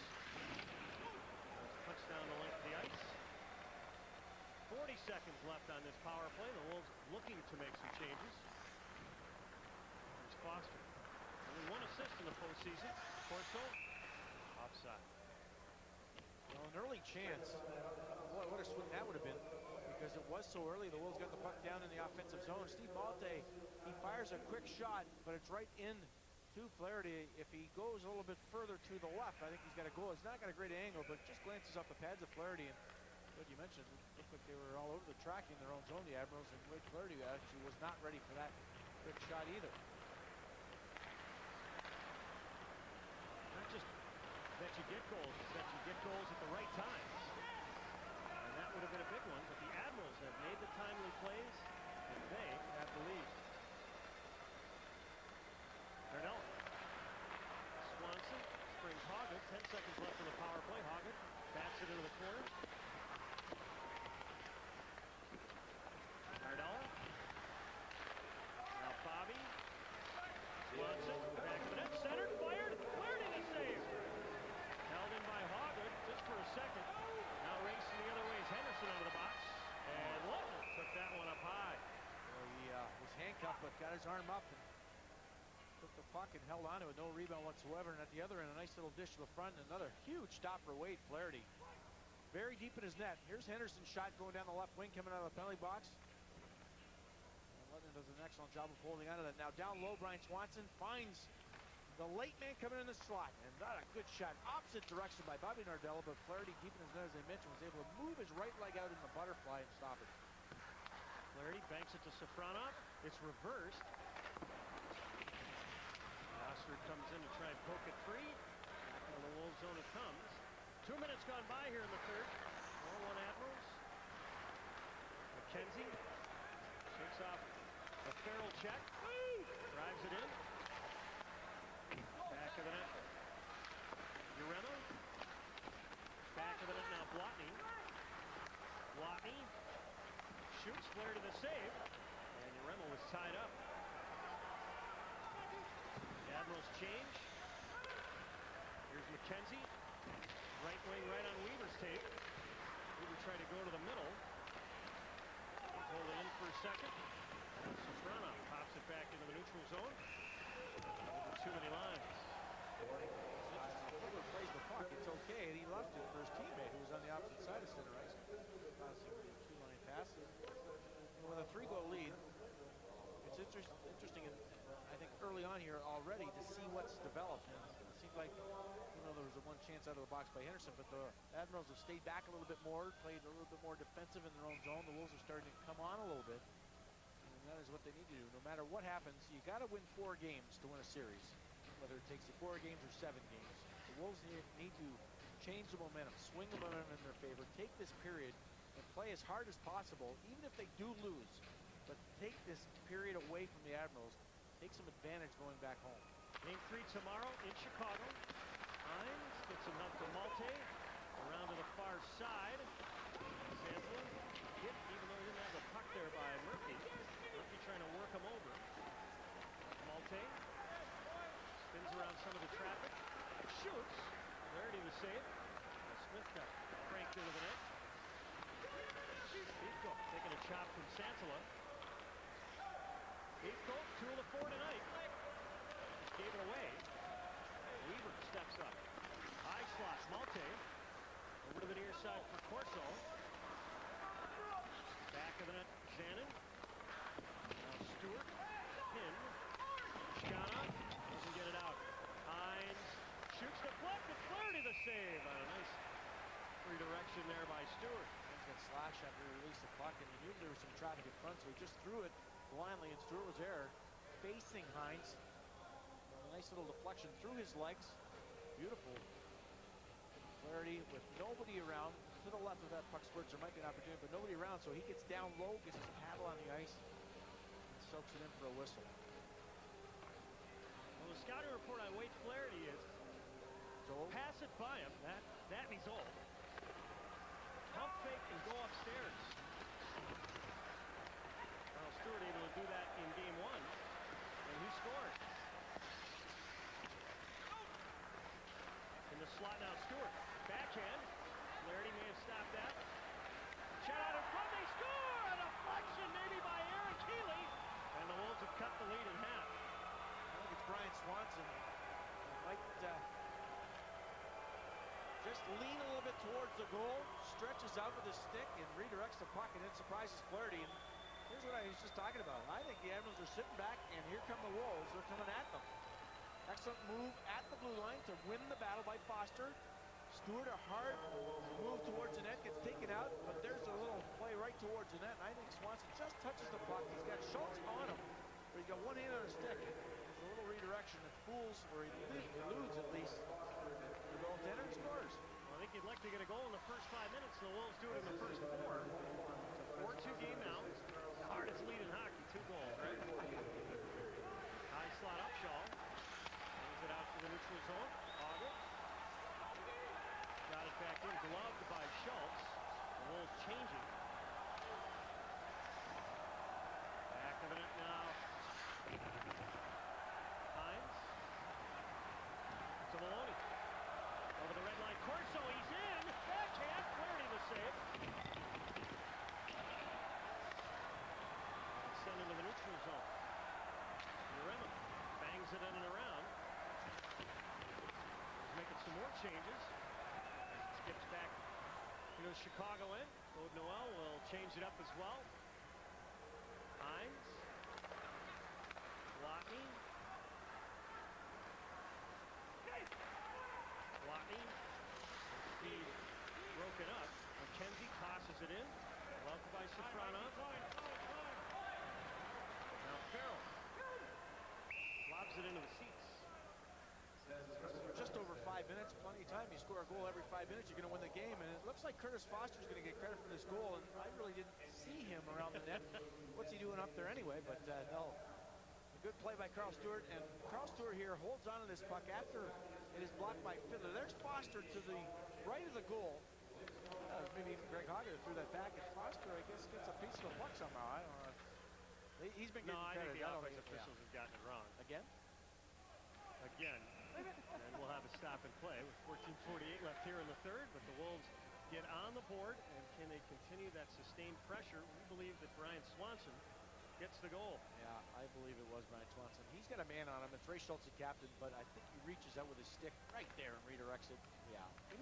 Punched down the length of the ice. 40 seconds left on this power play. The Wolves looking to make some changes. There's Foster. Only 1 assist in the postseason. Corso, offside. Well, an early chance. Boy, what a swing that would have been. Because it was so early, the Wolves got the puck down in the offensive zone. Steve Malte, he fires a quick shot, but it's right in to Flaherty. If he goes a little bit further to the left, I think he's got a goal. He's not got a great angle, but just glances off the pads of Flaherty. And what you mentioned, it looked like they were all over the track in their own zone, the Admirals, and Wade Flaherty actually was not ready for that quick shot either. Not just that you get goals, it's that you get goals at the right times. And that would have been a big one, but the Admirals have made the timely plays, and they have the lead. Darnell. Swanson springs Hoggett. 10 seconds left on the power play. Hoggett bats it into the corner. Darnell. Now Bobby. Swanson. Back of the net. Centered. Fired. Flaherty to save. Held in by Hoggett just for a second. Now racing the other way is Henderson out of the box. And Lutton took that one up high. Well, he was handcuffed, but got his arm up and took the puck and held on to it. No rebound whatsoever. And at the other end, a nice little dish to the front. And another huge stop for Wade Flaherty. Very deep in his net. Here's Henderson's shot going down the left wing, coming out of the penalty box. And Lutton does an excellent job of holding on to that. Now down low, Brian Swanson finds the late man coming in the slot. And not a good shot. Opposite direction by Bobby Nardella, but Flaherty, deep in his net, as I mentioned, was able to move his right leg out in the butterfly and stop it. Flaherty banks it to Safronov. It's reversed. Oster comes in to try and poke it free. Back into the Wolves zone it comes. 2 minutes gone by here in the third. 4-1 Admirals. McKenzie takes off a Farrell check. Drives it in. Back of the net. Urema. Back of the net now Blotny. Blotny shoots. Flaherty to the save. And Urema was tied up. The Admirals change. Here's McKenzie. Right wing right on Weaver's tape. Weaver tried to go to the middle. Hold it in for a second. Safronov pops it back into the neutral zone. Over too many lines. Weaver plays the puck. It's okay. And he left it for his teammate who was on the opposite side of center ice. Passing the two-line passes. With a 3-goal lead, it's interesting, I think, early on here already to see what's developed. And it seemed like, there was a one chance out of the box by Henderson, but the Admirals have stayed back a little bit more, played a little bit more defensive in their own zone. The Wolves are starting to come on a little bit, and that is what they need to do. No matter what happens, you got to win 4 games to win a series. whether it takes you 4 games or 7 games. The Wolves need to change the momentum, swing the momentum in their favor, take this period and play as hard as possible, even if they do lose. But take this period away from the Admirals, take some advantage going back home. Game 3 tomorrow in Chicago. Hines gets some help to Malte. Around to the far side. Sanford hit, even though he didn't have the puck there by Murphy. Murphy trying to work him over. Malte spins around some of the traffic. Shoots. Flaherty the save. Smith got cranked into the net. Eco taking a chop from Santala. Eco, 2 of the 4 tonight. Gave it away. Weaver steps up. High slot, Malte. Over to the near side for Corso. Back of the net, Zanin. Now Stewart. Pin. Shkana doesn't get it out. Hines shoots deflected. Flaherty the save. On a nice redirection there by Stewart. Hines got slashed after he released the puck, and he knew there was some traffic in front, so he just threw it blindly, and Stewart was there facing Hines. A nice little deflection through his legs. Beautiful. Flaherty with nobody around. To the left of that puck spurts, there might be an opportunity, but nobody around, so he gets down low, gets his paddle on the ice, and soaks it in for a whistle. Well, the scouting report on Wade Flaherty is pass it by him. That he's old. Pump fake and go upstairs. Well, Stewart able to do that in game 1, and who scored? In the slot now, Stewart. Backhand. Flaherty may have stopped that. Shot out in front. They score! A deflection maybe by Aaron Keeley. And the Wolves have cut the lead in half. I think it's Brian Swanson. Might just lean a little bit towards the goal. Stretches out with his stick and redirects the puck, and then surprises Flaherty. And here's what I was just talking about. I think the Admirals are sitting back, and here come the Wolves. They're coming at them. Excellent move at the blue line to win the battle by Foster. Stewart, a hard move towards the net, gets taken out, but there's a little play right towards the net, and I think Swanson just touches the puck. He's got Schultz on him, but he's got one hand on his stick. There's a little redirection that fools, or he eludes at least, the goaltender and scores. Well, I think you'd like to get a goal in the first 5 minutes. The Wolves do it in the first 4. It's a 4-2 game now. Hardest lead in hockey, 2 goals, right? High slot Upshaw. Brings it out to the neutral zone. Auger. Got it back in, gloved by Schultz. The Wolves changing. Back of the net now. Hines. To Maloney. Over the red line. Corso, he's in. Backhand. Flaherty the save. Send into the neutral zone. Urema bangs it in and around. He's making some more changes. Skips back to the Chicago end. Claude Noel will change it up as well. Hines. Lotney. Lotney. Speed broken up. McKenzie tosses it in. Loved by Safronov. Now Farrell. Lobs it into the seats. Just over 5 minutes, plenty of time. You score a goal every 5 minutes, you're going to win the game. And it looks like Curtis Foster's going to get credit for this goal. And I really didn't see him around the net. What's he doing up there anyway? But no, a good play by Carl Stewart. And Carl Stewart here holds on to this puck after it is blocked by Fiddler. There's Foster to the right of the goal. Maybe even Greg Hogger threw that back. And Foster, I guess, gets a piece of the puck somehow. I don't know. He's been getting credit. I think the offensive officials have gotten it wrong. Again? Again. And we'll have a stop and play with 14:48 left here in the third, but the Wolves get on the board, and can they continue that sustained pressure? We believe that Brian Swanson gets the goal. Yeah, I believe it was Brian Swanson. He's got a man on him. It's Ray Schultz, the captain, but I think he reaches out with his stick right there and redirects it. Yeah. He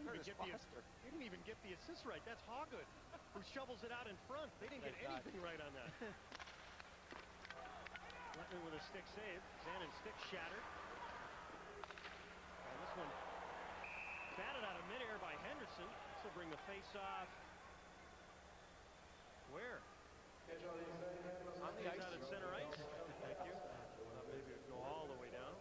didn't even get the assist right. That's Hoggood, who shovels it out in front. They didn't get anything right on that. Letman with a stick save. Zannon's stick shattered. This one batted out of midair by Henderson. This will bring the face-off. Where? On the ice. Out at center ice. Thank you. Maybe it would go all the way down.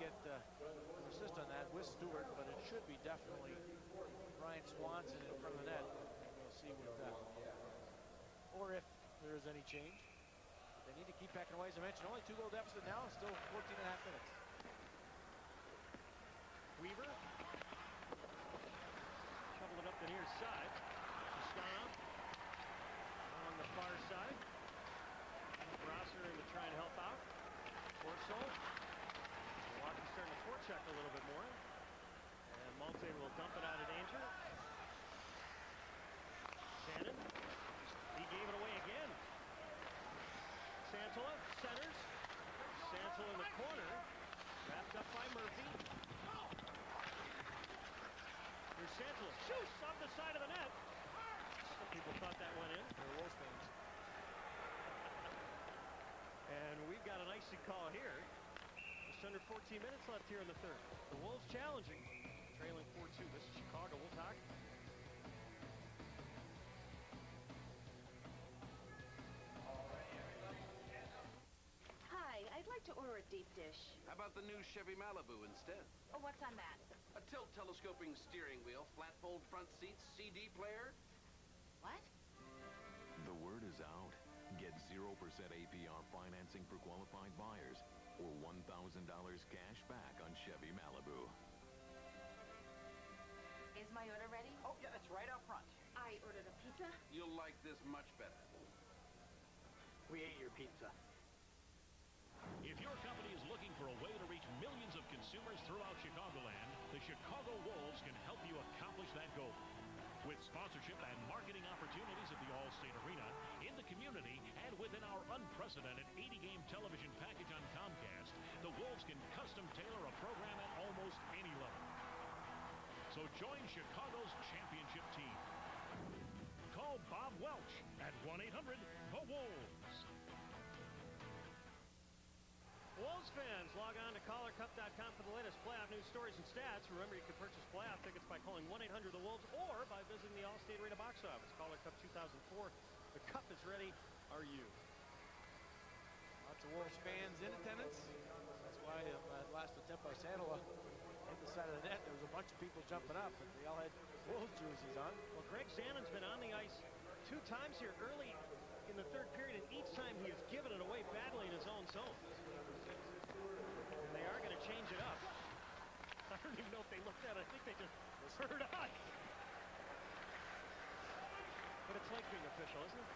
get an assist on that with Stewart, but it should be definitely Ryan Swanson in front of the net. We'll see what or if there is any change. They need to keep pecking away, as I mentioned. Only 2-goal deficit now, and still 14.5 minutes. Weaver. Shovel it up the near side. Toscano on the far side. Rosser in to try and help out. Corso. Milwaukee starting to forecheck a little bit more. And Malte will dump it out of danger. Shannon. He gave it away again. Santola centers. Santola in the corner. Wrapped up by Murphy. Here's Santola. Shoots off the side of the net. Some people thought that went in. They're Wolves fans. And we've got an icy call here. Just under 14 minutes left here in the third. The Wolves challenging. Trailing 4-2. This is Chicago. We'll talk. Hi, I'd like to order a deep dish. How about the new Chevy Malibu instead? Oh, what's on that? A tilt telescoping steering wheel, flat fold front seats, CD player. What? The word is out. Get 0% APR financing for qualified buyers or $1,000 cash back on Chevy Malibu. Is my order ready? Oh, yeah, that's right out front. I ordered a pizza. You'll like this much better. We ate your pizza. If your company is looking for a way to reach millions of consumers throughout Chicagoland, the Chicago Wolves can help you accomplish that goal. With sponsorship and marketing opportunities at the All-State Arena, in the community, and within our unprecedented 80-game television package on Comcast, the Wolves can custom tailor a program at almost any level. So join Chicago's championship team. Call Bob Welch at 1-800-THE-WOLVES. Wolves fans, log on to collarcup.com for the latest playoff news, stories, and stats. Remember, you can purchase playoff tickets by calling 1-800-THE-WOLVES or by visiting the All-State Arena box office. Collar Cup 2004. The cup is ready. Are you? Lots of Wolves fans in attendance. That's why that last attempt by Santola hit the side of the net. There was a bunch of people jumping up, but they all had Wolves jerseys on. Well, Greg Zannon's been on the ice 2 times here early in the third period, and each time he has given it away badly in his own zone. And they are going to change it up. I don't even know if they looked at it. I think they just heard us. But it's like being official, isn't it?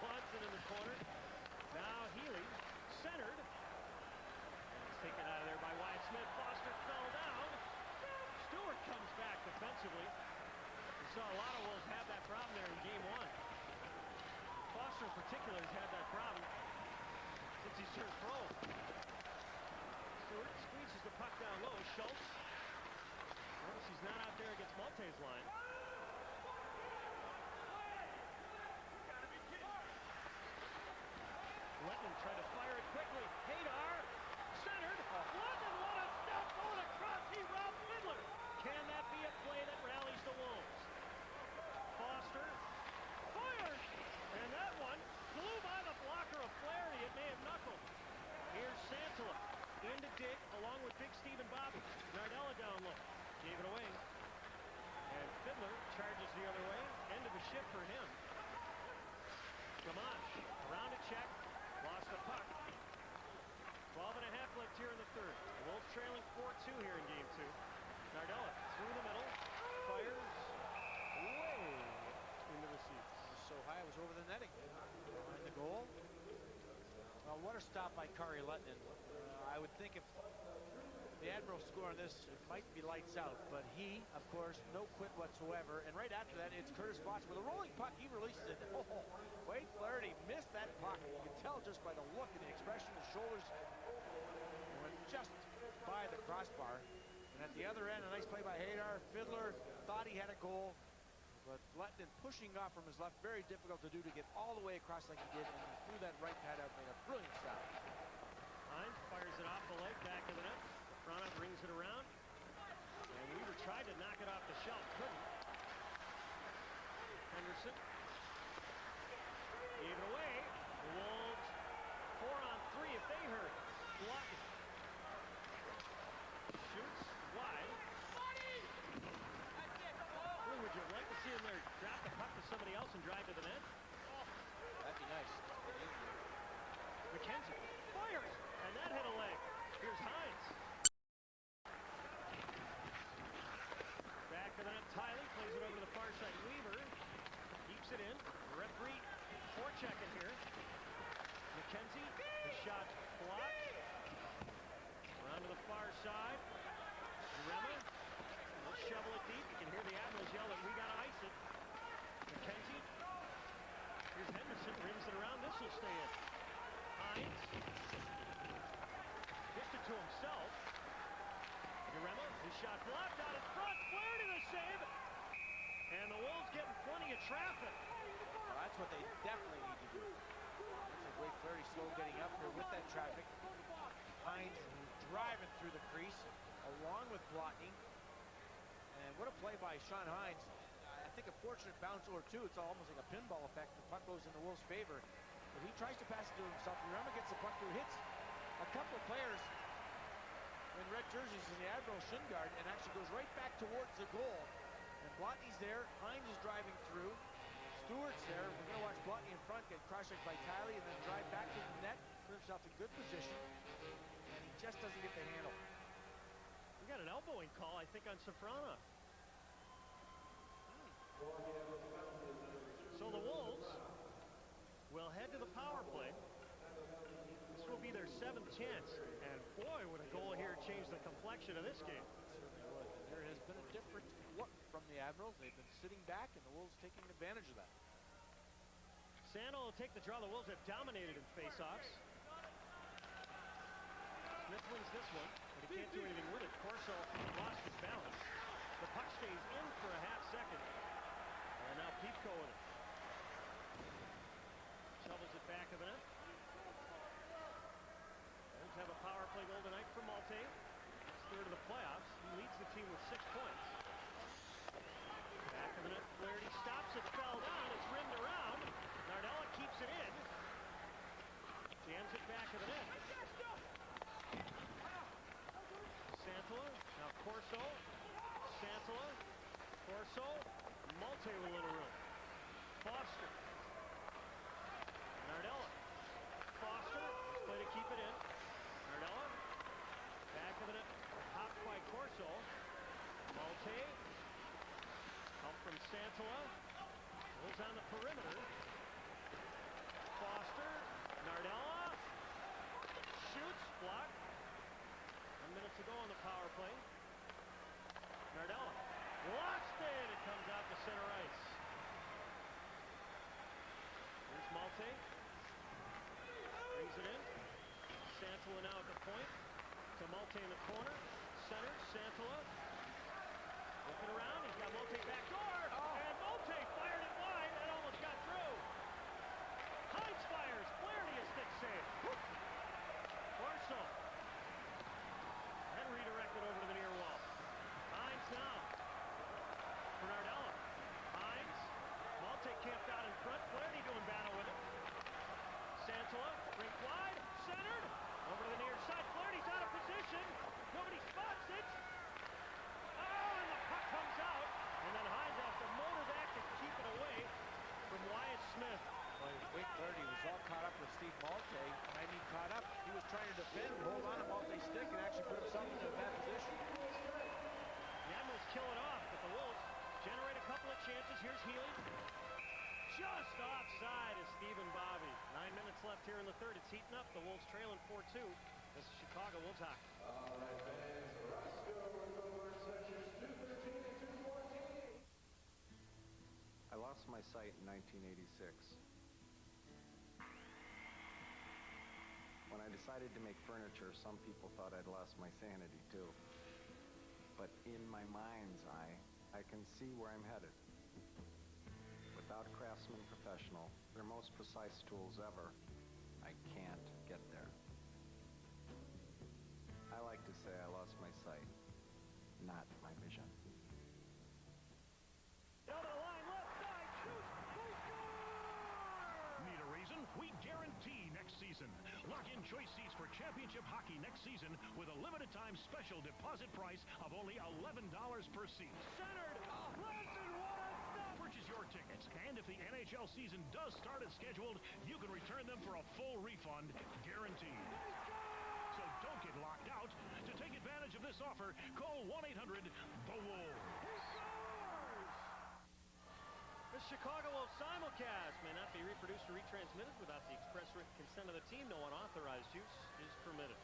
Swanson in the corner. Now Healy centered. And it's taken out of there by Wyatt Smith. Foster fell down. Stewart comes back defensively. We saw a lot of Wolves have that problem there in game 1. Foster in particular has had that problem since he's turned pro. Stewart squeezes the puck down low. Schultz. Notice he's not out there against Malte's line. Letton tried to fire it quickly. Hadar centered. Letton, what a step going across. He robbed Fiddler. Can that be a play that rallies the Wolves? Foster fires. And that one flew by the blocker of Flaherty. It may have knuckled. Here's Santola in to dig along with Big Steve and Bobby. Nardella down low. Gave it away. And Fiddler charges the other way. End of the shift for him. Gamache around a check. Lost the puck. 12.5 left here in the third. The Wolves trailing 4-2 here in game 2. Nardella through the middle. Fires way into the seats. So high it was over the netting. Behind the goal. Well, what a stop by Kari Lettinen. I would think if the Admirals score on this, it might be lights out. But he, of course, no quit whatsoever. And right after that, it's Curtis Fox with a rolling puck. He releases it. Oh, Wade Flaherty missed that puck. You can tell just by the look and the expression. The shoulders went just by the crossbar. And at the other end, a nice play by Hadar. Fiddler thought he had a goal. But Lettinen pushing off from his left, very difficult to do to get all the way across like he did. And he threw that right pad out, made a brilliant shot. Hines fires it off the leg, back to the net. Frana brings it around. And Weaver tried to knock it off the shelf, couldn't. Henderson gave it away. The Wolves 4-on-3 if they hurt. Block it. traffic. Well, that's what they definitely need to do. Looks like Wade Flaherty slow getting up here with that traffic. Hines driving through the crease along with Blotny. And what a play by Sean Hines. I think a fortunate bounce or two. It's almost like a pinball effect. The puck goes in the Wolves' favor. But he tries to pass it to himself. Remember, gets the puck through, hits a couple of players in red jerseys in the Admirals shin guard, and actually goes right back towards the goal. And Blotny's there. Hines is driving through. Stewart's there. We're going to watch Blotny in front get cross-checked by Tiley and then drive back to the net. Put himself in good position. And he just doesn't get the handle. We got an elbowing call, I think, on Safrana. So the Wolves will head to the power play. This will be their 7th chance. And boy, would a goal here change the complexion of this game. Certainly would. There has been a different look from the Admirals. They've been sitting back, and the Wolves taking advantage of that. Sano will take the draw. The Wolves have dominated in faceoffs. Smith wins this one, but he can't do anything with it. Corso lost his balance. The puck stays in for a half second. And now Piepko with it. Shovels it back of the net. Wolves have a power play goal tonight from Malte. It's third of the playoffs. He leads the team with 6 points. Back of the net, Flaherty stops it, fell down, it's rimmed around. Nardella keeps it in. Jams it back of the net. Santola, now Corso. Santola, Corso, Malte will in a room. Foster. Nardella. Foster, play to keep it in. Nardella, back of the net, popped by Corso. Malte, help from Santola. Wolves on the perimeter. Foster, Nardella, shoots, blocked. 1 minute to go on the power play. Nardella, lost it. It comes out to center ice. Here's Malte. Brings it in. Santola now at the point. To Malte in the corner. Center, Santola. Looking around, he's got Malte back door. And Malte fired it wide. That almost got through. Hines fires. Flaherty a stick save. Corso. And redirected over to the near wall. Hines now. For Nardella. Hines. Malte camped out in front. Flaherty doing battle with it. Santola. Rink wide. Centered. Over to the near side. Flaherty's out of position. Nobody spots it. Oh, and the puck comes out. And then Hines has to motor back to keep it away from Wyatt Smith. Well, Wade Flaherty was all caught up with Steve Malte. And I mean caught up. He was trying to defend, hold on to Malte's stick, and actually put himself into a bad position. The Admirals kill it off, but the Wolves generate a couple of chances. Here's Healy. Just offside is Stephen Bobby. 9 minutes left here in the third. It's heating up. The Wolves trailing 4-2. This is Chicago Wolves hockey. All right, fans. Roscoe over sections 213 and 214. I lost my sight in 1986. When I decided to make furniture, some people thought I'd lost my sanity too. But in my mind's eye, I can see where I'm headed. Without Craftsman Professional, their most precise tools ever, I can't get there. I like to say I lost my sight, not my vision. Down the line, left side, shoot, they score! Need a reason? We guarantee next season. Lock in choice seats for championship hockey next season with a limited time special deposit price of only $11 per seat. Centered! Blasted, what a stop! Purchase your tickets, and if the NHL season does start as scheduled, you can return them for a full refund, guaranteed. So don't get locked out. To take advantage of this offer, call 1-800-THE-WOLVES. The Chicago Wolves simulcast may not be reproduced or retransmitted without the express written consent of the team. No unauthorized use is permitted.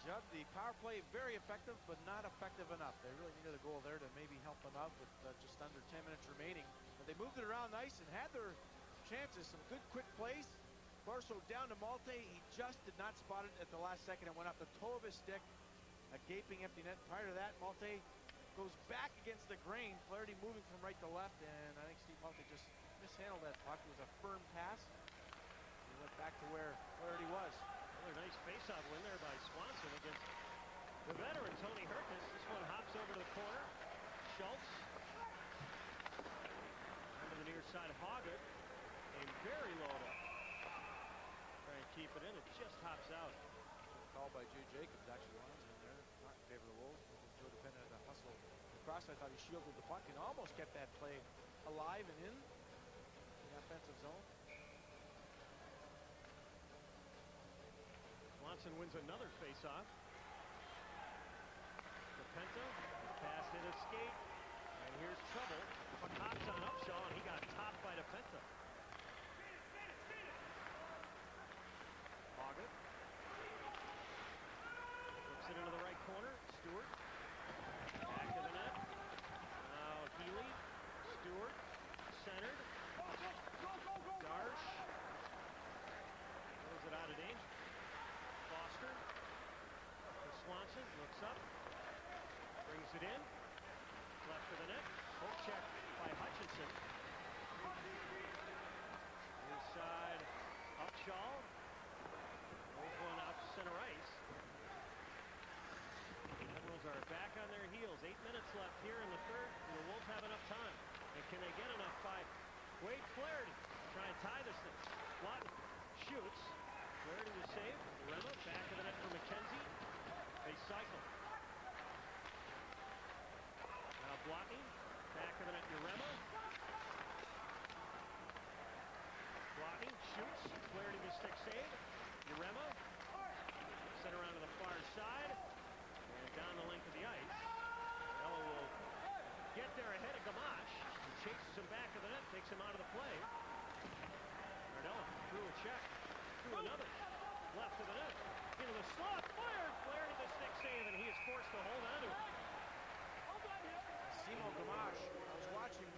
Judd, the power play very effective, but not effective enough. They really needed a goal there to maybe help them out with just under 10 minutes remaining. But they moved it around nice and had their chances. Some good quick plays. Corso down to Malte. He just did not spot it at the last second. It went off the toe of his stick. A gaping empty net. Prior to that, Malte goes back against the grain. Flaherty moving from right to left, and I think Steve Malte just mishandled that puck. It was a firm pass. He went back to where Flaherty was. Another nice face-off win there by Swanson against the veteran Tony Herkus. This one hops over to the corner. Schultz. Onto the near side of Hoggett. Aim very low to try and keep it in. It just hops out. Called by Jay Jacobs, actually linesman there. Not in favor of the Wolves. Joe Dependent had to hustle across. I thought he shielded the puck and almost kept that play alive and in the offensive zone. Swanson wins another face-off. DePenta, pass hit his skate, and here's trouble. Puck hops on Upshaw, and he got topped by DePenta. Hoggett flips it into the right corner. Stewart, back of the net. Now Healy, Stewart, centered. Darsh throws it out of danger. Foster to Swanson, looks up, brings it in, left of the net, poke check by Hutchinson. Inside, Upshaw, rolls one out to center ice. The Admirals are back on their heels, 8 minutes left here in the third, and the Wolves have enough time. And can they get enough by Wade Flaherty? Try and tie this thing. Lawton shoots. Flaherty was saved. Rema back of the net for McKenzie. They cycle. Now blocking. Back of the net, Urema. Blocking. Shoots. Flaherty with stick save. Urema. Sent around to the far side. And down the length of the ice. Ella will get there ahead of Gamache. He chases him back of the net. Takes him out of the play. Nardella threw a check. Through another. Left of the net. Into the slot. Fired. Flaherty the stick save, and he is forced to hold on to it. Simon Gamache, I was watching.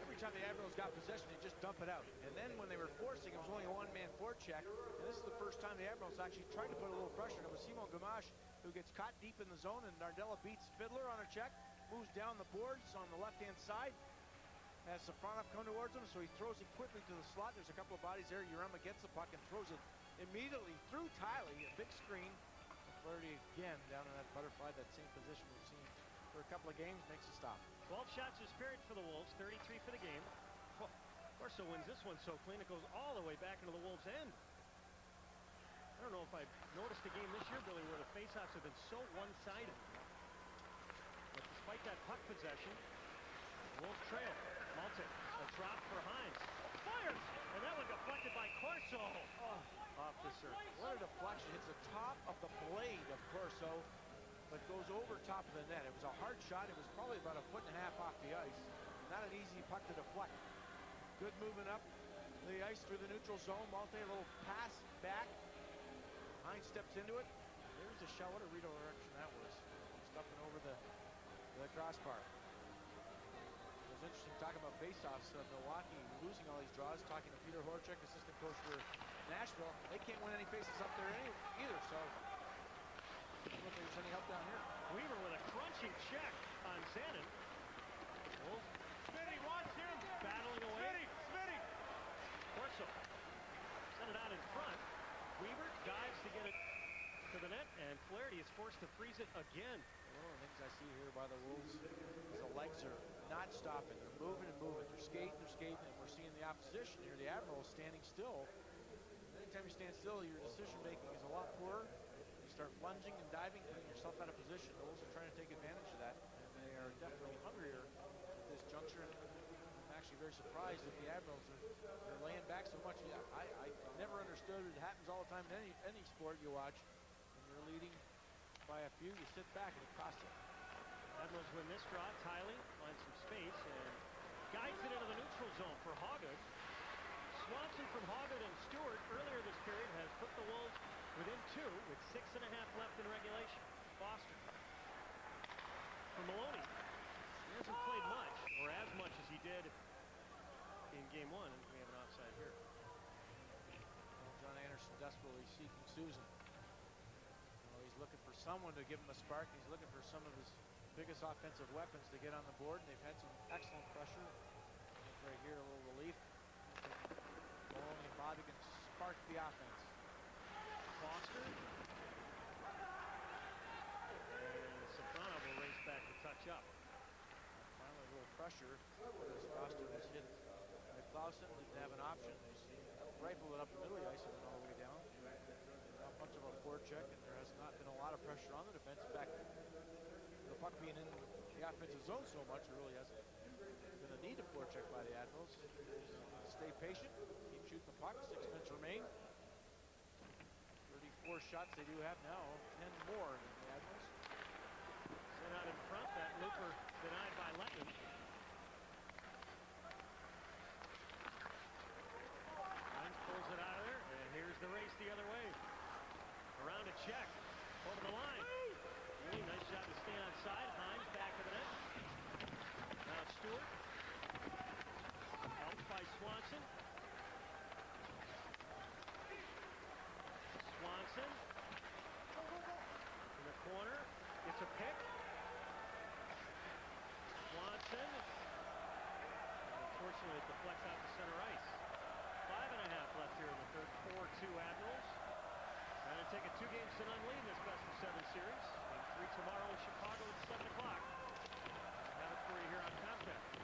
Every time the Admirals got possession, they just dump it out. And then when they were forcing, it was only a one-man forecheck. And this is the first time the Admirals actually tried to put a little pressure. It was Simon Gamache who gets caught deep in the zone, and Nardella beats Fiddler on a check. Moves down the boards on the left-hand side. Has Safronov come towards him, so he throws it quickly to the slot. There's a couple of bodies there. Urema gets the puck and throws it immediately through Tiley. A big screen. And Flaherty again down in that butterfly, that same position we've seen for a couple of games, makes a stop. 12 shots this period for the Wolves, 33 for the game. Oh, Corso wins this one so clean it goes all the way back into the Wolves' end. I don't know if I've noticed a game this year, Billy, where the faceoffs have been so one-sided. But despite that puck possession, the Wolves trail. Malte, a drop for Hines. Fires! And that one deflected by Corso. Oh, off the surface. What a deflection. Hits the top of the blade of Corso, but goes over top of the net. It was a hard shot. It was probably about 1.5 feet off the ice. Not an easy puck to deflect. Good movement up the ice through the neutral zone. Malte, a little pass back. Hines steps into it. There's a shot. What a redirection that was. Stuffing over the crossbar. It was interesting talking about faceoffs. Milwaukee losing all these draws. Talking to Peter Horchek, assistant coach for Nashville. They can't win any faces up there either, so I don't know if there's any help down here. Weaver with a crunching check on Shannon. Wolves. Smitty wants him. Battling away. Smitty. Corso sent it out in front. Weaver dives to get it to the net, and Flaherty is forced to freeze it again. One of the things I see here by the Wolves is the legs are not stopping. They're moving and moving. They're skating, and we're seeing the opposition here. The Admirals standing still. Anytime you stand still, your decision-making is a lot poorer. You start lunging and diving, putting yourself out of position. The Wolves are trying to take advantage of that, and they are definitely hungrier at this juncture. I'm actually very surprised that the Admirals are laying back so much. Yeah, I never understood it. It happens all the time in any sport you watch. When you're leading by a few, you sit back and it costs you. Admirals win this draw. Tiley finds some space and guides it into the neutral zone for Hoggett. Swanson from Hoggett and Stewart earlier this period has put the Wolves within 2 with 6.5 left in regulation. Foster for Maloney. He hasn't played much, or as much as he did in game 1. And we have an offside here. Well, John Anderson desperately seeking Susan. He's looking for someone to give him a spark. He's looking for some of his biggest offensive weapons to get on the board, and they've had some excellent pressure. Right here, a little relief. Maloney and Bobby can spark the offense. Foster. And Soprano will race back to touch up. Finally, a little pressure as Foster was hit by Clausen. Didn't have an option. He rifled it up the middle of the ice and went all the way down. Not much of a forecheck, and there has not been a lot of pressure on the defense. In fact, the puck being in the offensive zone so much, it really hasn't been a need to forecheck by the Admirals. Stay patient, keep shooting the puck. 6 minutes remain. 34 shots they do have now, 10 more than the Admirals. Sent out in front, that looper denied by Letton. Hines pulls it out of there, and here's the race the other way. Around a check, over the line. Really nice shot to stay on side. Hines back to the net. Now Stewart. Helped by Swanson. Swanson. In the corner. Gets a pick. Swanson. Unfortunately, it deflects out to center ice. 5.5 left here in the third. 4-2 Admirals. Trying to take a 2-game to-none lead in this best-of-7 series. Game 3 tomorrow in Chicago at 7 o'clock. I'll have it for you here on Comcast.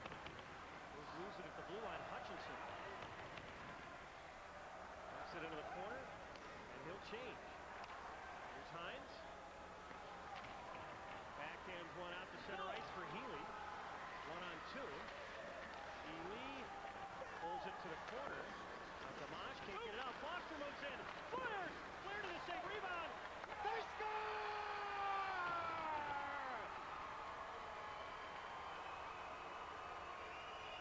Those lose it at the blue line. Hutchinson. Knocks it into the corner, and he'll change. Here's Hines. Backhands one out to center ice for Healy. 1-on-2. Healy pulls it to the corner. Now Gamache can't get it out. Foster moves in. Fires! Clear to the save. Rebound. They score!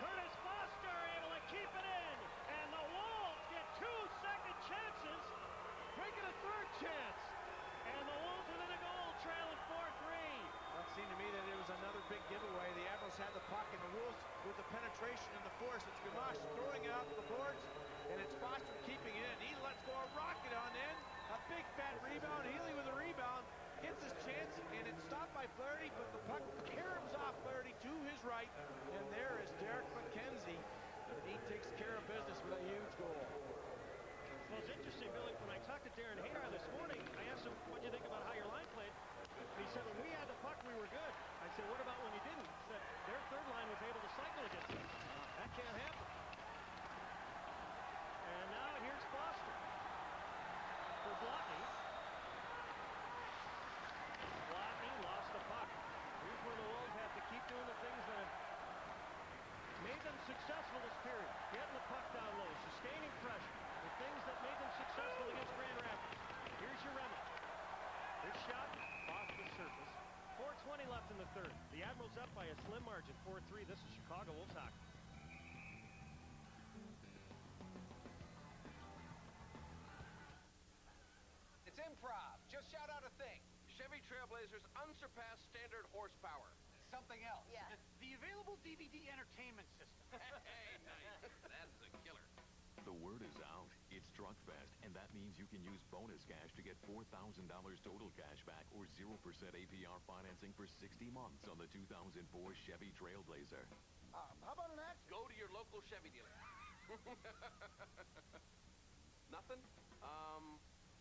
Curtis Foster able to keep it in. And the Wolves get 2 second chances. Making a third chance. And the Wolves within a goal, trailing 4-3. Well, it seemed to me that it was another big giveaway. The Admirals had the puck, and the Wolves with the penetration and the force. It's Gamache throwing it out the boards, and it's Foster keeping it in. He lets go a rocket on in. A big fat rebound. Healy with a rebound. Gets his chance, and it's stopped by Flaherty, but the puck caroms off Flaherty to his right. And there is Derek McKenzie. And he takes care of business with a huge goal. Well, it's interesting, Billy, when I talked to Darren Hadar this morning, I asked him, what do you think about how your line played? He said, when we had the puck, we were good. I said, what about when you didn't? He said, their third line was able to cycle against us. That can't happen. And now here's Foster for Blotny. Blotny lost the puck. Here's where the Wolves have to keep doing the things that have made them successful this period. Getting the puck down low, sustaining pressure. The things that made them successful against Grand Rapids. Here's your Remy. This shot off the surface. 4:20 left in the third. The Admirals up by a slim margin, 4-3. This is Chicago Wolves hockey. It's improv. Just shout out a thing. Chevy Trailblazer's unsurpassed standard horsepower. Something else. Yeah. The available DVD entertainment system. Hey, nice. That's a killer. The word is out. It's Truckfest, and that means you can use bonus cash to get $4,000 total cash back or 0% APR financing for 60 months on the 2004 Chevy Trailblazer. How about an axe? Go to your local Chevy dealer. Nothing?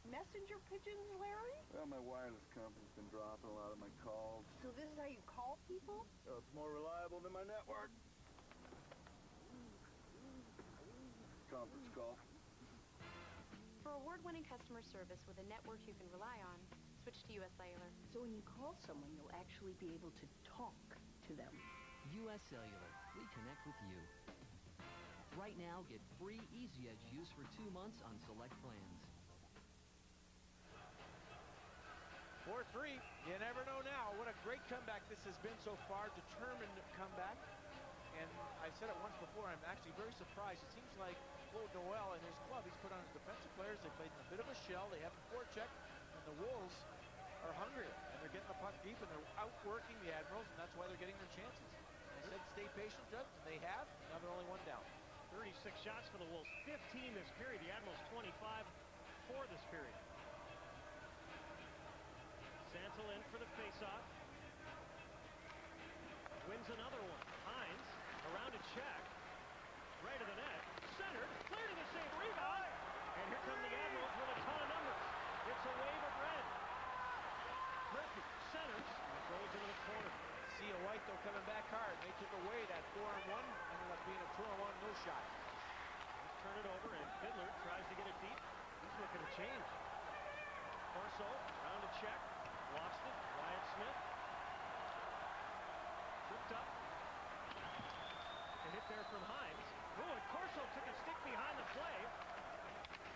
Messenger pigeons, Larry? Well, my wireless company's been dropping a lot of my calls. So this is how you call people? It's more reliable than my network. Conference call. For award-winning customer service with a network you can rely on, switch to U.S. Cellular. So when you call someone, you'll actually be able to talk to them. U.S. Cellular. We connect with you. Right now, get free Easy Edge use for 2 months on select plans. 4-3. You never know now. What a great comeback this has been so far. Determined comeback. And I said it once before, I'm actually very surprised. It seems like Claude Noel and his club, he's put on his defensive players. They played in a bit of a shell. They haven't forechecked. And the Wolves are hungrier. And they're getting the puck deep, and they're outworking the Admirals, and that's why they're getting their chances. I said stay patient, Judge, and they have. Now they're only 1 down. 36 shots for the Wolves. 15 this period. The Admirals 25 for this period. Santel in for the faceoff. wins another one. Hines around to check. Right of the net. Centered. Clear to the save. Rebound. And here come the Admirals with a ton of numbers. It's a wave of red. Murphy centers and throws into the corner. See a White, though, coming back hard. They took away that 4-on-1. Ended up being a 2-on-1, no shot. Let's turn it over, and Fiddler tries to get it deep. He's looking to change. Corso around to check. Lost it. Wyatt Smith. Tripped up. And hit there from Hines. Oh, and Corso took a stick behind the play.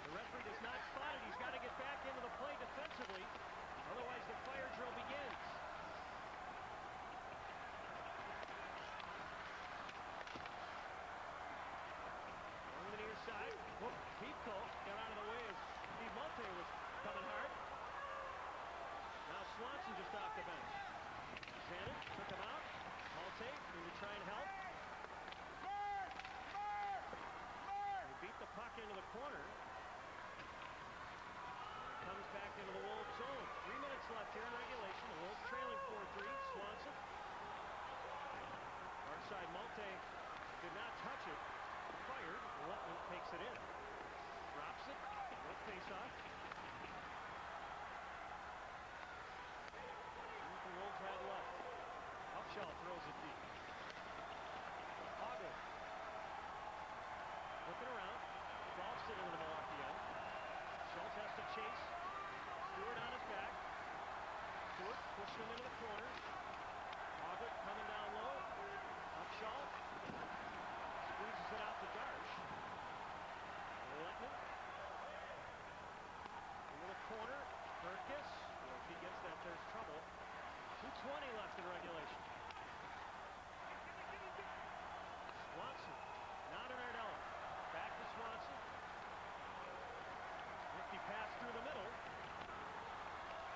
The referee does not spot it. He's got to get back into the play defensively. Otherwise, the fire drill begins. On the near side. Whoop, Heathcote got out of the way as Steve Malte was coming hard. Now Swanson just off the bench. Zanuck took him out. Malte going to try and help. They beat the puck into the corner. Comes back into the Wolves zone. 3 minutes left here in regulation. The Wolves trailing 4-3. Swanson. Hard side Malte did not touch it. Fired. Lettman takes it in. Drops it. One face off. What the Wolves had left. Upshaw throws it deep. Hoggle. Looking around. Golfs it into the Milwaukee end. Schultz has to chase. Stewart on his back. Stewart pushing him into the corner. Hoggle coming down low. Upshaw squeezes it out to Darsh. Lettman into the corner. Burkus. Well, if he gets that, there's trouble. 2:20 left in regulation. Swanson. Not an Ardella. Back to Swanson. Nifty pass through the middle.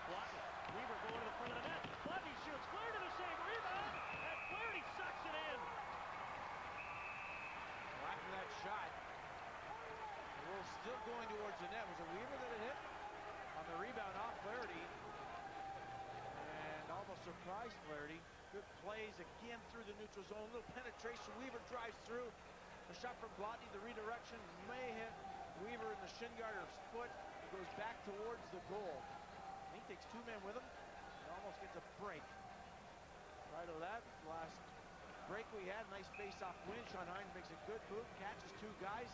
Flotny. Weaver going to the front of the net. Flotny shoots. Flaherty to the save. Rebound. And Flaherty sucks it in. Well, after that shot, the Wolves still going towards the net. Was it Weaver that it hit? On the rebound off Flaherty. And almost surprised Flaherty. Good plays again through the neutral zone. Little penetration. Weaver drives through. A shot from Blotny. The redirection may hit Weaver in the shin guard or his foot. He goes back towards the goal. And he takes 2 men with him. And almost gets a break. Right of that. Last break we had. Nice face-off win. Sean Hines makes a good move. Catches 2 guys.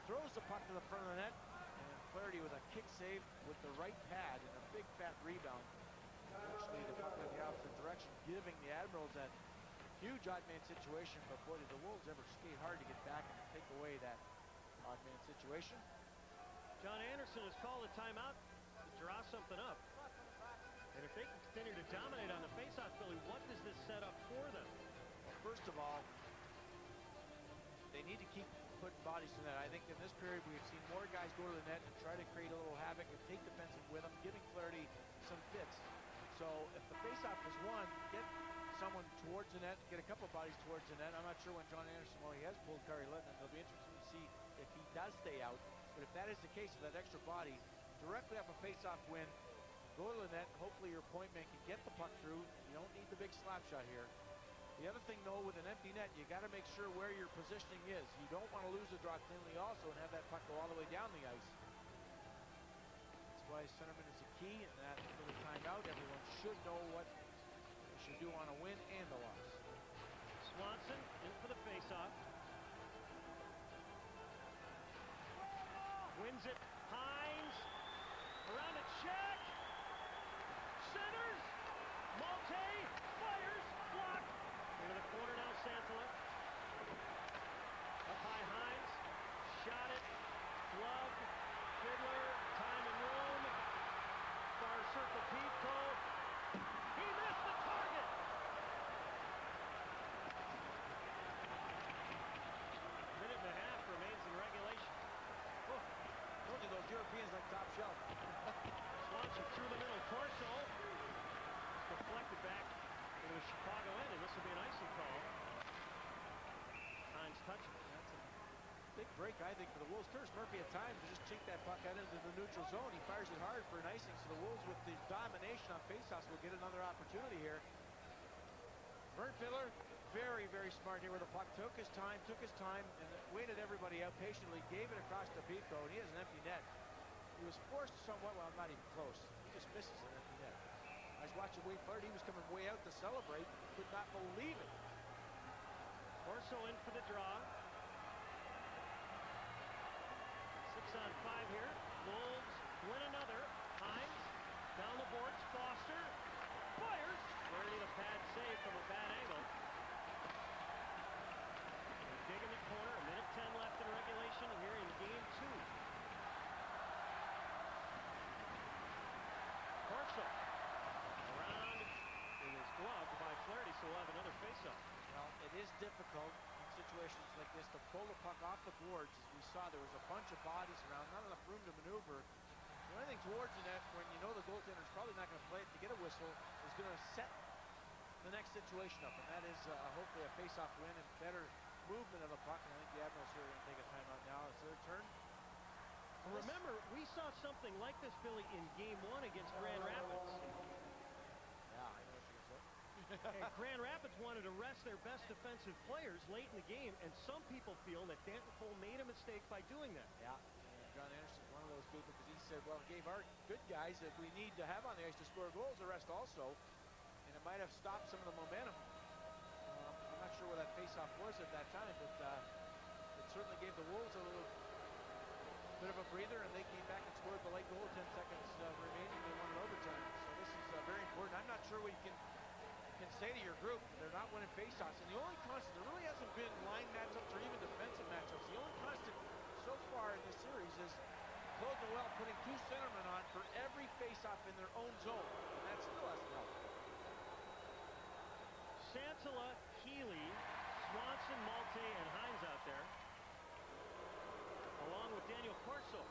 Throws the puck to the front of the net. And Flaherty with a kick save with the right pad and a big fat rebound. Actually, the puck went the opposite direction, giving the Admirals that huge odd man situation. But boy, did the Wolves ever skate hard to get back and take away that odd man situation. John Anderson has called a timeout to draw something up. And if they continue to dominate on the faceoff, Billy, what does this set up for them? Well, first of all, they need to keep putting bodies to the net. I think in this period we've seen more guys go to the net and try to create a little havoc and take defensive with them, giving Flaherty some fits. So if the faceoff is won, get someone towards the net, get a couple of bodies towards the net. I'm not sure when John Anderson, well, he has pulled Kari Lettman. It'll be interesting to see if he does stay out. But if that is the case with that extra body, directly off a faceoff win, go to the net. Hopefully your point man can get the puck through. You don't need the big slap shot here. The other thing, though, with an empty net, you got to make sure where your positioning is. You don't want to lose the draw cleanly also and have that puck go all the way down the ice. That's why centerman is the key, and that for the timeout, everyone should know what they should do on a win and a loss. Swanson in for the faceoff. Wins it. Hines around a check. Centers. Malte fires. Blocked. Into the corner now, Santala. Up high, Hines. Shot it. Gloved. Fiddler. Time and room. Far circle, Heathcote. He missed the target. Minute and a half remains in regulation. Oh, told you those Europeans like top shelf. Swanson through the middle. Corso. Deflected back into the Chicago end, and this will be an icing call. Hines touching. That's a big break, I think, for the Wolves. Curtis Murphy at times to just chink that puck out into the neutral zone. He fires it hard for an icing, so the Wolves with the domination on faceoffs will get another opportunity here. Vern Fiddler very, very smart here with the puck. Took his time, and waited everybody out patiently. Gave it across to Pico, and he has an empty net. He was forced somewhat, well, not even close. He just misses an empty net. I was watching Wade Flaherty. He was coming way out to celebrate. Could not believe it. Corso in for the draw. 6 on 5 here. Wolves win another. Hines down the boards. Foster fires. Flaherty the pad save from a bad angle. Dig in the corner. 1:10 left in regulation here in game 2. Corso around in his glove by Flaherty, so we'll have another face-off. Well, it is difficult in situations like this to pull the puck off the boards. As we saw, there was a bunch of bodies around, not enough room to maneuver. So anything towards the net when you know the goaltender's probably not going to play it to get a whistle is going to set the next situation up, and that is hopefully a face-off win and better movement of the puck. And I think the Admirals here are going to take a timeout now. It's their turn. Remember, we saw something like this, Billy, in game 1 against Grand Rapids. Yeah, I know what you're going to say. And Grand Rapids wanted to rest their best defensive players late in the game, and some people feel that Danton Cole made a mistake by doing that. Yeah, and John Anderson's one of those people because he said, well, it gave our good guys that we need to have on the ice to score goals a rest also, and it might have stopped some of the momentum. I'm not sure where that faceoff was at that time, but it certainly gave the Wolves a little bit of a breather, and they came back and scored the late goal. 10 seconds remaining. They won in overtime. So this is very important. I'm not sure what you can say to your group. They're not winning faceoffs, and the only constant, there really hasn't been line matchups or even defensive matchups. The only constant so far in this series is Claude Noel putting 2 centermen on for every faceoff in their own zone, and that still hasn't helped. Santala, Healy, Swanson, Malte, and Hines out there, along with Daniel Corso.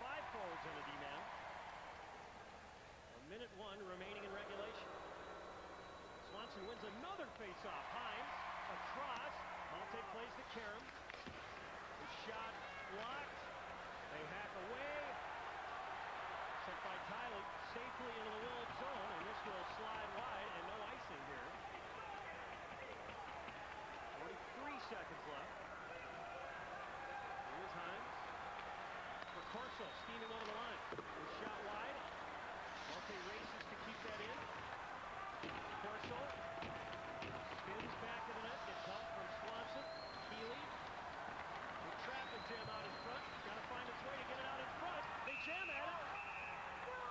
5 forwards in the D-man. 1:01 remaining in regulation. Swanson wins another face-off. Hines across. Malte plays the carom. The shot blocked. They hack away. Sent by Tyler safely into the Wolves zone, and this will slide wide, and no icing here. 43 seconds left. Here's Hines. For Corso, steaming over the line. The shot wide. Malte races to keep that in. Corso spins back to the net. Gets help from Swanson. Healy. The traffic jam out in front. Got to find its way to get it out in front. They jam at it.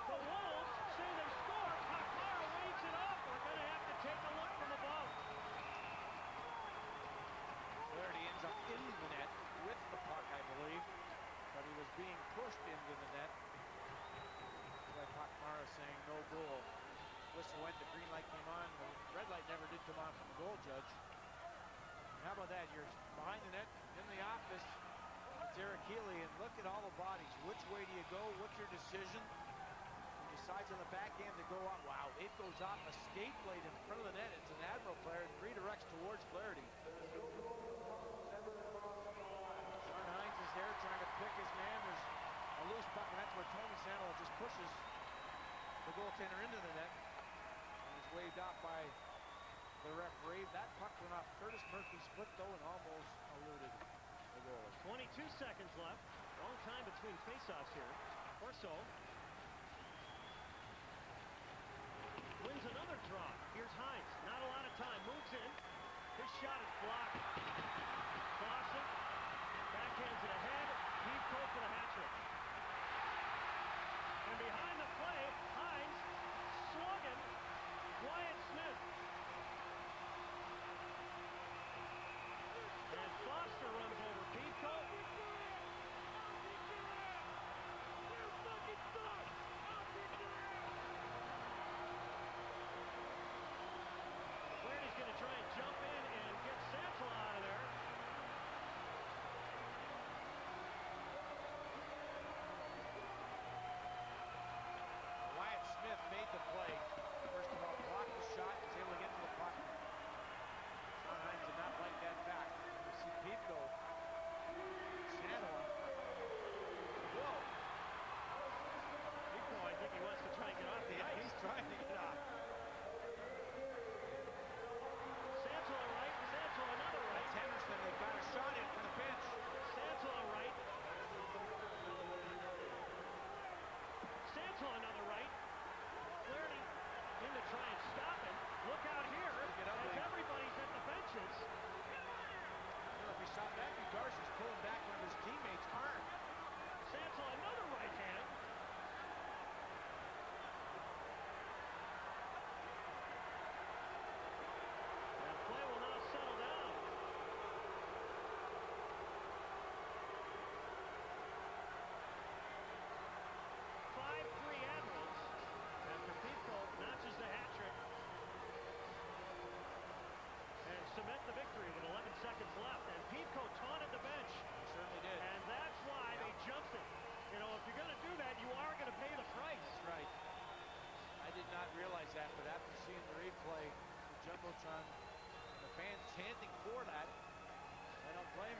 The Wolves say they score. Kakara waves it off. We're going to have to take a look from above. Flaherty ends up in the net with the puck, I believe, but he was being pushed into the net by Kakara saying no goal. Whistle went, the green light came on, the red light never did come on from the goal judge. And how about that? You're behind the net in the office. It's Eric Healy, and look at all the bodies. Which way do you go? What's your decision? He decides on the backhand to go up. Wow, it goes off a skate blade in front of the net. It's an Admiral player and redirects towards Flaherty. Sean Hines is there trying to pick his man. There's a loose puck, and that's where Tony Santala just pushes the goaltender into the net. And he's waved off by the referee. That puck went off Curtis Murphy's foot, though, and almost eluded the goalie. 22 seconds left. Long time between faceoffs here. Corso wins another draw. Here's Hines. Not a lot of time. Moves in. His shot is blocked. Dawson backhands it ahead. Pico for the hat trick. And behind the play, Hines slugging Wyatt Smith. And Foster runs over Pico. chanting for that. I don't blame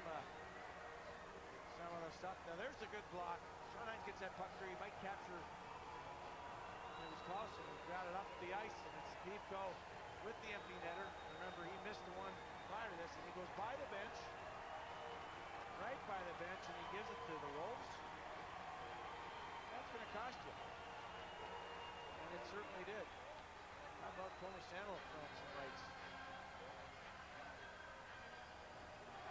some of the stuff. Now there's a good block. Sean Hines gets that puck through. He might capture. It was close, and he got it up the ice, and it's Piefko with the empty netter. Remember, he missed the one prior to this, and he goes by the bench, right by the bench, and he gives it to the Wolves. That's going to cost you. And it certainly did. How about Tomasano throwing some rights?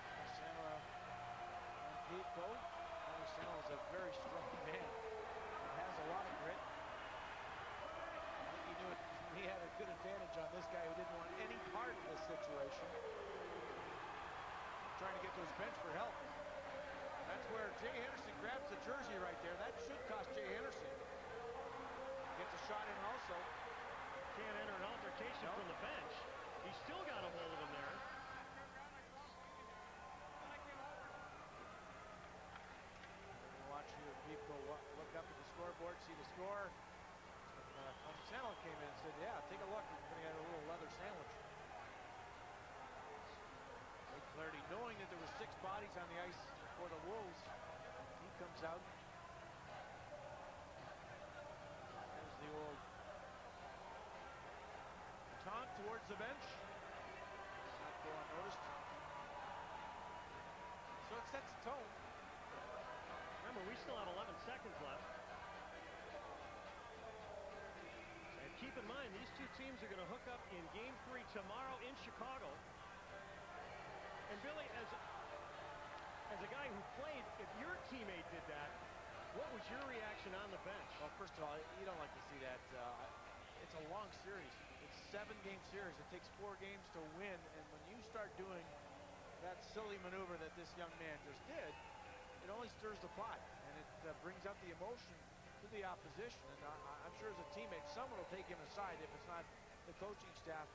Tomasano and Piefko. Tomasano is a very strong man. He has a lot of grit. I think he knew it. He had a good advantage on this guy who didn't want any part of this situation. Trying to get to his bench for help. That's where Jay Henderson grabs the jersey right there. That should cost Jay Henderson. Gets a shot in also. Can't enter an altercation from the bench. He's still got a hold of him there. Watch here, people look up at the scoreboard, see the score. Tomasano came in and said, yeah, take a look. We're going to get a little leather sandwich. Ray Flaherty, knowing that there were 6 bodies on the ice for the Wolves, he comes out. There's the old taunt towards the bench. Not go unnoticed. So it sets the tone. Remember, we still have 11 seconds left. And keep in mind, these two teams are going to hook up in Game 3 tomorrow in Chicago. And Billy, as a guy who played, if your teammate did that, what was your reaction on the bench? Well, first of all, you don't like to see that. It's a long series. It's a 7-game series. It takes 4 games to win. And when you start doing that silly maneuver that this young man just did, it only stirs the pot. And it brings out the emotion to the opposition. And I'm sure as a teammate, someone will take him aside if it's not the coaching staff.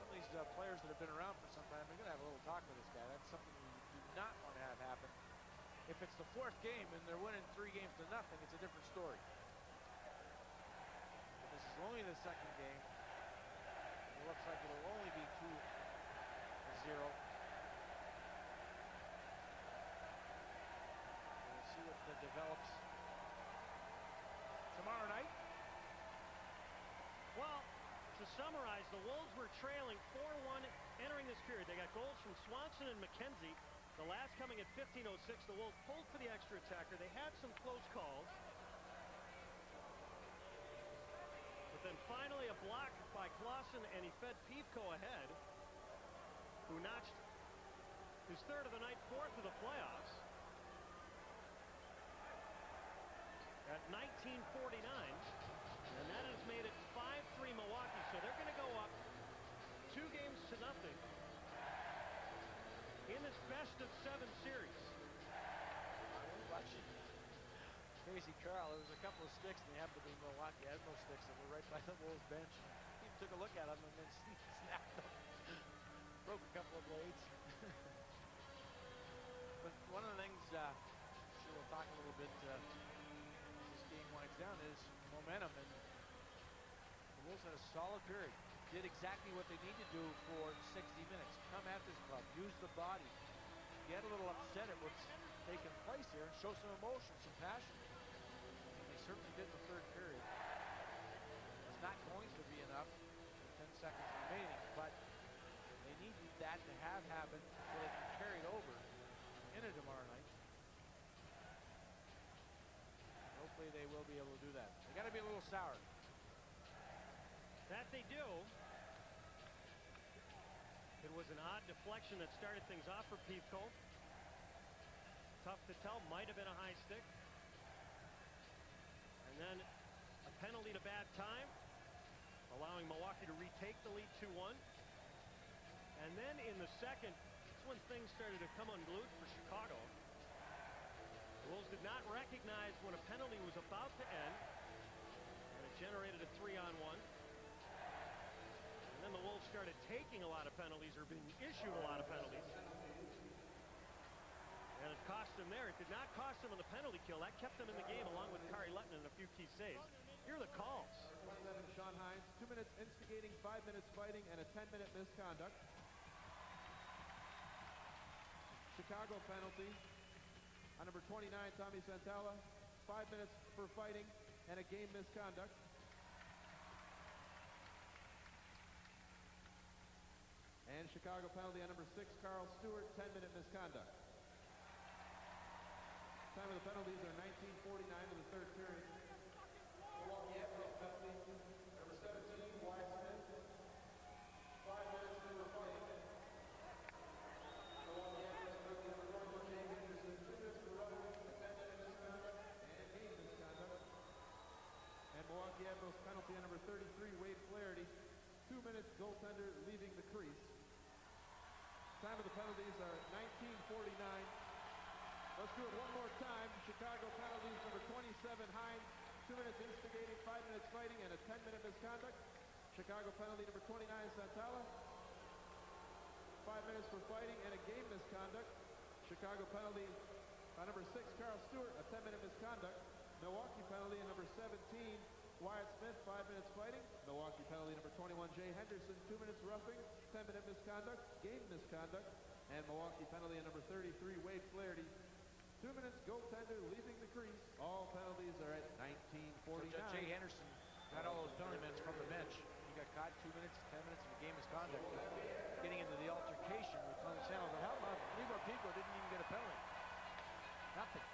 Some of these players that have been around for some time, they're going to have a little talk with this guy. That's something you do not want to have happen. If it's the 4th game and they're winning 3 games to nothing, it's a different story. But this is only the 2nd game. It looks like it'll only be 2-0. We'll see what develops tomorrow night. Well, to summarize, the Wolves were trailing 4-1 entering this period. They got goals from Swanson and McKenzie. The last coming at 15:06. The Wolves pulled for the extra attacker. They had some close calls. But then finally a block by Clausen, and he fed Piefko ahead, who notched his 3rd of the night, 4th of the playoffs. At 19:49, and that has made it 5-3 Milwaukee. So they're going to go up 2 games to nothing in this best-of-7 series. Watching Casey Carl, there was a couple of sticks, and they happened to be Milwaukee Admirals sticks that were right by the Wolves bench. He took a look at them and then snapped them. Broke a couple of blades. But one of the things, sure we'll talk a little bit as this game winds down, is momentum. And the Wolves had a solid period. Did exactly what they need to do for 60 minutes. Come at this club, use the body, get a little upset at what's taking place here, and show some emotion, some passion. And they certainly did in the 3rd period. It's not going to be enough with 10 seconds remaining, but they need that to have happened so they can carry it over into tomorrow night. And hopefully they will be able to do that. They got to be a little sour. That they do. It was an odd deflection that started things off for Piefko. Tough to tell. Might have been a high stick. And then a penalty to bad time, allowing Milwaukee to retake the lead 2-1. And then in the 2nd, that's when things started to come unglued for Chicago. The Wolves did not recognize when a penalty was about to end, and it generated a 3-on-1. And then the Wolves started taking a lot of penalties, or being issued a lot of penalties. And it cost them there. It did not cost them on the penalty kill. That kept them in the game, along with Kari Lehtonen and a few key saves. Here are the calls. Sean Hines, 2 minutes instigating, 5 minutes fighting, and a 10-minute misconduct. Chicago penalty on number 29, Tommy Santala. 5 minutes for fighting and a game misconduct. And Chicago penalty on number 6, Carl Stewart, 10-minute misconduct. Time of the penalties are 19:49 in the third period. Milwaukee Admirals penalty, number 17, Wyatt Smith. 5 minutes they were fighting. Milwaukee Admirals penalty, number 41, Jay Henderson, 2 minutes for roughing, a 10-minute misconduct, and game misconduct. And Milwaukee Admirals penalty on number 33, Wade Flaherty, 2 minutes goaltender leaving the crease. Time of the penalties are 19:49. Let's do it one more time. Chicago penalties, number 27, Hines, 2 minutes instigating, 5 minutes fighting, and a 10-minute misconduct. Chicago penalty, number 29, Santala, 5 minutes for fighting and a game misconduct. Chicago penalty on number 6, Carl Stewart, a 10-minute misconduct. Milwaukee penalty on number 17, Wyatt Smith, 5 minutes fighting. Milwaukee penalty number 21, Jay Henderson, 2 minutes roughing, 10-minute misconduct, game misconduct. And Milwaukee penalty on number 33, Wade Flaherty, 2 minutes goaltender leaving the crease. All penalties are at 19:49. So Jay Henderson got all those penalty minutes from the bench. He got caught 2 minutes, 10 minutes of a game misconduct. Getting into the altercation with Tony Santala. But how about Libor Pico didn't even get a penalty? Nothing.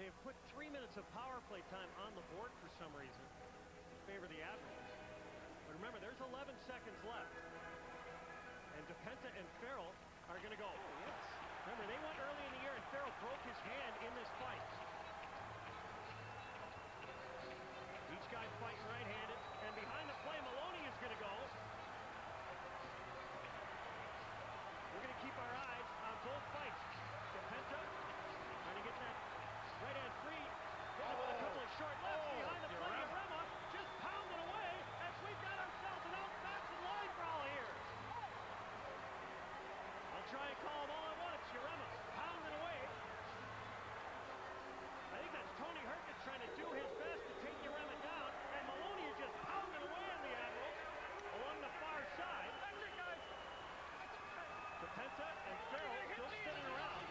They have put 3 minutes of power play time on the board for some reason in favor of the Admirals. But remember, there's 11 seconds left. And DePenta and Farrell are going to go. Oh, yes. Remember, they went early in the year and Farrell broke his hand in this fight. Each guy fighting right-handed. And behind the play, Maloney is going to go. We're going to keep our eyes on both fights. DePenta trying to get that right hand free. With a couple of short lefts behind the play. Yarema just pounding away as we've got ourselves an out-fashioned line brawl here. I'll try and call them all at once. Yarema pounding away. I think that's Tony Herkins trying to do his best to take Yarema down. And Maloney is just pounding away on the Admirals along the far side. DePenta and Farrell still spinning around.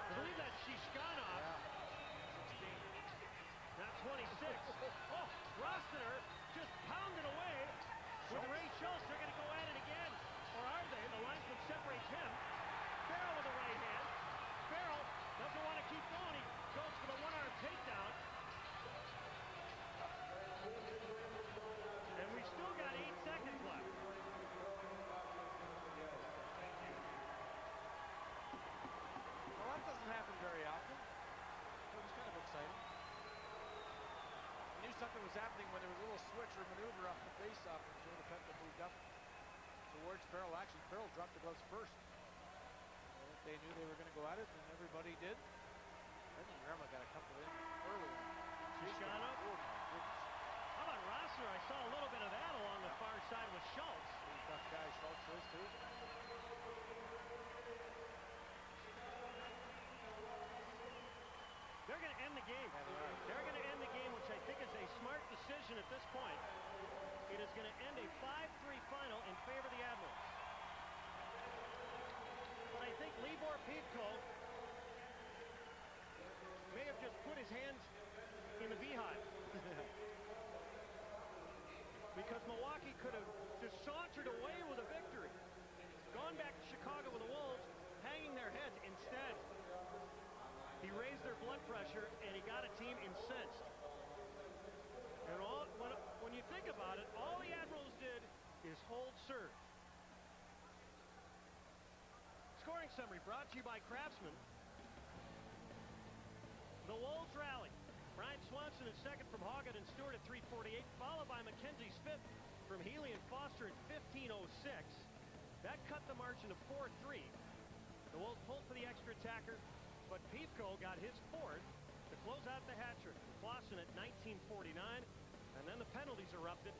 I believe that's Shishkanov. Not 26. Oh, Rossiter just pounding away with Ray Schultz. They're going to go at it again. Or are they? The linesman separates him. Farrell with the right hand. Farrell doesn't want to keep going. He goes for the one-arm takedown. And we still got 8 seconds left. Well, that doesn't happen very often. So it was kind of exciting. I knew something was happening when there was a little switch or maneuver off the face-off and Joe DePenta moved up towards Farrell. Actually, Farrell dropped the gloves first. They knew they were going to go at it, and everybody did. I think Yarema got a couple in early. Shishkanov? Oh, my goodness. How about Rossiter? I saw a little bit of that along the far side with Schultz. Pretty tough guy, Schultz is too. They're going to end the game. They're going to end the game, which I think is a smart decision at this point. It is going to end a 5-3 final in favor of the Admirals. But I think Libor Pico may have just put his hands in the beehive. Because Milwaukee could have just sauntered away with a victory. Gone back to Chicago with the Wolves, hanging their heads. Instead, he raised their blood pressure, and he got a team incensed. And when you think about it, all the Admirals did is hold serve. Scoring summary brought to you by Craftsman. The Wolves rally. Brian Swanson in second from Hoggett and Stewart at 3:48, followed by Mackenzie's fifth from Healy and Foster at 15:06. That cut the margin to 4-3. The Wolves pulled for the extra attacker, but Piefko got his fourth to close out the hat trick. Clausen at 19:49, and then the penalties erupted.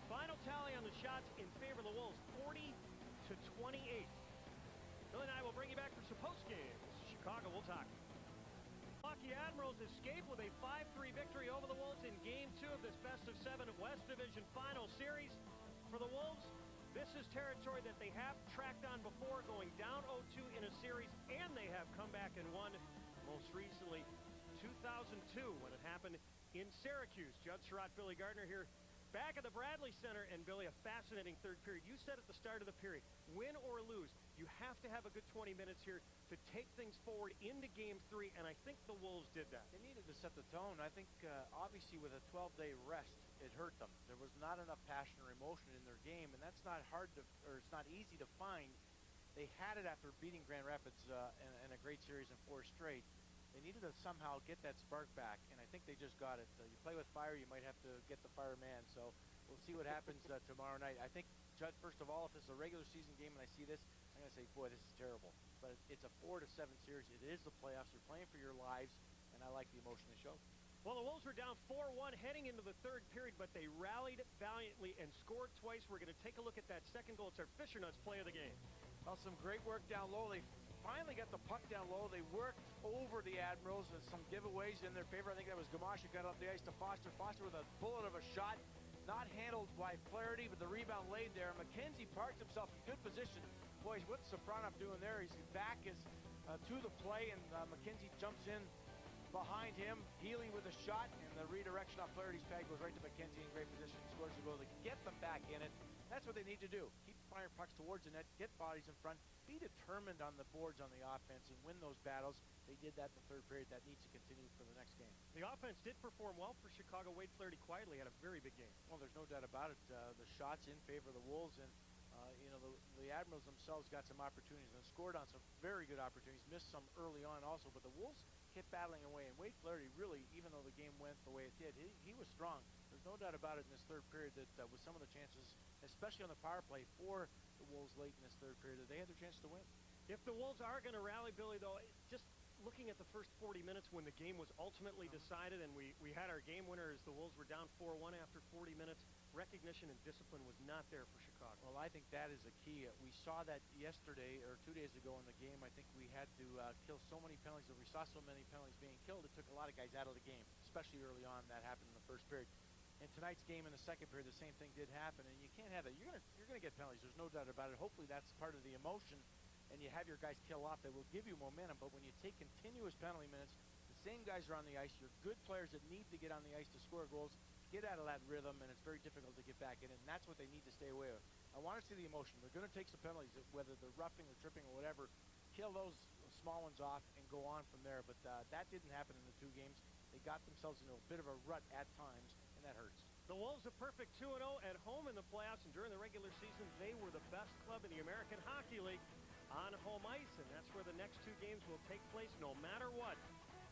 Final tally on the shots in favor of the Wolves, 40-28. Billy and I will bring you back for some post games. Chicago will talk. the Admirals escape with a 5-3 victory over the Wolves in Game 2 of this best-of-7 West Division Final Series. For the Wolves, this is territory that they have tracked on before, going down 0-2 in a series, and they have come back and won, most recently 2002 when it happened in Syracuse. Judd Surratt, Billy Gardner here back at the Bradley Center. And Billy, a fascinating third period. You said at the start of the period, win or lose, you have to have a good 20 minutes here to take things forward into Game 3, and I think the Wolves did that. They needed to set the tone. I think obviously with a 12-day rest, it hurt them. There was not enough passion or emotion in their game, and that's not hard to, or it's not easy to find. They had it after beating Grand Rapids in a great series in 4 straight. They needed to somehow get that spark back, and I think they just got it. You play with fire, you might have to get the fireman, so we'll see what happens tomorrow night. I think, Judd, first of all, if this is a regular season game and I see this, I'm going to say, boy, this is terrible. But it's a 4-7 series. It is the playoffs. You're playing for your lives, and I like the emotion they showed. Well, the Wolves were down 4-1 heading into the third period, but they rallied valiantly and scored twice. We're going to take a look at that second goal. It's our Fishernuts play of the game. Well, some great work down low. They finally got the puck down low. They worked over the Admirals and some giveaways in their favor. I think that was Gamache who got up the ice to Foster. Foster with a bullet of a shot. Not handled by Flaherty, but the rebound laid there. McKenzie parked himself in good position. Boys, what's Sopranov doing there? His back is to the play, and McKenzie jumps in behind him. Healy with a shot, and the redirection off Flaherty's pad goes right to McKenzie in great position. Scores the goal to get them back in it. That's what they need to do. Keep firing pucks towards the net, get bodies in front, be determined on the boards on the offense, and win those battles. They did that in the third period. That needs to continue for the next game. The offense did perform well for Chicago. Wade Flaherty quietly had a very big game. Well, there's no doubt about it. The shots in favor of the Wolves, and the Admirals themselves got some opportunities and scored on some very good opportunities. Missed some early on also, but the Wolves kept battling away. And Wade Flaherty really, even though the game went the way it did, he was strong. There's no doubt about it in this third period that with some of the chances, especially on the power play for the Wolves late in this third period, that they had their chance to win. If the Wolves are going to rally, Billy, though, just looking at the first 40 minutes when the game was ultimately decided and we had our game winner as the Wolves were down 4-1 after 40 minutes, recognition and discipline was not there for Chicago. Well, I think that is the key. We saw that yesterday or 2 days ago in the game. I think we had to kill so many penalties. We saw so many penalties being killed. It took a lot of guys out of the game, especially early on. That happened in the first period. In tonight's game in the second period, the same thing did happen, and you can't have that. You're gonna get penalties. There's no doubt about it. Hopefully that's part of the emotion, and you have your guys kill off. That will give you momentum. But when you take continuous penalty minutes, the same guys are on the ice. You're good players that need to get on the ice to score goals, get out of that rhythm, and it's very difficult to get back in it, and that's what they need to stay away with. I want to see the emotion. They're going to take some penalties, whether they're roughing or tripping or whatever. Kill those small ones off and go on from there. But that didn't happen in the 2 games. They got themselves into a bit of a rut at times, and that hurts. The Wolves a perfect 2-0 at home in the playoffs, and during the regular season, they were the best club in the American Hockey League on home ice, and that's where the next 2 games will take place no matter what.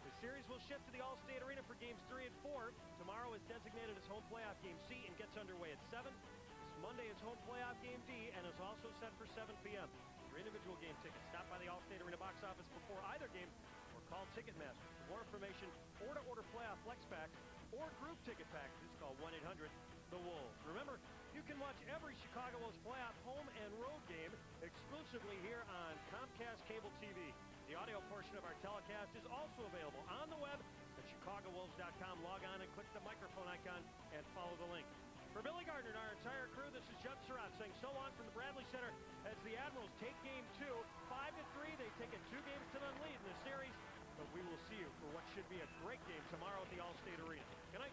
The series will shift to the Allstate Arena for Games 3 and 4. Tomorrow is designated as home playoff Game C and gets underway at 7. This Monday is home playoff Game D and is also set for 7 p.m. For individual game tickets, stop by the Allstate Arena box office before either game or call Ticketmaster. For more information or to order playoff flex packs or group ticket packages, call 1-800-THE-WOLVES. Remember, you can watch every Chicago Wolves playoff home and road game exclusively here on Comcast Cable TV. The audio portion of our telecast is also available on the web at ChicagoWolves.com. Log on and click the microphone icon and follow the link. For Billy Gardner and our entire crew, this is Judd Surratt saying so long from the Bradley Center as the Admirals take Game 2. 5-3, they take it 2 games to none lead in the series. But we will see you for what should be a great game tomorrow at the Allstate Arena. Good night.